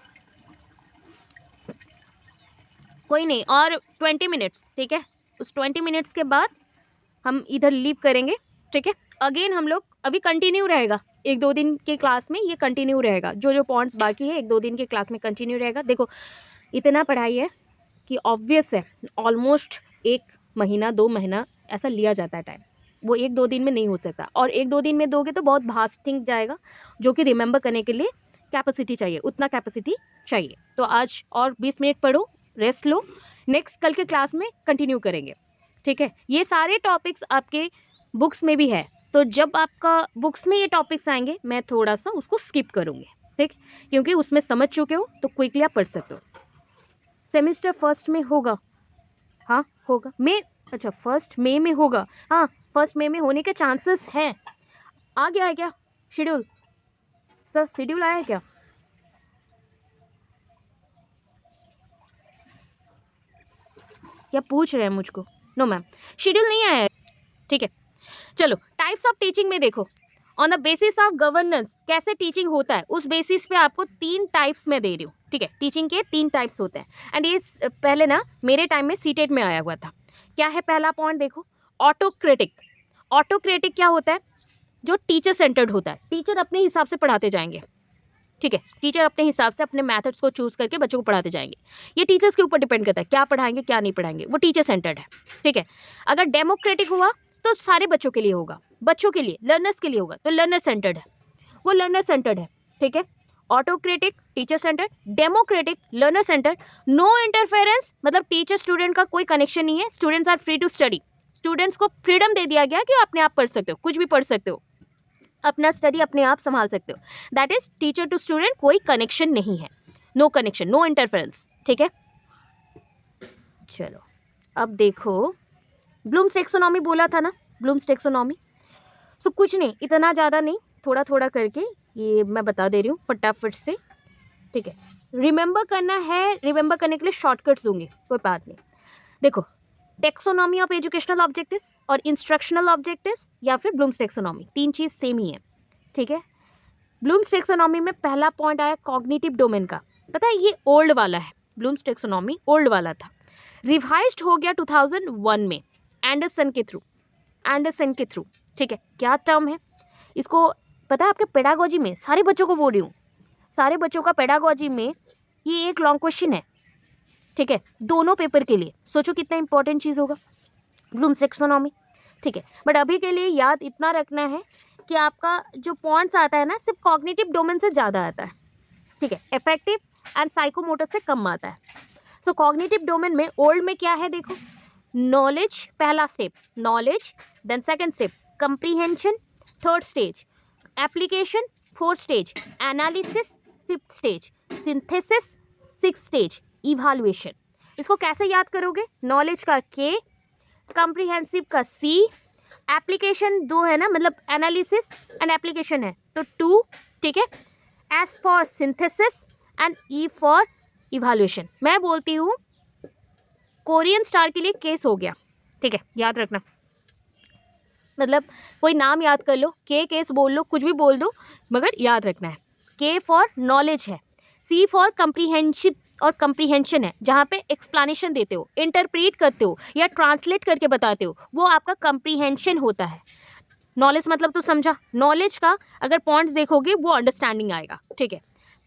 कोई नहीं, और 20 मिनट्स, ठीक है। उस 20 मिनट्स के बाद हम इधर लीव करेंगे, ठीक है। अगेन हम लोग अभी कंटिन्यू रहेगा, 1-2 दिन के क्लास में ये कंटिन्यू रहेगा, जो जो पॉइंट्स बाकी है 1-2 दिन के क्लास में कंटिन्यू रहेगा। देखो इतना पढ़ाई है कि ऑब्वियस है, ऑलमोस्ट 1 महीना 2 महीना ऐसा लिया जाता है टाइम, वो 1-2 दिन में नहीं हो सकता। और 1-2 दिन में दोगे तो बहुत भास्ट थिंग जाएगा, जो कि रिमेंबर करने के लिए कैपेसिटी चाहिए, उतना कैपेसिटी चाहिए। तो आज और 20 मिनट पढ़ो, रेस्ट लो, नेक्स्ट कल के क्लास में कंटिन्यू करेंगे, ठीक है। ये सारे टॉपिक्स आपके बुक्स में भी है, तो जब आपका बुक्स में ये टॉपिक्स आएंगे मैं थोड़ा सा उसको स्किप करूँगी, ठीक, क्योंकि उसमें समझ चुके हो तो क्विकली आप पढ़ सकते हो। सेमेस्टर फर्स्ट में होगा, हाँ होगा, मई, अच्छा 1 मई में होगा, हाँ 1 मई में होने के चांसेस हैं। आ गया है क्या शेड्यूल? सर शेड्यूल आया है क्या? क्या पूछ रहे हैं मुझको? नो मैम, शेड्यूल नहीं आया है, ठीक है। चलो टाइप्स ऑफ टीचिंग में देखो, on the basis of governance कैसे टीचिंग होता है, उस बेसिस पे आपको 3 टाइप्स में दे रही हूँ, ठीक है। टीचिंग के 3 टाइप्स होते हैं, एंड ये पहले ना मेरे टाइम में सीटेट में आया हुआ था। क्या है पहला पॉइंट देखो, ऑटोक्रेटिक। ऑटोक्रेटिक क्या होता है? जो टीचर सेंटर्ड होता है, टीचर अपने हिसाब से पढ़ाते जाएंगे, ठीक है। टीचर अपने हिसाब से अपने मेथड्स को चूज करके बच्चों को पढ़ाते जाएंगे, ये टीचर्स के ऊपर डिपेंड करता है क्या पढ़ाएंगे क्या नहीं पढ़ाएंगे, वो टीचर सेंटर्ड है, ठीक है। अगर डेमोक्रेटिक हुआ तो सारे बच्चों के लिए होगा, बच्चों के लिए, लर्नर्स के लिए होगा, तो लर्नर सेंटर्ड है, वो लर्नर सेंटर्ड है, ठीक है। Autocratic teacher centred, democratic learner centred, no interference, मतलब टीचर स्टूडेंट का कोई कनेक्शन नहीं है, students are free to study, students को फ्रीडम दे दिया गया कि अपने आप पढ़ सकते हो, कुछ भी पढ़ सकते हो, अपना स्टडी अपने आप संभाल सकते हो। That is teacher to student कोई कनेक्शन नहीं है, नो कनेक्शन, नो इंटरफेरेंस, ठीक है। चलो अब देखो, ब्लूम्स टेक्सोनॉमी बोला था ना, ब्लूम्स टेक्सोनॉमी, सो कुछ नहीं, इतना ज़्यादा नहीं, थोड़ा थोड़ा करके ये मैं बता दे रही हूँ फटाफट से, ठीक है। रिमेंबर करना है, रिमेंबर करने के लिए शॉर्टकट्स दूंगी, कोई बात नहीं। देखो टेक्सोनॉमी ऑफ एजुकेशनल ऑब्जेक्टिव्स और इंस्ट्रक्शनल ऑब्जेक्टिव्स या फिर ब्लूम्स टेक्सोनॉमी, 3 चीज़ सेम ही है, ठीक है। ब्लूम्स टेक्सोनॉमी में पहला पॉइंट आया कॉग्निटिव डोमेन का, पता है ये ओल्ड वाला है, ब्लूम्स टेक्सोनॉमी ओल्ड वाला था, रिवाइज्ड हो गया 2001 में एंडरसन के थ्रू, एंडरसन के थ्रू, ठीक है। क्या टर्म है इसको पता है आपके पेडागोजी में, सारे बच्चों को बोल रही हूँ, सारे बच्चों का पेडागोजी में ये एक लॉन्ग क्वेश्चन है, ठीक है, दोनों पेपर के लिए, सोचो कितना इंपॉर्टेंट चीज़ होगा ब्लूम्स टेक्सोनॉमी, ठीक है। बट अभी के लिए याद इतना रखना है कि आपका जो पॉइंट्स आता है ना सिर्फ कॉग्निटिव डोमेन से ज़्यादा आता है, ठीक है, इफेक्टिव एंड साइकोमोटर से कम आता है। सो कॉग्निटिव डोमेन में ओल्ड में क्या है देखो, नॉलेज पहला step, knowledge, then second step comprehension, third stage application, fourth stage analysis, fifth stage synthesis, sixth stage evaluation. इसको कैसे याद करोगे, नॉलेज का के, कॉम्प्रिहेंसिव का सी, एप्लीकेशन 2 है ना, मतलब एनालिसिस एंड एप्लीकेशन है तो 2, ठीक है। S for synthesis and E for evaluation. मैं बोलती हूँ कोरियन स्टार के लिए केस हो गया, ठीक है, याद रखना, मतलब कोई नाम याद कर लो, के केस बोल लो, कुछ भी बोल दो, मगर याद रखना है। के फॉर नॉलेज है, सी फॉर कंप्रीहेंशन और कंप्रीहेंशन है, जहाँ पे एक्सप्लेनेशन देते हो, इंटरप्रीट करते हो या ट्रांसलेट करके बताते हो, वो आपका कंप्रीहेंशन होता है। नॉलेज मतलब तो समझा, नॉलेज का अगर पॉइंट्स देखोगे वो अंडरस्टैंडिंग आएगा, ठीक है।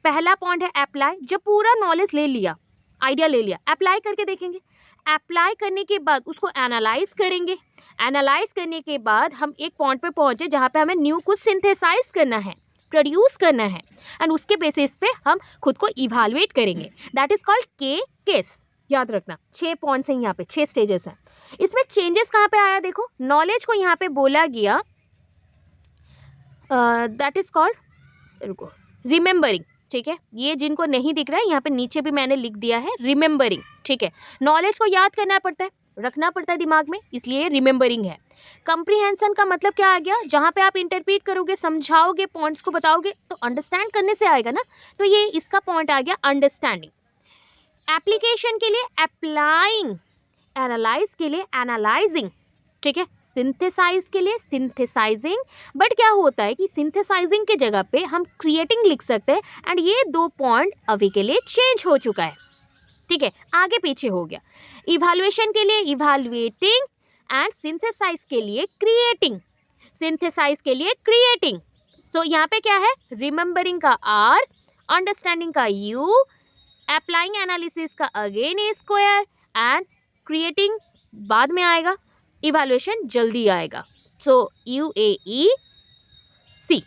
पहला पॉइंट है अप्लाई, जब पूरा नॉलेज ले लिया, आइडिया ले लिया, अप्लाई करके देखेंगे, अप्लाई करने के बाद उसको एनालाइज करेंगे, एनालाइज करने के बाद हम एक पॉइंट पे पहुंचे जहाँ पे हमें न्यू कुछ सिंथेसाइज करना है, प्रोड्यूस करना है, एंड उसके बेसिस पे हम खुद को इवैल्यूएट करेंगे, दैट इज कॉल्ड के केस। याद रखना 6 पॉइंट्स हैं यहाँ पे, 6 स्टेजेस हैं। इसमें चेंजेस कहाँ पे आया देखो, नॉलेज को यहाँ पे बोला गया दैट इज कॉल्ड, रुको, रिमेंबरिंग, ठीक है। ये जिनको नहीं दिख रहा है यहाँ पे नीचे भी मैंने लिख दिया है रिमेंबरिंग, ठीक है। नॉलेज को याद करना पड़ता है, रखना पड़ता है दिमाग में, इसलिए रिमेंबरिंग है। कंप्रीहेंशन का मतलब क्या आ गया, जहाँ पे आप इंटरप्रीट करोगे, समझाओगे, पॉइंट्स को बताओगे तो अंडरस्टैंड करने से आएगा ना, तो ये इसका पॉइंट आ गया अंडरस्टैंडिंग। एप्लीकेशन के लिए अप्लाइंग, एनालाइज के लिए एनालाइजिंग, ठीक है। सिंथेसाइज के लिए सिंथेसाइजिंग, बट क्या होता है कि सिंथेसाइजिंग के जगह पे हम क्रिएटिंग लिख सकते हैं, एंड ये 2 पॉइंट अभी के लिए चेंज हो चुका है, ठीक है, आगे पीछे हो गया। इवैल्यूएशन के लिए इवैल्यूएटिंग एंड सिंथेसाइज के लिए क्रिएटिंग, सिंथेसाइज के लिए क्रिएटिंग। तो यहाँ पे क्या है, रिमेंबरिंग का आर, अंडरस्टैंडिंग का यू, अप्लाइंग एनालिसिस का again A square, and creating बाद में आएगा, इवैल्यूएशन जल्दी आएगा। सो UAE C,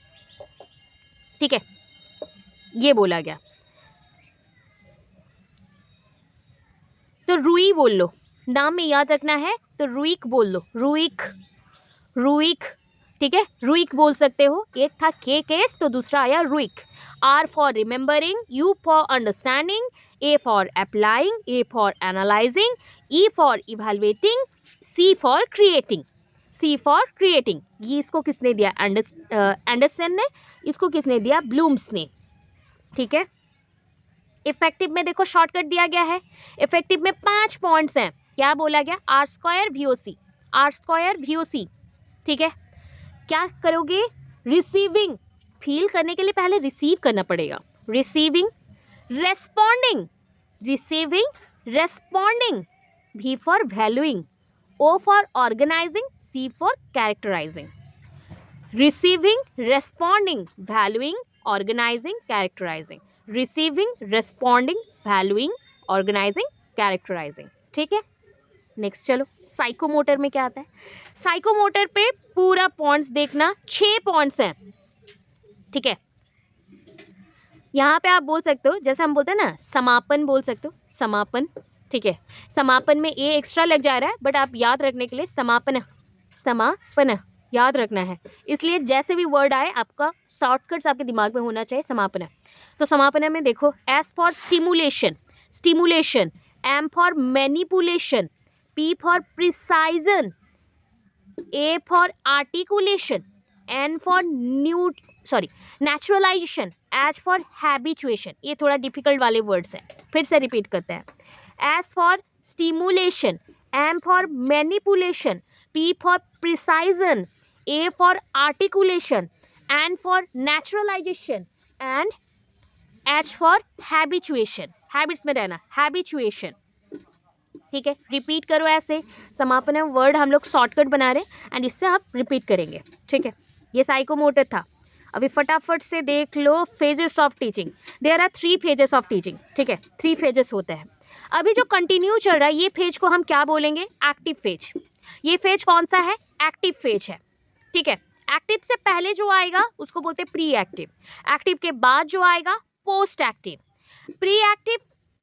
ठीक है, ये बोला गया। तो रुई बोल लो, नाम में याद रखना है तो रुइक बोल लो, रुइक, रुइक, ठीक है, रुइक बोल सकते हो। एक था के केस तो दूसरा आया रुइक। R for remembering, U for understanding, A for applying, A for analysing, E for evaluating, C for creating, C for creating. ये इसको किसने दिया, एंडरसन ने, इसको किसने दिया, ब्लूम्स ने, ठीक है। इफेक्टिव में देखो शॉर्टकट दिया गया है, इफेक्टिव में 5 पॉइंट्स हैं। क्या बोला गया, R² VOC, R² VOC, ठीक है। क्या करोगे, रिसीविंग, फील करने के लिए पहले रिसीव करना पड़ेगा, receiving, responding, receiving, responding, V for valuing, O for organising, C for characterising, receiving, responding, valuing, organising, characterising, receiving, responding, valuing, organising, characterising, ठीक है। नेक्स्ट चलो, साइकोमोटर में क्या आता है। साइकोमोटर पे पूरा पॉइंट्स देखना, 6 पॉइंट्स हैं, ठीक है। यहाँ पे आप बोल सकते हो, जैसे हम बोलते हैं ना समापन, बोल सकते हो समापन, ठीक है। समापन में ए एक्स्ट्रा लग जा रहा है, बट आप याद रखने के लिए समापन, समापन याद रखना है, इसलिए जैसे भी वर्ड आए आपका शॉर्टकट्स आपके दिमाग में होना चाहिए, समापन। तो समापन में देखो, S for stimulation, stimulation, M for manipulation, P for precision, A for articulation, N for naturalization, H for habituation. ये थोड़ा डिफिकल्ट वाले वर्ड्स हैं, फिर से रिपीट करते हैं। S for stimulation, M for manipulation, P for precision, A for articulation, N for naturalization, and H for habituation, habits में रहना, हैबिचुएशन, ठीक है। रिपीट करो ऐसे, समापन वर्ड हम लोग शॉर्टकट बना रहे हैं, एंड इससे आप रिपीट करेंगे, ठीक है। ये साइकोमोटर था। अभी फटाफट से देख लो phases of teaching. There are 3 phases of teaching, ठीक है, 3 फेजेस होते हैं। अभी जो कंटिन्यू चल रहा है ये फेज को हम क्या बोलेंगे, एक्टिव फेज। ये फेज कौन सा है, एक्टिव फेज है, ठीक है। एक्टिव से पहले जो आएगा उसको बोलते हैं प्री एक्टिव, एक्टिव के बाद जो आएगा पोस्ट एक्टिव। प्री एक्टिव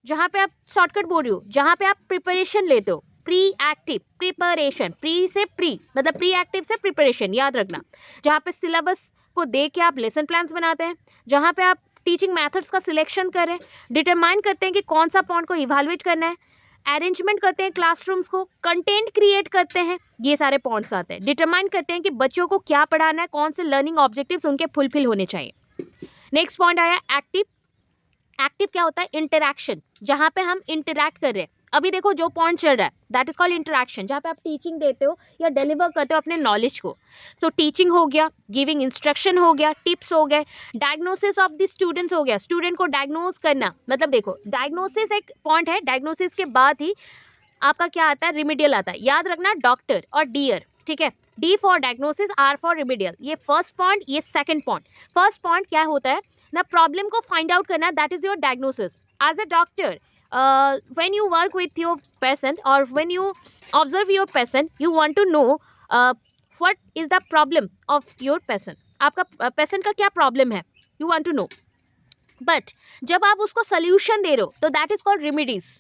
जहाँ पे आप शॉर्टकट बोल रही हो, जहाँ पे आप प्रिपरेशन लेते हो, प्री एक्टिव, प्रिपरेशन, प्री से प्री मतलब प्री एक्टिव से प्रिपरेशन, याद रखना। जहाँ पे सिलेबस को देख के आप लेसन प्लान्स बनाते हैं, जहाँ पे आप टीचिंग मेथड्स का सिलेक्शन करें, डिटरमाइन करते हैं कि कौन सा पॉइंट को इवैल्यूएट करना है, अरेंजमेंट करते हैं क्लासरूम्स को, कंटेंट क्रिएट करते हैं, ये सारे पॉइंट्स आते हैं। डिटरमाइन करते हैं कि बच्चों को क्या पढ़ाना है, कौन से लर्निंग ऑब्जेक्टिव्स उनके फुलफिल होने चाहिए। नेक्स्ट पॉइंट आया एक्टिव। एक्टिव क्या होता है, इंटरैक्शन, जहाँ पे हम इंटरैक्ट कर रहे हैं। अभी देखो जो पॉइंट चल रहा है दैट इज कॉल्ड इंटरैक्शन, जहाँ पे आप टीचिंग देते हो या डिलीवर करते हो अपने नॉलेज को। सो टीचिंग हो गया, गिविंग इंस्ट्रक्शन हो गया, टिप्स हो गए, डायग्नोसिस ऑफ द स्टूडेंट्स हो गया, स्टूडेंट को डायग्नोज करना। मतलब देखो डायग्नोसिस एक पॉइंट है, डायग्नोसिस के बाद ही आपका क्या आता है, रिमीडियल आता है। याद रखना डॉक्टर और डियर, ठीक है। D for diagnosis, R for remedial. ये फर्स्ट पॉइंट, ये सेकंड पॉइंट। फर्स्ट पॉइंट क्या होता है ना, प्रॉब्लम को फाइंड आउट करना, that is your diagnosis. As a doctor when you work with your patient or when you observe your patient, you want to know what is the problem of your patient. आपका patient का क्या problem है, you want to know. But जब आप उसको solution दे रहे हो तो that is called remedies.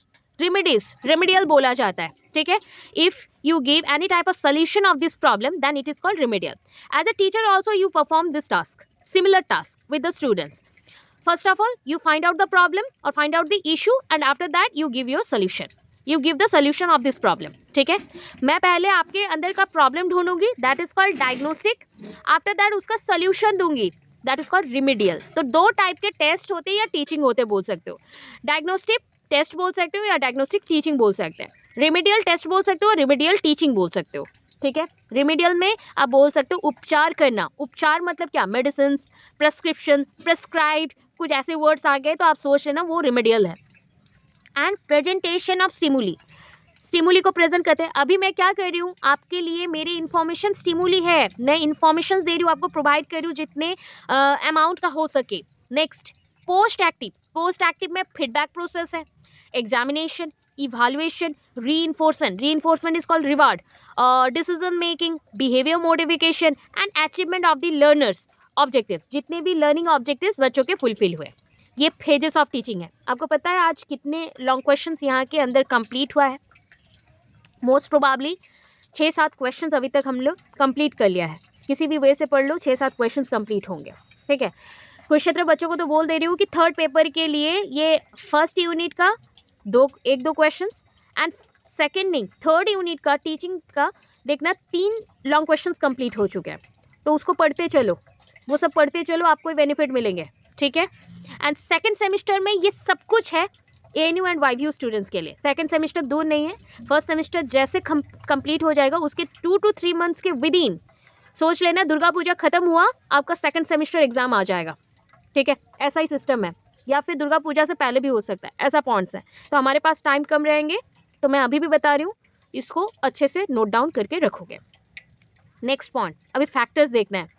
Remedial बोला जाता है, ठीक है। If you give any type of solution of this problem, then it is called remedial. As a teacher also you perform this task, similar task with the students. First of all, you find out the problem or find out the issue, and after that you give your solution. You give the solution of this problem. ठीक है। मैं पहले आपके अंदर का problem ढूंढूंगी, that is called diagnostic. After that उसका solution दूंगी, that is called remedial. तो 2 टाइप के टेस्ट होते हैं या टीचिंग होते बोल सकते हो। डायग्नोस्टिक टेस्ट बोल सकते हो या डायग्नोस्टिक टीचिंग बोल सकते हैं। रिमीडियल टेस्ट बोल सकते हो, रिमीडियल टीचिंग बोल सकते हो, ठीक है। रिमेडियल में आप बोल सकते हो उपचार करना। उपचार मतलब क्या, मेडिसिन, प्रेस्क्रिप्शन, प्रेस्क्राइब, कुछ ऐसे वर्ड्स आ गए तो आप सोच लेना वो रिमेडियल है। And presentation of stimuli, stimuli को प्रेजेंट करते हैं। अभी मैं क्या कर रही हूँ आपके लिए, मेरी इन्फॉर्मेशन स्टिमुली है, मैं इन्फॉर्मेशन दे रही हूँ आपको, प्रोवाइड कर रही हूँ जितने अमाउंट का हो सके। Next post active, post active में फीडबैक प्रोसेस है, examination, evaluation, reinforcement is called reward, decision making, behaviour modification and achievement of the learners objectives, जितने भी लर्निंग ऑब्जेक्टिव्स बच्चों के फुलफिल हुए। ये फेजेस ऑफ टीचिंग है। आपको पता है आज कितने लॉन्ग क्वेश्चंस यहाँ के अंदर कंप्लीट हुआ है? मोस्ट प्रोबाबली 6-7 क्वेश्चंस अभी तक हम लोग कंप्लीट कर लिया है। किसी भी वे से पढ़ लो 6-7 क्वेश्चंस कंप्लीट होंगे, ठीक है। कुरुक्षेत्र बच्चों को तो बोल दे रही हूँ कि थर्ड पेपर के लिए ये फर्स्ट यूनिट का 1-2 क्वेश्चंस एंड सेकेंड नहीं, थर्ड यूनिट का टीचिंग का देखना 3 लॉन्ग क्वेश्चंस कंप्लीट हो चुके हैं, तो उसको पढ़ते चलो, वो सब पढ़ते चलो, आपको बेनिफिट मिलेंगे, ठीक है। एंड सेकेंड सेमिस्टर में ये सब कुछ है ANU एंड YVU स्टूडेंट्स के लिए। सेकंड सेमेस्टर दूर नहीं है, फर्स्ट सेमेस्टर जैसे कंप्लीट हो जाएगा उसके 2 to 3 मंथ्स के विद इन, सोच लेना दुर्गा पूजा खत्म हुआ आपका सेकंड सेमेस्टर एग्जाम आ जाएगा, ठीक है। ऐसा ही सिस्टम है, या फिर दुर्गा पूजा से पहले भी हो सकता है, ऐसा पॉइंट्स है। तो हमारे पास टाइम कम रहेंगे, तो मैं अभी भी बता रही हूँ, इसको अच्छे से नोट डाउन करके रखोगे। नेक्स्ट पॉइंट, अभी फैक्टर्स देखना है।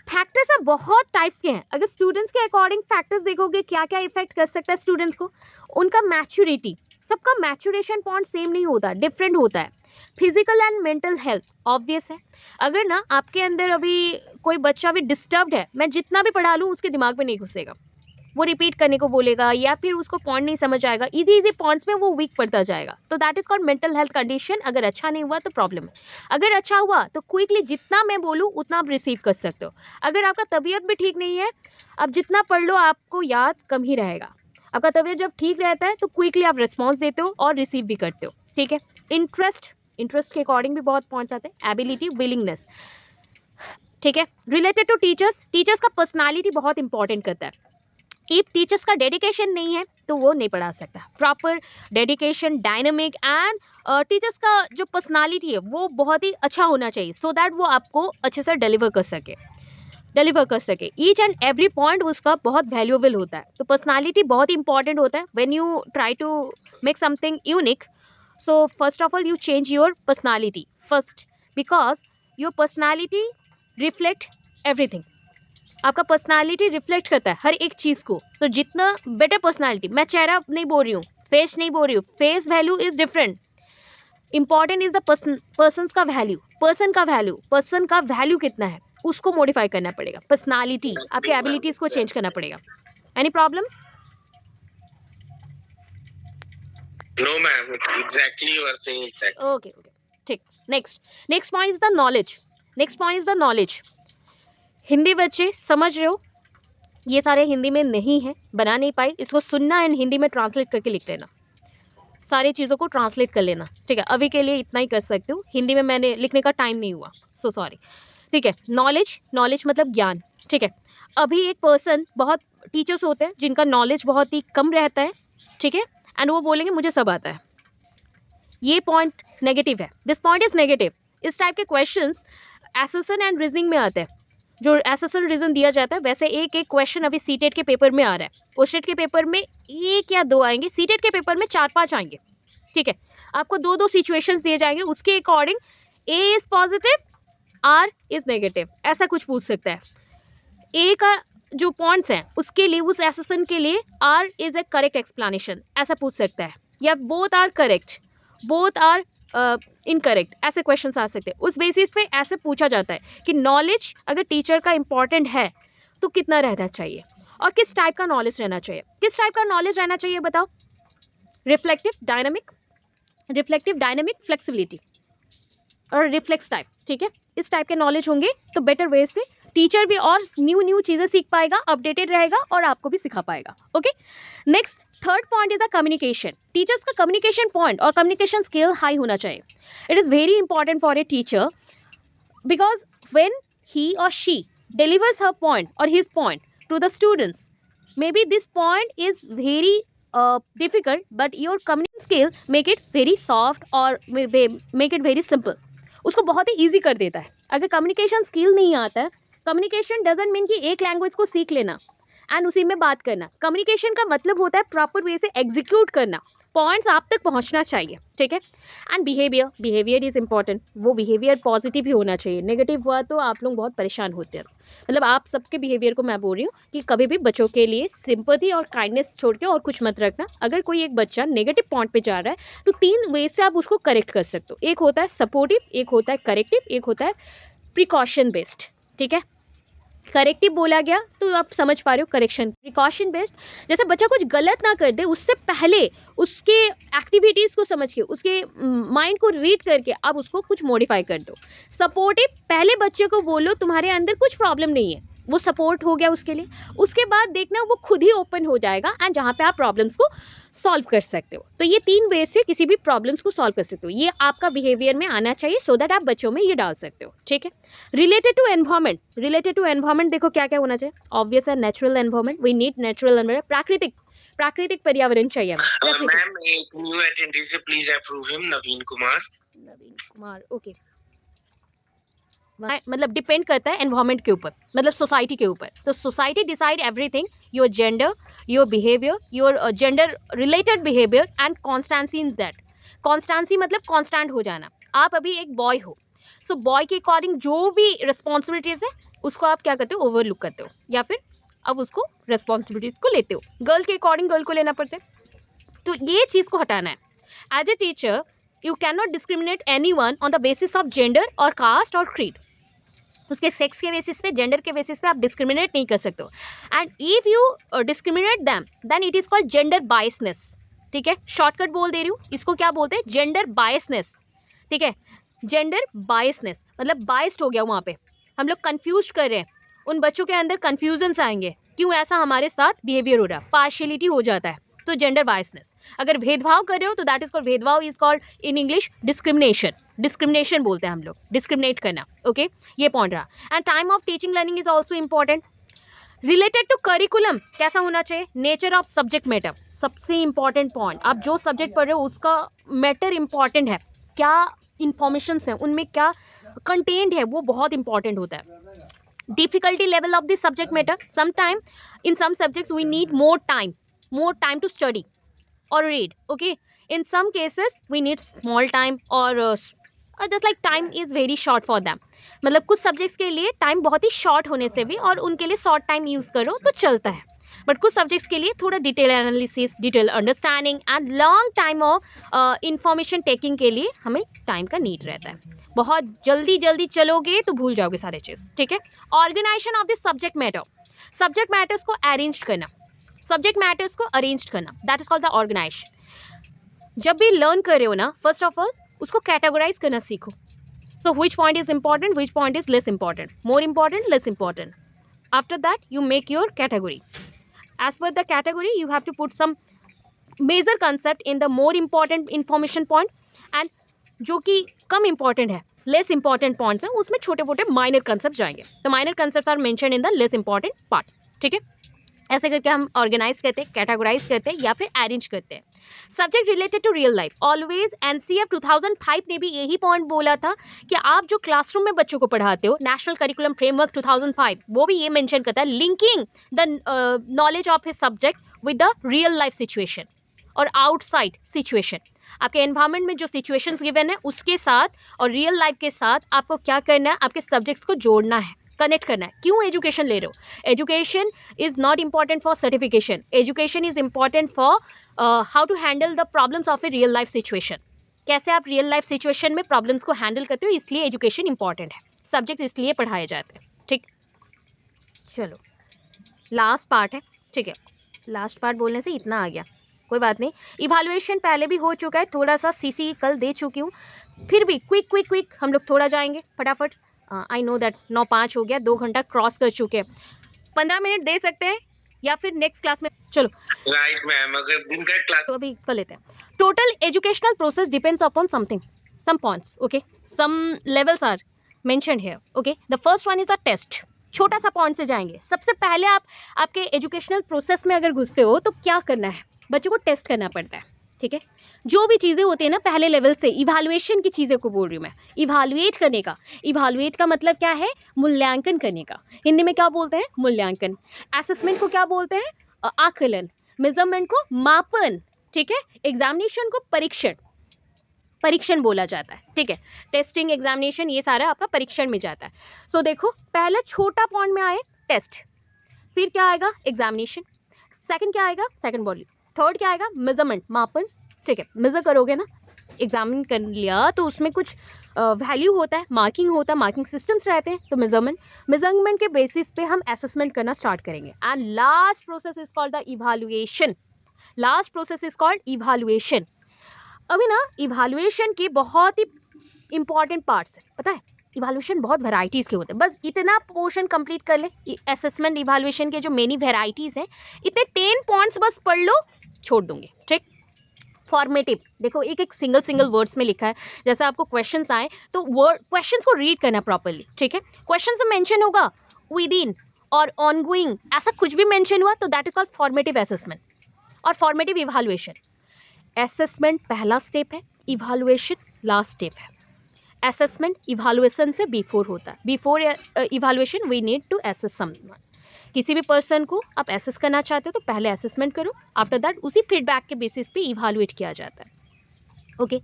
फैक्टर्स है बहुत टाइप्स के हैं। अगर स्टूडेंट्स के अकॉर्डिंग फैक्टर्स देखोगे क्या क्या इफेक्ट कर सकता है स्टूडेंट्स को, उनका मैच्योरिटी, सबका मैच्योरेशन पॉइंट सेम नहीं होता, डिफरेंट होता है। Physical and mental health obvious है। अगर ना आपके अंदर अभी कोई बच्चा भी डिस्टर्ब्ड है, मैं जितना भी पढ़ा लूँ उसके दिमाग में नहीं घुसेगा, वो रिपीट करने को बोलेगा या फिर उसको पॉइंट नहीं समझ आएगा, इजी पॉइंट्स में वो वीक पड़ता जाएगा, तो that is called mental health condition. अगर अच्छा नहीं हुआ तो प्रॉब्लम है, अगर अच्छा हुआ तो क्विकली जितना मैं बोलूँ उतना आप रिसीव कर सकते हो। अगर आपका तबीयत भी ठीक नहीं है, आप जितना पढ़ लो आपको याद कम ही रहेगा। आपका तबीयत जब ठीक रहता है तो क्विकली आप रिस्पॉन्स देते हो और रिसीव भी करते हो, ठीक है। इंटरेस्ट के अकॉर्डिंग भी बहुत पॉइंट्स आते हैं। एबिलिटी, विलिंगनेस, ठीक है। रिलेटेड टू टीचर्स का पर्सनालिटी बहुत इंपॉर्टेंट करता है। इफ टीचर्स का डेडिकेशन नहीं है तो वो नहीं पढ़ा सकता। Proper dedication, dynamic and teachers का जो पर्सनालिटी है वो बहुत ही अच्छा होना चाहिए, सो दैट वो आपको अच्छे से डिलीवर कर सके। ईच एंड एवरी पॉइंट उसका बहुत वैल्यूएबल होता है। तो पर्सनालिटी बहुत इंपॉर्टेंट होता है when you try to make something unique. So first of all you change your personality first, because your personality reflect everything. आपका पर्सनालिटी रिफ्लेक्ट करता है हर एक चीज़ को। तो जितना बेटर पर्सनालिटी, मैं चेहरा नहीं बोल रही हूँ, फेस नहीं बोल रही हूँ, face value is different, important is the person का वैल्यू कितना है उसको मॉडिफाई करना पड़ेगा। पर्सनालिटी, आपके एबिलिटीज को चेंज करना पड़ेगा। Any problem? No ma'am, exactly you are saying exactly. Okay, ठीक। Next point is the knowledge. Hindi बच्चे समझ रहे हो, ये सारे हिंदी में नहीं है, बना नहीं पाई, इसको सुनना एंड हिंदी में ट्रांसलेट करके लिख लेना, सारी चीज़ों को ट्रांसलेट कर लेना, ठीक है। अभी के लिए इतना ही कर सकती हूँ, हिंदी में मैंने लिखने का टाइम नहीं हुआ, सो सॉरी, ठीक है। नॉलेज मतलब ज्ञान, ठीक है। अभी एक पर्सन, बहुत टीचर्स होते हैं जिनका नॉलेज बहुत ही कम रहता है, ठीक है, एंड वो बोलेंगे मुझे सब आता है। ये पॉइंट नेगेटिव है, दिस पॉइंट इज नेगेटिव। इस टाइप के क्वेश्चंस एसेशन एंड रीजनिंग में आते हैं, जो एसेशन रीजन दिया जाता है, वैसे एक क्वेश्चन अभी सीटेट के पेपर में आ रहा है। ओसेट के पेपर में 1 या 2 आएंगे, सीटेट के पेपर में 4-5 आएंगे, ठीक है। आपको 2-2 सिचुएशंस दिए जाएंगे, उसके according A is positive, R is negative, ऐसा कुछ पूछ सकता है। ए का जो पॉइंट्स हैं उसके लिए, उस एसेशन के लिए R is a correct explanation, ऐसा पूछ सकता है, या both are correct, both are incorrect, ऐसे क्वेश्चंस आ सकते हैं। उस बेसिस पे ऐसे पूछा जाता है कि नॉलेज अगर टीचर का इंपॉर्टेंट है तो कितना रहना चाहिए और किस टाइप का नॉलेज रहना चाहिए, बताओ। रिफ्लेक्टिव, डायनामिक, फ्लेक्सिबिलिटी और रिफ्लेक्स टाइप, ठीक है। इस टाइप के नॉलेज होंगे तो बेटर वे से टीचर भी और न्यू चीज़ें सीख पाएगा, अपडेटेड रहेगा और आपको भी सिखा पाएगा, okay. Next, third point is the communication. Teachers का कम्युनिकेशन पॉइंट और कम्युनिकेशन स्किल हाई होना चाहिए। It is very important for a teacher, because when he और she delivers her point or his point to the students, maybe this point is very difficult, but your communication skill make it very soft or make it very simple. उसको बहुत ही easy कर देता है। अगर communication skill नहीं आता है, communication doesn't mean कि एक लैंग्वेज को सीख लेना एंड उसी में बात करना। कम्युनिकेशन का मतलब होता है प्रॉपर वे से एग्जीक्यूट करना, पॉइंट्स आप तक पहुंचना चाहिए, ठीक है। And behaviour is important. वो बिहेवियर पॉजिटिव ही होना चाहिए, नेगेटिव हुआ तो आप लोग बहुत परेशान होते हैं। मतलब आप सबके बिहेवियर को मैं बोल रही हूँ कि कभी भी बच्चों के लिए सिंपैथी और काइंडनेस छोड़ के और कुछ मत रखना। अगर कोई एक बच्चा नेगेटिव पॉइंट पे जा रहा है तो 3 वे से आप उसको करेक्ट कर सकते हो। एक होता है सपोर्टिव, एक होता है करेक्टिव, एक होता है प्रिकॉशन बेस्ड, ठीक है। करेक्टिव बोला गया तो आप समझ पा रहे हो, करेक्शन। प्रिकॉशन बेस्ड, जैसे बच्चा कुछ गलत ना कर दे उससे पहले उसके एक्टिविटीज़ को समझ के, उसके माइंड को रीड करके आप उसको कुछ मॉडिफाई कर दो। सपोर्टिव, पहले बच्चे को बोलो तुम्हारे अंदर कुछ प्रॉब्लम नहीं है, वो सपोर्ट हो गया उसके लिए। उसके बाद देखना वो खुद ही ओपन हो जाएगा एंड जहाँ पे आप प्रॉब्लम्स को सॉल्व कर सकते हो। तो ये 3 वे से किसी भी प्रॉब्लम्स को सॉल्व कर सकते हो। ये आपका बिहेवियर में आना चाहिए सो दैट आप बच्चों में ये डाल सकते हो, ठीक है। रिलेटेड टू एनवायरमेंट देखो क्या क्या होना चाहिए। ऑब्वियस है natural environment, we need natural environment, प्राकृतिक पर्यावरण चाहिए हमें। मैम एक न्यू अटेंडेंट से please approve him, Naveen Kumar, okay. मतलब डिपेंड करता है एनवायरमेंट के ऊपर, मतलब सोसाइटी के ऊपर। तो society decide everything, your gender, your behaviour, your gender related behaviour and constituency in that. Constituency मतलब कॉन्स्टेंट हो जाना। आप अभी एक बॉय हो, सो बॉय के अकॉर्डिंग जो भी रिस्पॉन्सिबिलिटीज़ है उसको आप क्या करते हो, ओवरलुक करते हो, या फिर अब उसको रिस्पॉन्सिबिलिटीज़ को लेते हो। गर्ल के अकॉर्डिंग गर्ल को लेना पड़ता है। तो ये चीज़ को हटाना है। As a teacher you cannot discriminate anyone on the basis of gender और कास्ट और क्रीड। उसके सेक्स के बेसिस पे, जेंडर के बेसिस पे आप डिस्क्रिमिनेट नहीं कर सकते हो। And if you discriminate them then it is called gender biasness, ठीक है। शॉर्टकट बोल दे रही हूँ, इसको क्या बोलते हैं, जेंडर बायसनेस, ठीक है। जेंडर बायसनेस मतलब बायस्ड हो गया वहाँ पे, हम लोग कन्फ्यूज कर रहे हैं, उन बच्चों के अंदर कन्फ्यूजन्स आएंगे, क्यों ऐसा हमारे साथ बिहेवियर हो रहा है, पार्शियलिटी हो जाता है। तो जेंडर बायसनेस, अगर भेदभाव कर रहे हो तो दैट इज कॉल्ड, भेदभाव is called in English discrimination. Discrimination बोलते हैं हम लोग, डिस्क्रिमिनेट करना, ओके। ये पॉइंट रहा। And time of teaching learning is also important. Related to curriculum कैसा होना चाहिए, नेचर ऑफ सब्जेक्ट मैटर, सबसे इंपॉर्टेंट पॉइंट। आप जो सब्जेक्ट पढ़ रहे हो उसका मैटर इंपॉर्टेंट है, क्या इंफॉर्मेशंस हैं उनमें, क्या कंटेंट है, वो बहुत इंपॉर्टेंट होता है। Difficulty level of this subject matter, some time in some subjects we need more time to study or read, okay. In some cases we need small time or just like time is very short for them। मतलब कुछ subjects के लिए time बहुत ही short होने से भी और उनके लिए शॉर्ट टाइम यूज़ करो तो चलता है, बट कुछ सब्जेक्ट्स के लिए थोड़ा detail analysis, detail understanding and long time of information taking के लिए हमें टाइम का नीड रहता है। बहुत जल्दी चलोगे तो भूल जाओगे सारे चीज़, ठीक है। Organisation of this subject matters को अरेंज करना, सब्जेक्ट मैटर्स को अरेंज करना, that is called the organisation. जब भी लर्न कर रहे हो ना, फर्स्ट ऑफ ऑल उसको कैटेगराइज करना सीखो। So which point is important, which point is less important, more important, less important. After that you make your category. As per the category you have to put some major concept in the more important information point, and जो कि कम important है, less important points हैं, उसमें छोटे मोटे minor concept जाएंगे। तो minor concept are mention in the less important part, ठीक है। ऐसे करके हम ऑर्गेनाइज करते हैं, कैटेगराइज करते हैं या फिर अरेंज करते हैं। Subject related to real life, always NCF 2005 ने भी यही पॉइंट बोला था कि आप जो क्लासरूम में बच्चों को पढ़ाते हो, नेशनल करिकुलम फ्रेमवर्क 2005 वो भी ये मेंशन करता है, linking the knowledge of his subject with the real life situation और आउटसाइड सिचुएशन। आपके एनवायरमेंट में जो सिचुएशंस गिवन है उसके साथ और रियल लाइफ के साथ आपको क्या करना है, आपके सब्जेक्ट्स को जोड़ना है, कनेक्ट करना है। क्यों एजुकेशन ले रहे हो, education is not important for certification, education is important for how to handle the problems of a real life situation. कैसे आप रियल लाइफ सिचुएशन में प्रॉब्लम्स को हैंडल करते हो, इसलिए एजुकेशन इंपॉर्टेंट है, सब्जेक्ट इसलिए पढ़ाए जाते हैं, ठीक। चलो लास्ट पार्ट है, ठीक है। लास्ट पार्ट बोलने से इतना आ गया, कोई बात नहीं। इवैल्यूएशन पहले भी हो चुका है, थोड़ा सा सीसी कल दे चुकी हूँ, फिर भी क्विक हम लोग थोड़ा जाएंगे फटाफट। आई नो दैट 9:05 हो गया, 2 घंटा क्रॉस कर चुके हैं। 15 मिनट दे सकते हैं या फिर नेक्स्ट क्लास में, चलो राइट मैम, अगर दिन का क्लास तो अभी कर लेते हैं। Total educational process depends upon something, some points, okay, some levels are mentioned here, okay. The first one is the test. छोटा सा पॉइंट से जाएंगे। सबसे पहले आप आपके एजुकेशनल प्रोसेस में अगर घुसते हो तो क्या करना है, बच्चों को टेस्ट करना पड़ता है, ठीक है, जो भी चीज़ें होती है ना पहले लेवल से, इवैल्यूएशन की चीज़ें को बोल रही हूँ मैं, इवैल्यूएट करने का। इवैल्यूएट का मतलब क्या है? मूल्यांकन करने का। हिंदी में क्या बोलते हैं? मूल्यांकन। असेसमेंट को क्या बोलते हैं? आकलन। मेजरमेंट को मापन। ठीक है, एग्जामिनेशन को परीक्षण, परीक्षण बोला जाता है। ठीक है, टेस्टिंग, एग्जामिनेशन, ये सारा आपका परीक्षण में जाता है। सो देखो, पहले छोटा पॉइंट में आए टेस्ट, फिर क्या आएगा? एग्जामिनेशन। सेकंड क्या आएगा? Second body. थर्ड क्या आएगा? मेजरमेंट, मापन। ठीक है, मेजर करोगे ना, एग्जामिन कर लिया तो उसमें कुछ वैल्यू होता है, मार्किंग होता है, मार्किंग सिस्टम्स रहते हैं। तो मेजरमेंट, मेजरमेंट के बेसिस पे हम असेसमेंट करना स्टार्ट करेंगे। And last process is called the evaluation. Last process is called evaluation. अभी ना इवैल्यूएशन के बहुत ही इंपॉर्टेंट पार्ट्स है, पता है? इवैल्यूएशन बहुत वैराइटीज़ के होते हैं। बस इतना पोर्शन कंप्लीट कर ले, असेसमेंट इवैल्यूएशन के जो मेनी वैराइटीज़ हैं, इतने 10 पॉइंट्स बस पढ़ लो, छोड़ दूंगे। ठीक, फॉर्मेटिव, देखो एक एक सिंगल वर्ड्स में लिखा है। जैसे आपको क्वेश्चंस आए तो वर्ड, क्वेश्चंस को रीड करना प्रॉपर्ली। ठीक है, क्वेश्चंस में मेंशन होगा विद इन और ऑनगोइंग, ऐसा कुछ भी मेंशन हुआ तो that is called formative assessment और फॉर्मेटिव इवैल्यूएशन। असेसमेंट पहला स्टेप है, इवैल्यूएशन लास्ट स्टेप है। असेसमेंट इवैल्यूएशन से बिफोर होता है। Before evaluation we need to assess someone. किसी भी पर्सन को आप असेस करना चाहते हो तो पहले असेसमेंट करो, आफ्टर दैट उसी फीडबैक के बेसिस पे इवैल्यूएट किया जाता है। Okay,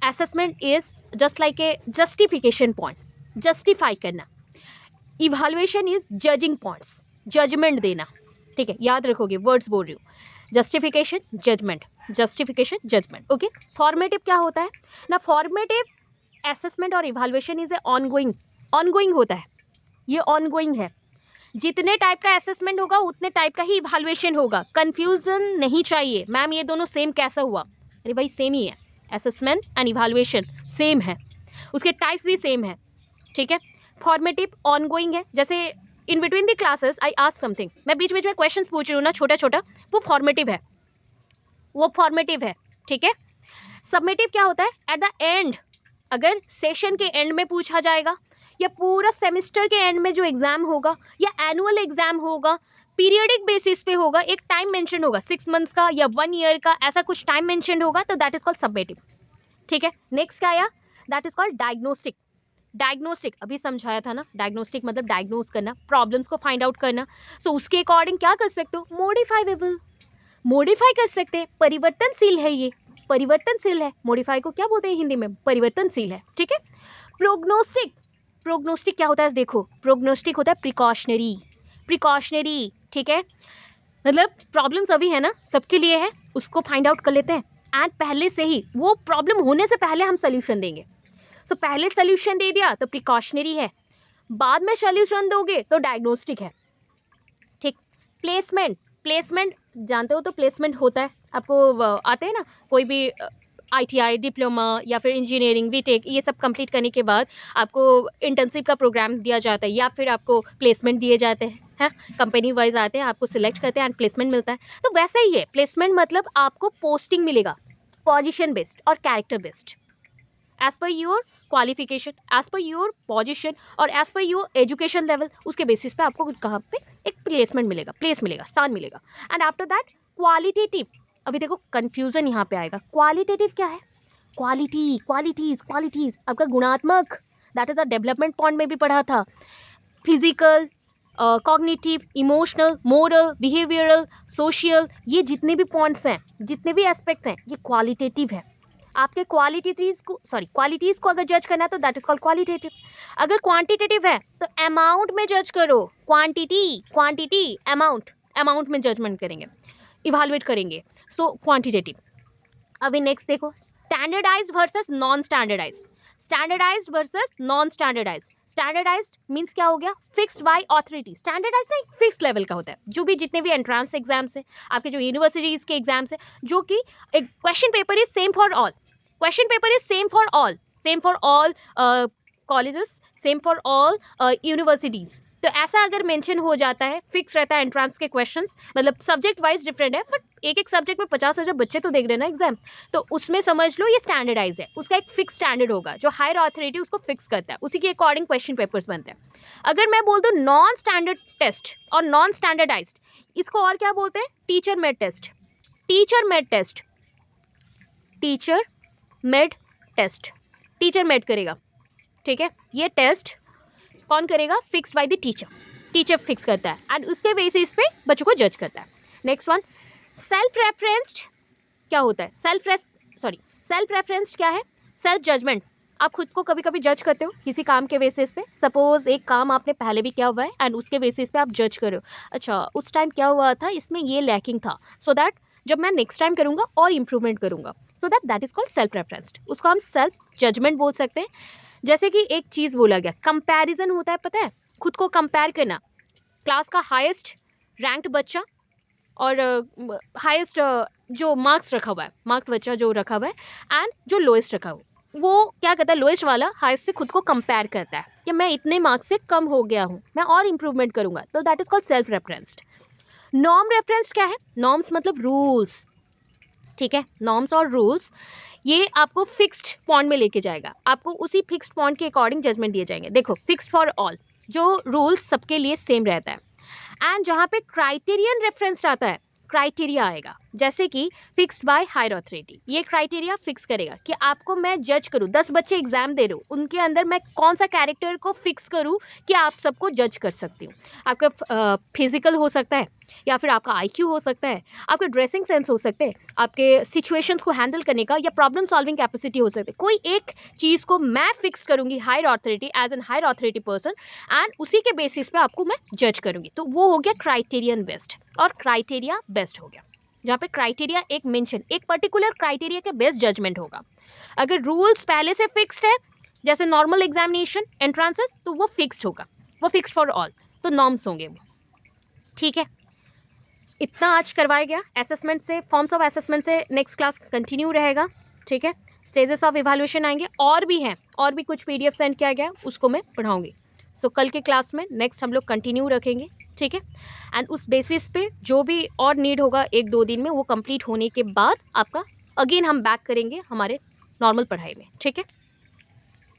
assessment is just like a justification point, justify करना। Evaluation is judging points, judgement देना। ठीक है, याद रखोगे, वर्ड्स बोल रही हूँ, justification, judgement, justification, judgement. Okay, formative क्या होता है ना? फॉर्मेटिव असेसमेंट और evaluation is a ongoing, ongoing होता है, ये ऑनगोइंग है। जितने टाइप का असेसमेंट होगा उतने टाइप का ही इवैल्यूएशन होगा। कंफ्यूजन नहीं चाहिए, मैम ये दोनों सेम कैसा हुआ? अरे भाई सेम ही है, असेसमेंट एंड इवैल्यूएशन सेम है, उसके टाइप्स भी सेम है। ठीक है, फॉर्मेटिव ऑनगोइंग है। जैसे in between the classes I ask something, मैं बीच बीच में क्वेश्चंस पूछ रही हूँ ना छोटा छोटा, वो फॉर्मेटिव है, वो फॉर्मेटिव है। ठीक है, सबमिटिव क्या होता है? एट द एंड, अगर सेशन के एंड में पूछा जाएगा या पूरा सेमेस्टर के एंड में जो एग्जाम होगा या एनुअल एग्जाम होगा, पीरियडिक बेसिस पे होगा, एक टाइम मेंशन होगा 6 मंथ्स का या 1 ईयर का, ऐसा कुछ टाइम मेंशन होगा तो दैट इज कॉल्ड सबमिटिव। ठीक है, नेक्स्ट क्या आया? That is called diagnostic. Diagnostic अभी समझाया था ना, डायग्नोस्टिक मतलब डायग्नोस करना, प्रॉब्लम्स को फाइंड आउट करना। सो उसके अकॉर्डिंग क्या कर सकते हो? मॉडिफाइबल, मॉडिफाई कर सकते हैं, परिवर्तनशील है, ये परिवर्तनशील है। मॉडिफाई को क्या बोलते हैं हिंदी में? परिवर्तनशील है। ठीक है, प्रोग्नोस्टिक, प्रोग्नोस्टिक क्या होता है? देखो, प्रोग्नोस्टिक होता है प्रिकॉशनरी, प्रिकॉशनरी। ठीक है, मतलब प्रॉब्लम्स अभी है ना, सबके लिए है, उसको फाइंड आउट कर लेते हैं एंड पहले से ही, वो प्रॉब्लम होने से पहले हम सोल्यूशन देंगे। सो पहले सोल्यूशन दे दिया तो प्रिकॉशनरी है, बाद में सोल्यूशन दोगे तो डायग्नोस्टिक है। ठीक, प्लेसमेंट, प्लेसमेंट जानते हो तो प्लेसमेंट होता है, आपको आते हैं ना, कोई भी ITI, डिप्लोमा या फिर इंजीनियरिंग, बीटेक, ये सब कंप्लीट करने के बाद आपको इंटर्नशिप का प्रोग्राम दिया जाता है या फिर आपको प्लेसमेंट दिए जाते हैं, कंपनी वाइज आते हैं, आपको सिलेक्ट करते हैं एंड प्लेसमेंट मिलता है। तो वैसा ही है प्लेसमेंट, मतलब आपको पोस्टिंग मिलेगा, पोजीशन बेस्ड और character based, as per your qualification, as per your position और as per your education level, उसके बेसिस पे आपको कहाँ पे एक प्लेसमेंट मिलेगा, प्लेस मिलेगा, स्थान मिलेगा। एंड आफ्टर दैट क्वालिटेटिव, अभी देखो कंफ्यूजन यहाँ पे आएगा, क्वालिटेटिव क्या है? क्वालिटी, क्वालिटीज, क्वालिटीज आपका गुणात्मक, that is a development point में भी पढ़ा था। Physical, cognitive, emotional, moral, behavioural, social, ये जितने भी पॉइंट्स हैं, जितने भी एस्पेक्ट्स हैं, ये क्वालिटेटिव है। आपके क्वालिटीज़ को अगर जज करना है तो दैट इज कॉल्ड क्वालिटेटिव। अगर क्वांटिटेटिव है तो अमाउंट में जज करो, क्वांटिटी, अमाउंट में जजमेंट करेंगे, इवैल्यूएट करेंगे। So quantitative. अभी नेक्स्ट देखो, standardised versus non standardised, standardised versus non standardised. Standardised means क्या हो गया? Fixed by authority. स्टैंडर्डाइज्ड ना एक फिक्स लेवल का होता है, जो भी जितने भी एंट्रांस एग्जाम्स हैं, आपके जो यूनिवर्सिटीज़ के एग्जाम्स हैं, जो कि एक question paper is same for all, question paper is same for all, same for all colleges, same for all universities. तो ऐसा अगर मेंशन हो जाता है, फिक्स रहता है एंट्रांस के क्वेश्चंस, मतलब सब्जेक्ट वाइज डिफरेंट है, बट एक एक सब्जेक्ट में 50,000 बच्चे तो देख रहे हैं ना एग्जाम, तो उसमें समझ लो ये स्टैंडर्डाइज है, उसका एक फिक्स स्टैंडर्ड होगा, जो हायर अथॉरिटी उसको फिक्स करता है, उसी के अकॉर्डिंग क्वेश्चन पेपर्स बनते हैं। अगर मैं बोल दूँ नॉन स्टैंडर्ड टेस्ट और नॉन स्टैंडर्डाइज्ड, इसको और क्या बोलते हैं? Teacher made test, teacher made test. Teacher made test, teacher made करेगा, ठीक है। ये टेस्ट कौन करेगा? Fix by the teacher, teacher fix करता है एंड उसके बेसिस पे बच्चों को जज करता है। नेक्स्ट वन, सेल्फ रेफरेंस्ड क्या होता है? सेल्फ रेफरेंस्ड क्या है? Self judgement. आप खुद को कभी कभी जज करते हो किसी काम के बेसिस पे। सपोज एक काम आपने पहले भी किया हुआ है एंड उसके बेसिस पे आप जज कर रहे हो, अच्छा उस टाइम क्या हुआ था, इसमें ये लैकिंग था, सो दैट जब मैं नेक्स्ट टाइम करूँगा और इम्प्रूवमेंट करूँगा, so that is called self referenced. उसको हम सेल्फ जजमेंट बोल सकते हैं। जैसे कि एक चीज़ बोला गया, कंपैरिजन होता है, पता है, खुद को कंपेयर करना, क्लास का हाईएस्ट रैंक्ड बच्चा और हाईएस्ट जो मार्क्स रखा हुआ है, मार्क्स बच्चा जो रखा हुआ है एंड जो लोएस्ट रखा हुआ, वो क्या करता है, लोएस्ट वाला हाईएस्ट से खुद को कंपेयर करता है कि मैं इतने मार्क्स से कम हो गया हूँ, मैं और इम्प्रूवमेंट करूँगा, तो that is called self referenced. Norm referenced क्या है? नॉर्म्स मतलब रूल्स, ठीक है। नॉर्म्स और रूल्स ये आपको फिक्स्ड पॉइंट में लेके जाएगा, आपको उसी फिक्स्ड पॉइंट के अकॉर्डिंग जजमेंट दिए जाएंगे। देखो, फिक्स्ड फॉर ऑल, जो रूल्स सबके लिए सेम रहता है, एंड जहाँ पे क्राइटेरियन रेफरेंस आता है, क्राइटेरिया आएगा, जैसे कि फिक्स्ड बाय हायर अथॉरिटी। ये क्राइटेरिया फिक्स करेगा कि आपको मैं जज करूँ, 10 बच्चे एग्जाम दे रहे हो, उनके अंदर मैं कौन सा कैरेक्टर को फिक्स करूँ कि आप सबको जज कर सकती हूँ। आपका फिजिकल हो सकता है, या फिर आपका IQ हो सकता है, आपका ड्रेसिंग सेंस हो सकते हैं, आपके सिचुएशंस को हैंडल करने का या प्रॉब्लम सॉल्विंग कैपेसिटी हो सकती है। कोई एक चीज़ को मैं फिक्स करूँगी higher authority, as an higher authority person, and उसी के बेसिस पे आपको मैं जज करूँगी, तो वो हो गया क्राइटेरियन बेस्ड और क्राइटेरिया बेस्ड हो गया, जहाँ पे क्राइटेरिया एक मेंशन, एक पर्टिकुलर क्राइटेरिया के बेस्ड जजमेंट होगा। अगर रूल्स पहले से फिक्स्ड है, जैसे नॉर्मल एग्जामिनेशन एंट्रांसेस, तो वो फिक्स्ड होगा, वो फिक्स्ड फॉर ऑल, तो नॉर्म्स होंगे वो, ठीक है। इतना आज करवाया गया असेसमेंट से, फॉर्म्स ऑफ असेसमेंट से नेक्स्ट क्लास कंटिन्यू रहेगा, ठीक है। स्टेजेस ऑफ इवैल्यूएशन आएंगे, और भी हैं, और भी कुछ PDF सेंड किया गया, उसको मैं पढ़ाऊंगी। सो कल के क्लास में नेक्स्ट हम लोग कंटिन्यू रखेंगे, ठीक है। एंड उस बेसिस पे जो भी और नीड होगा 1-2 दिन में, वो कंप्लीट होने के बाद आपका अगेन हम बैक करेंगे हमारे नॉर्मल पढ़ाई में, ठीक है।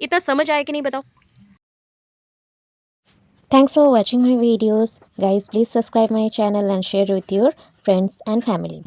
इतना समझ आया कि नहीं, बताओ। Thanks for watching my videos. Guys, please subscribe my channel and share with your friends and family.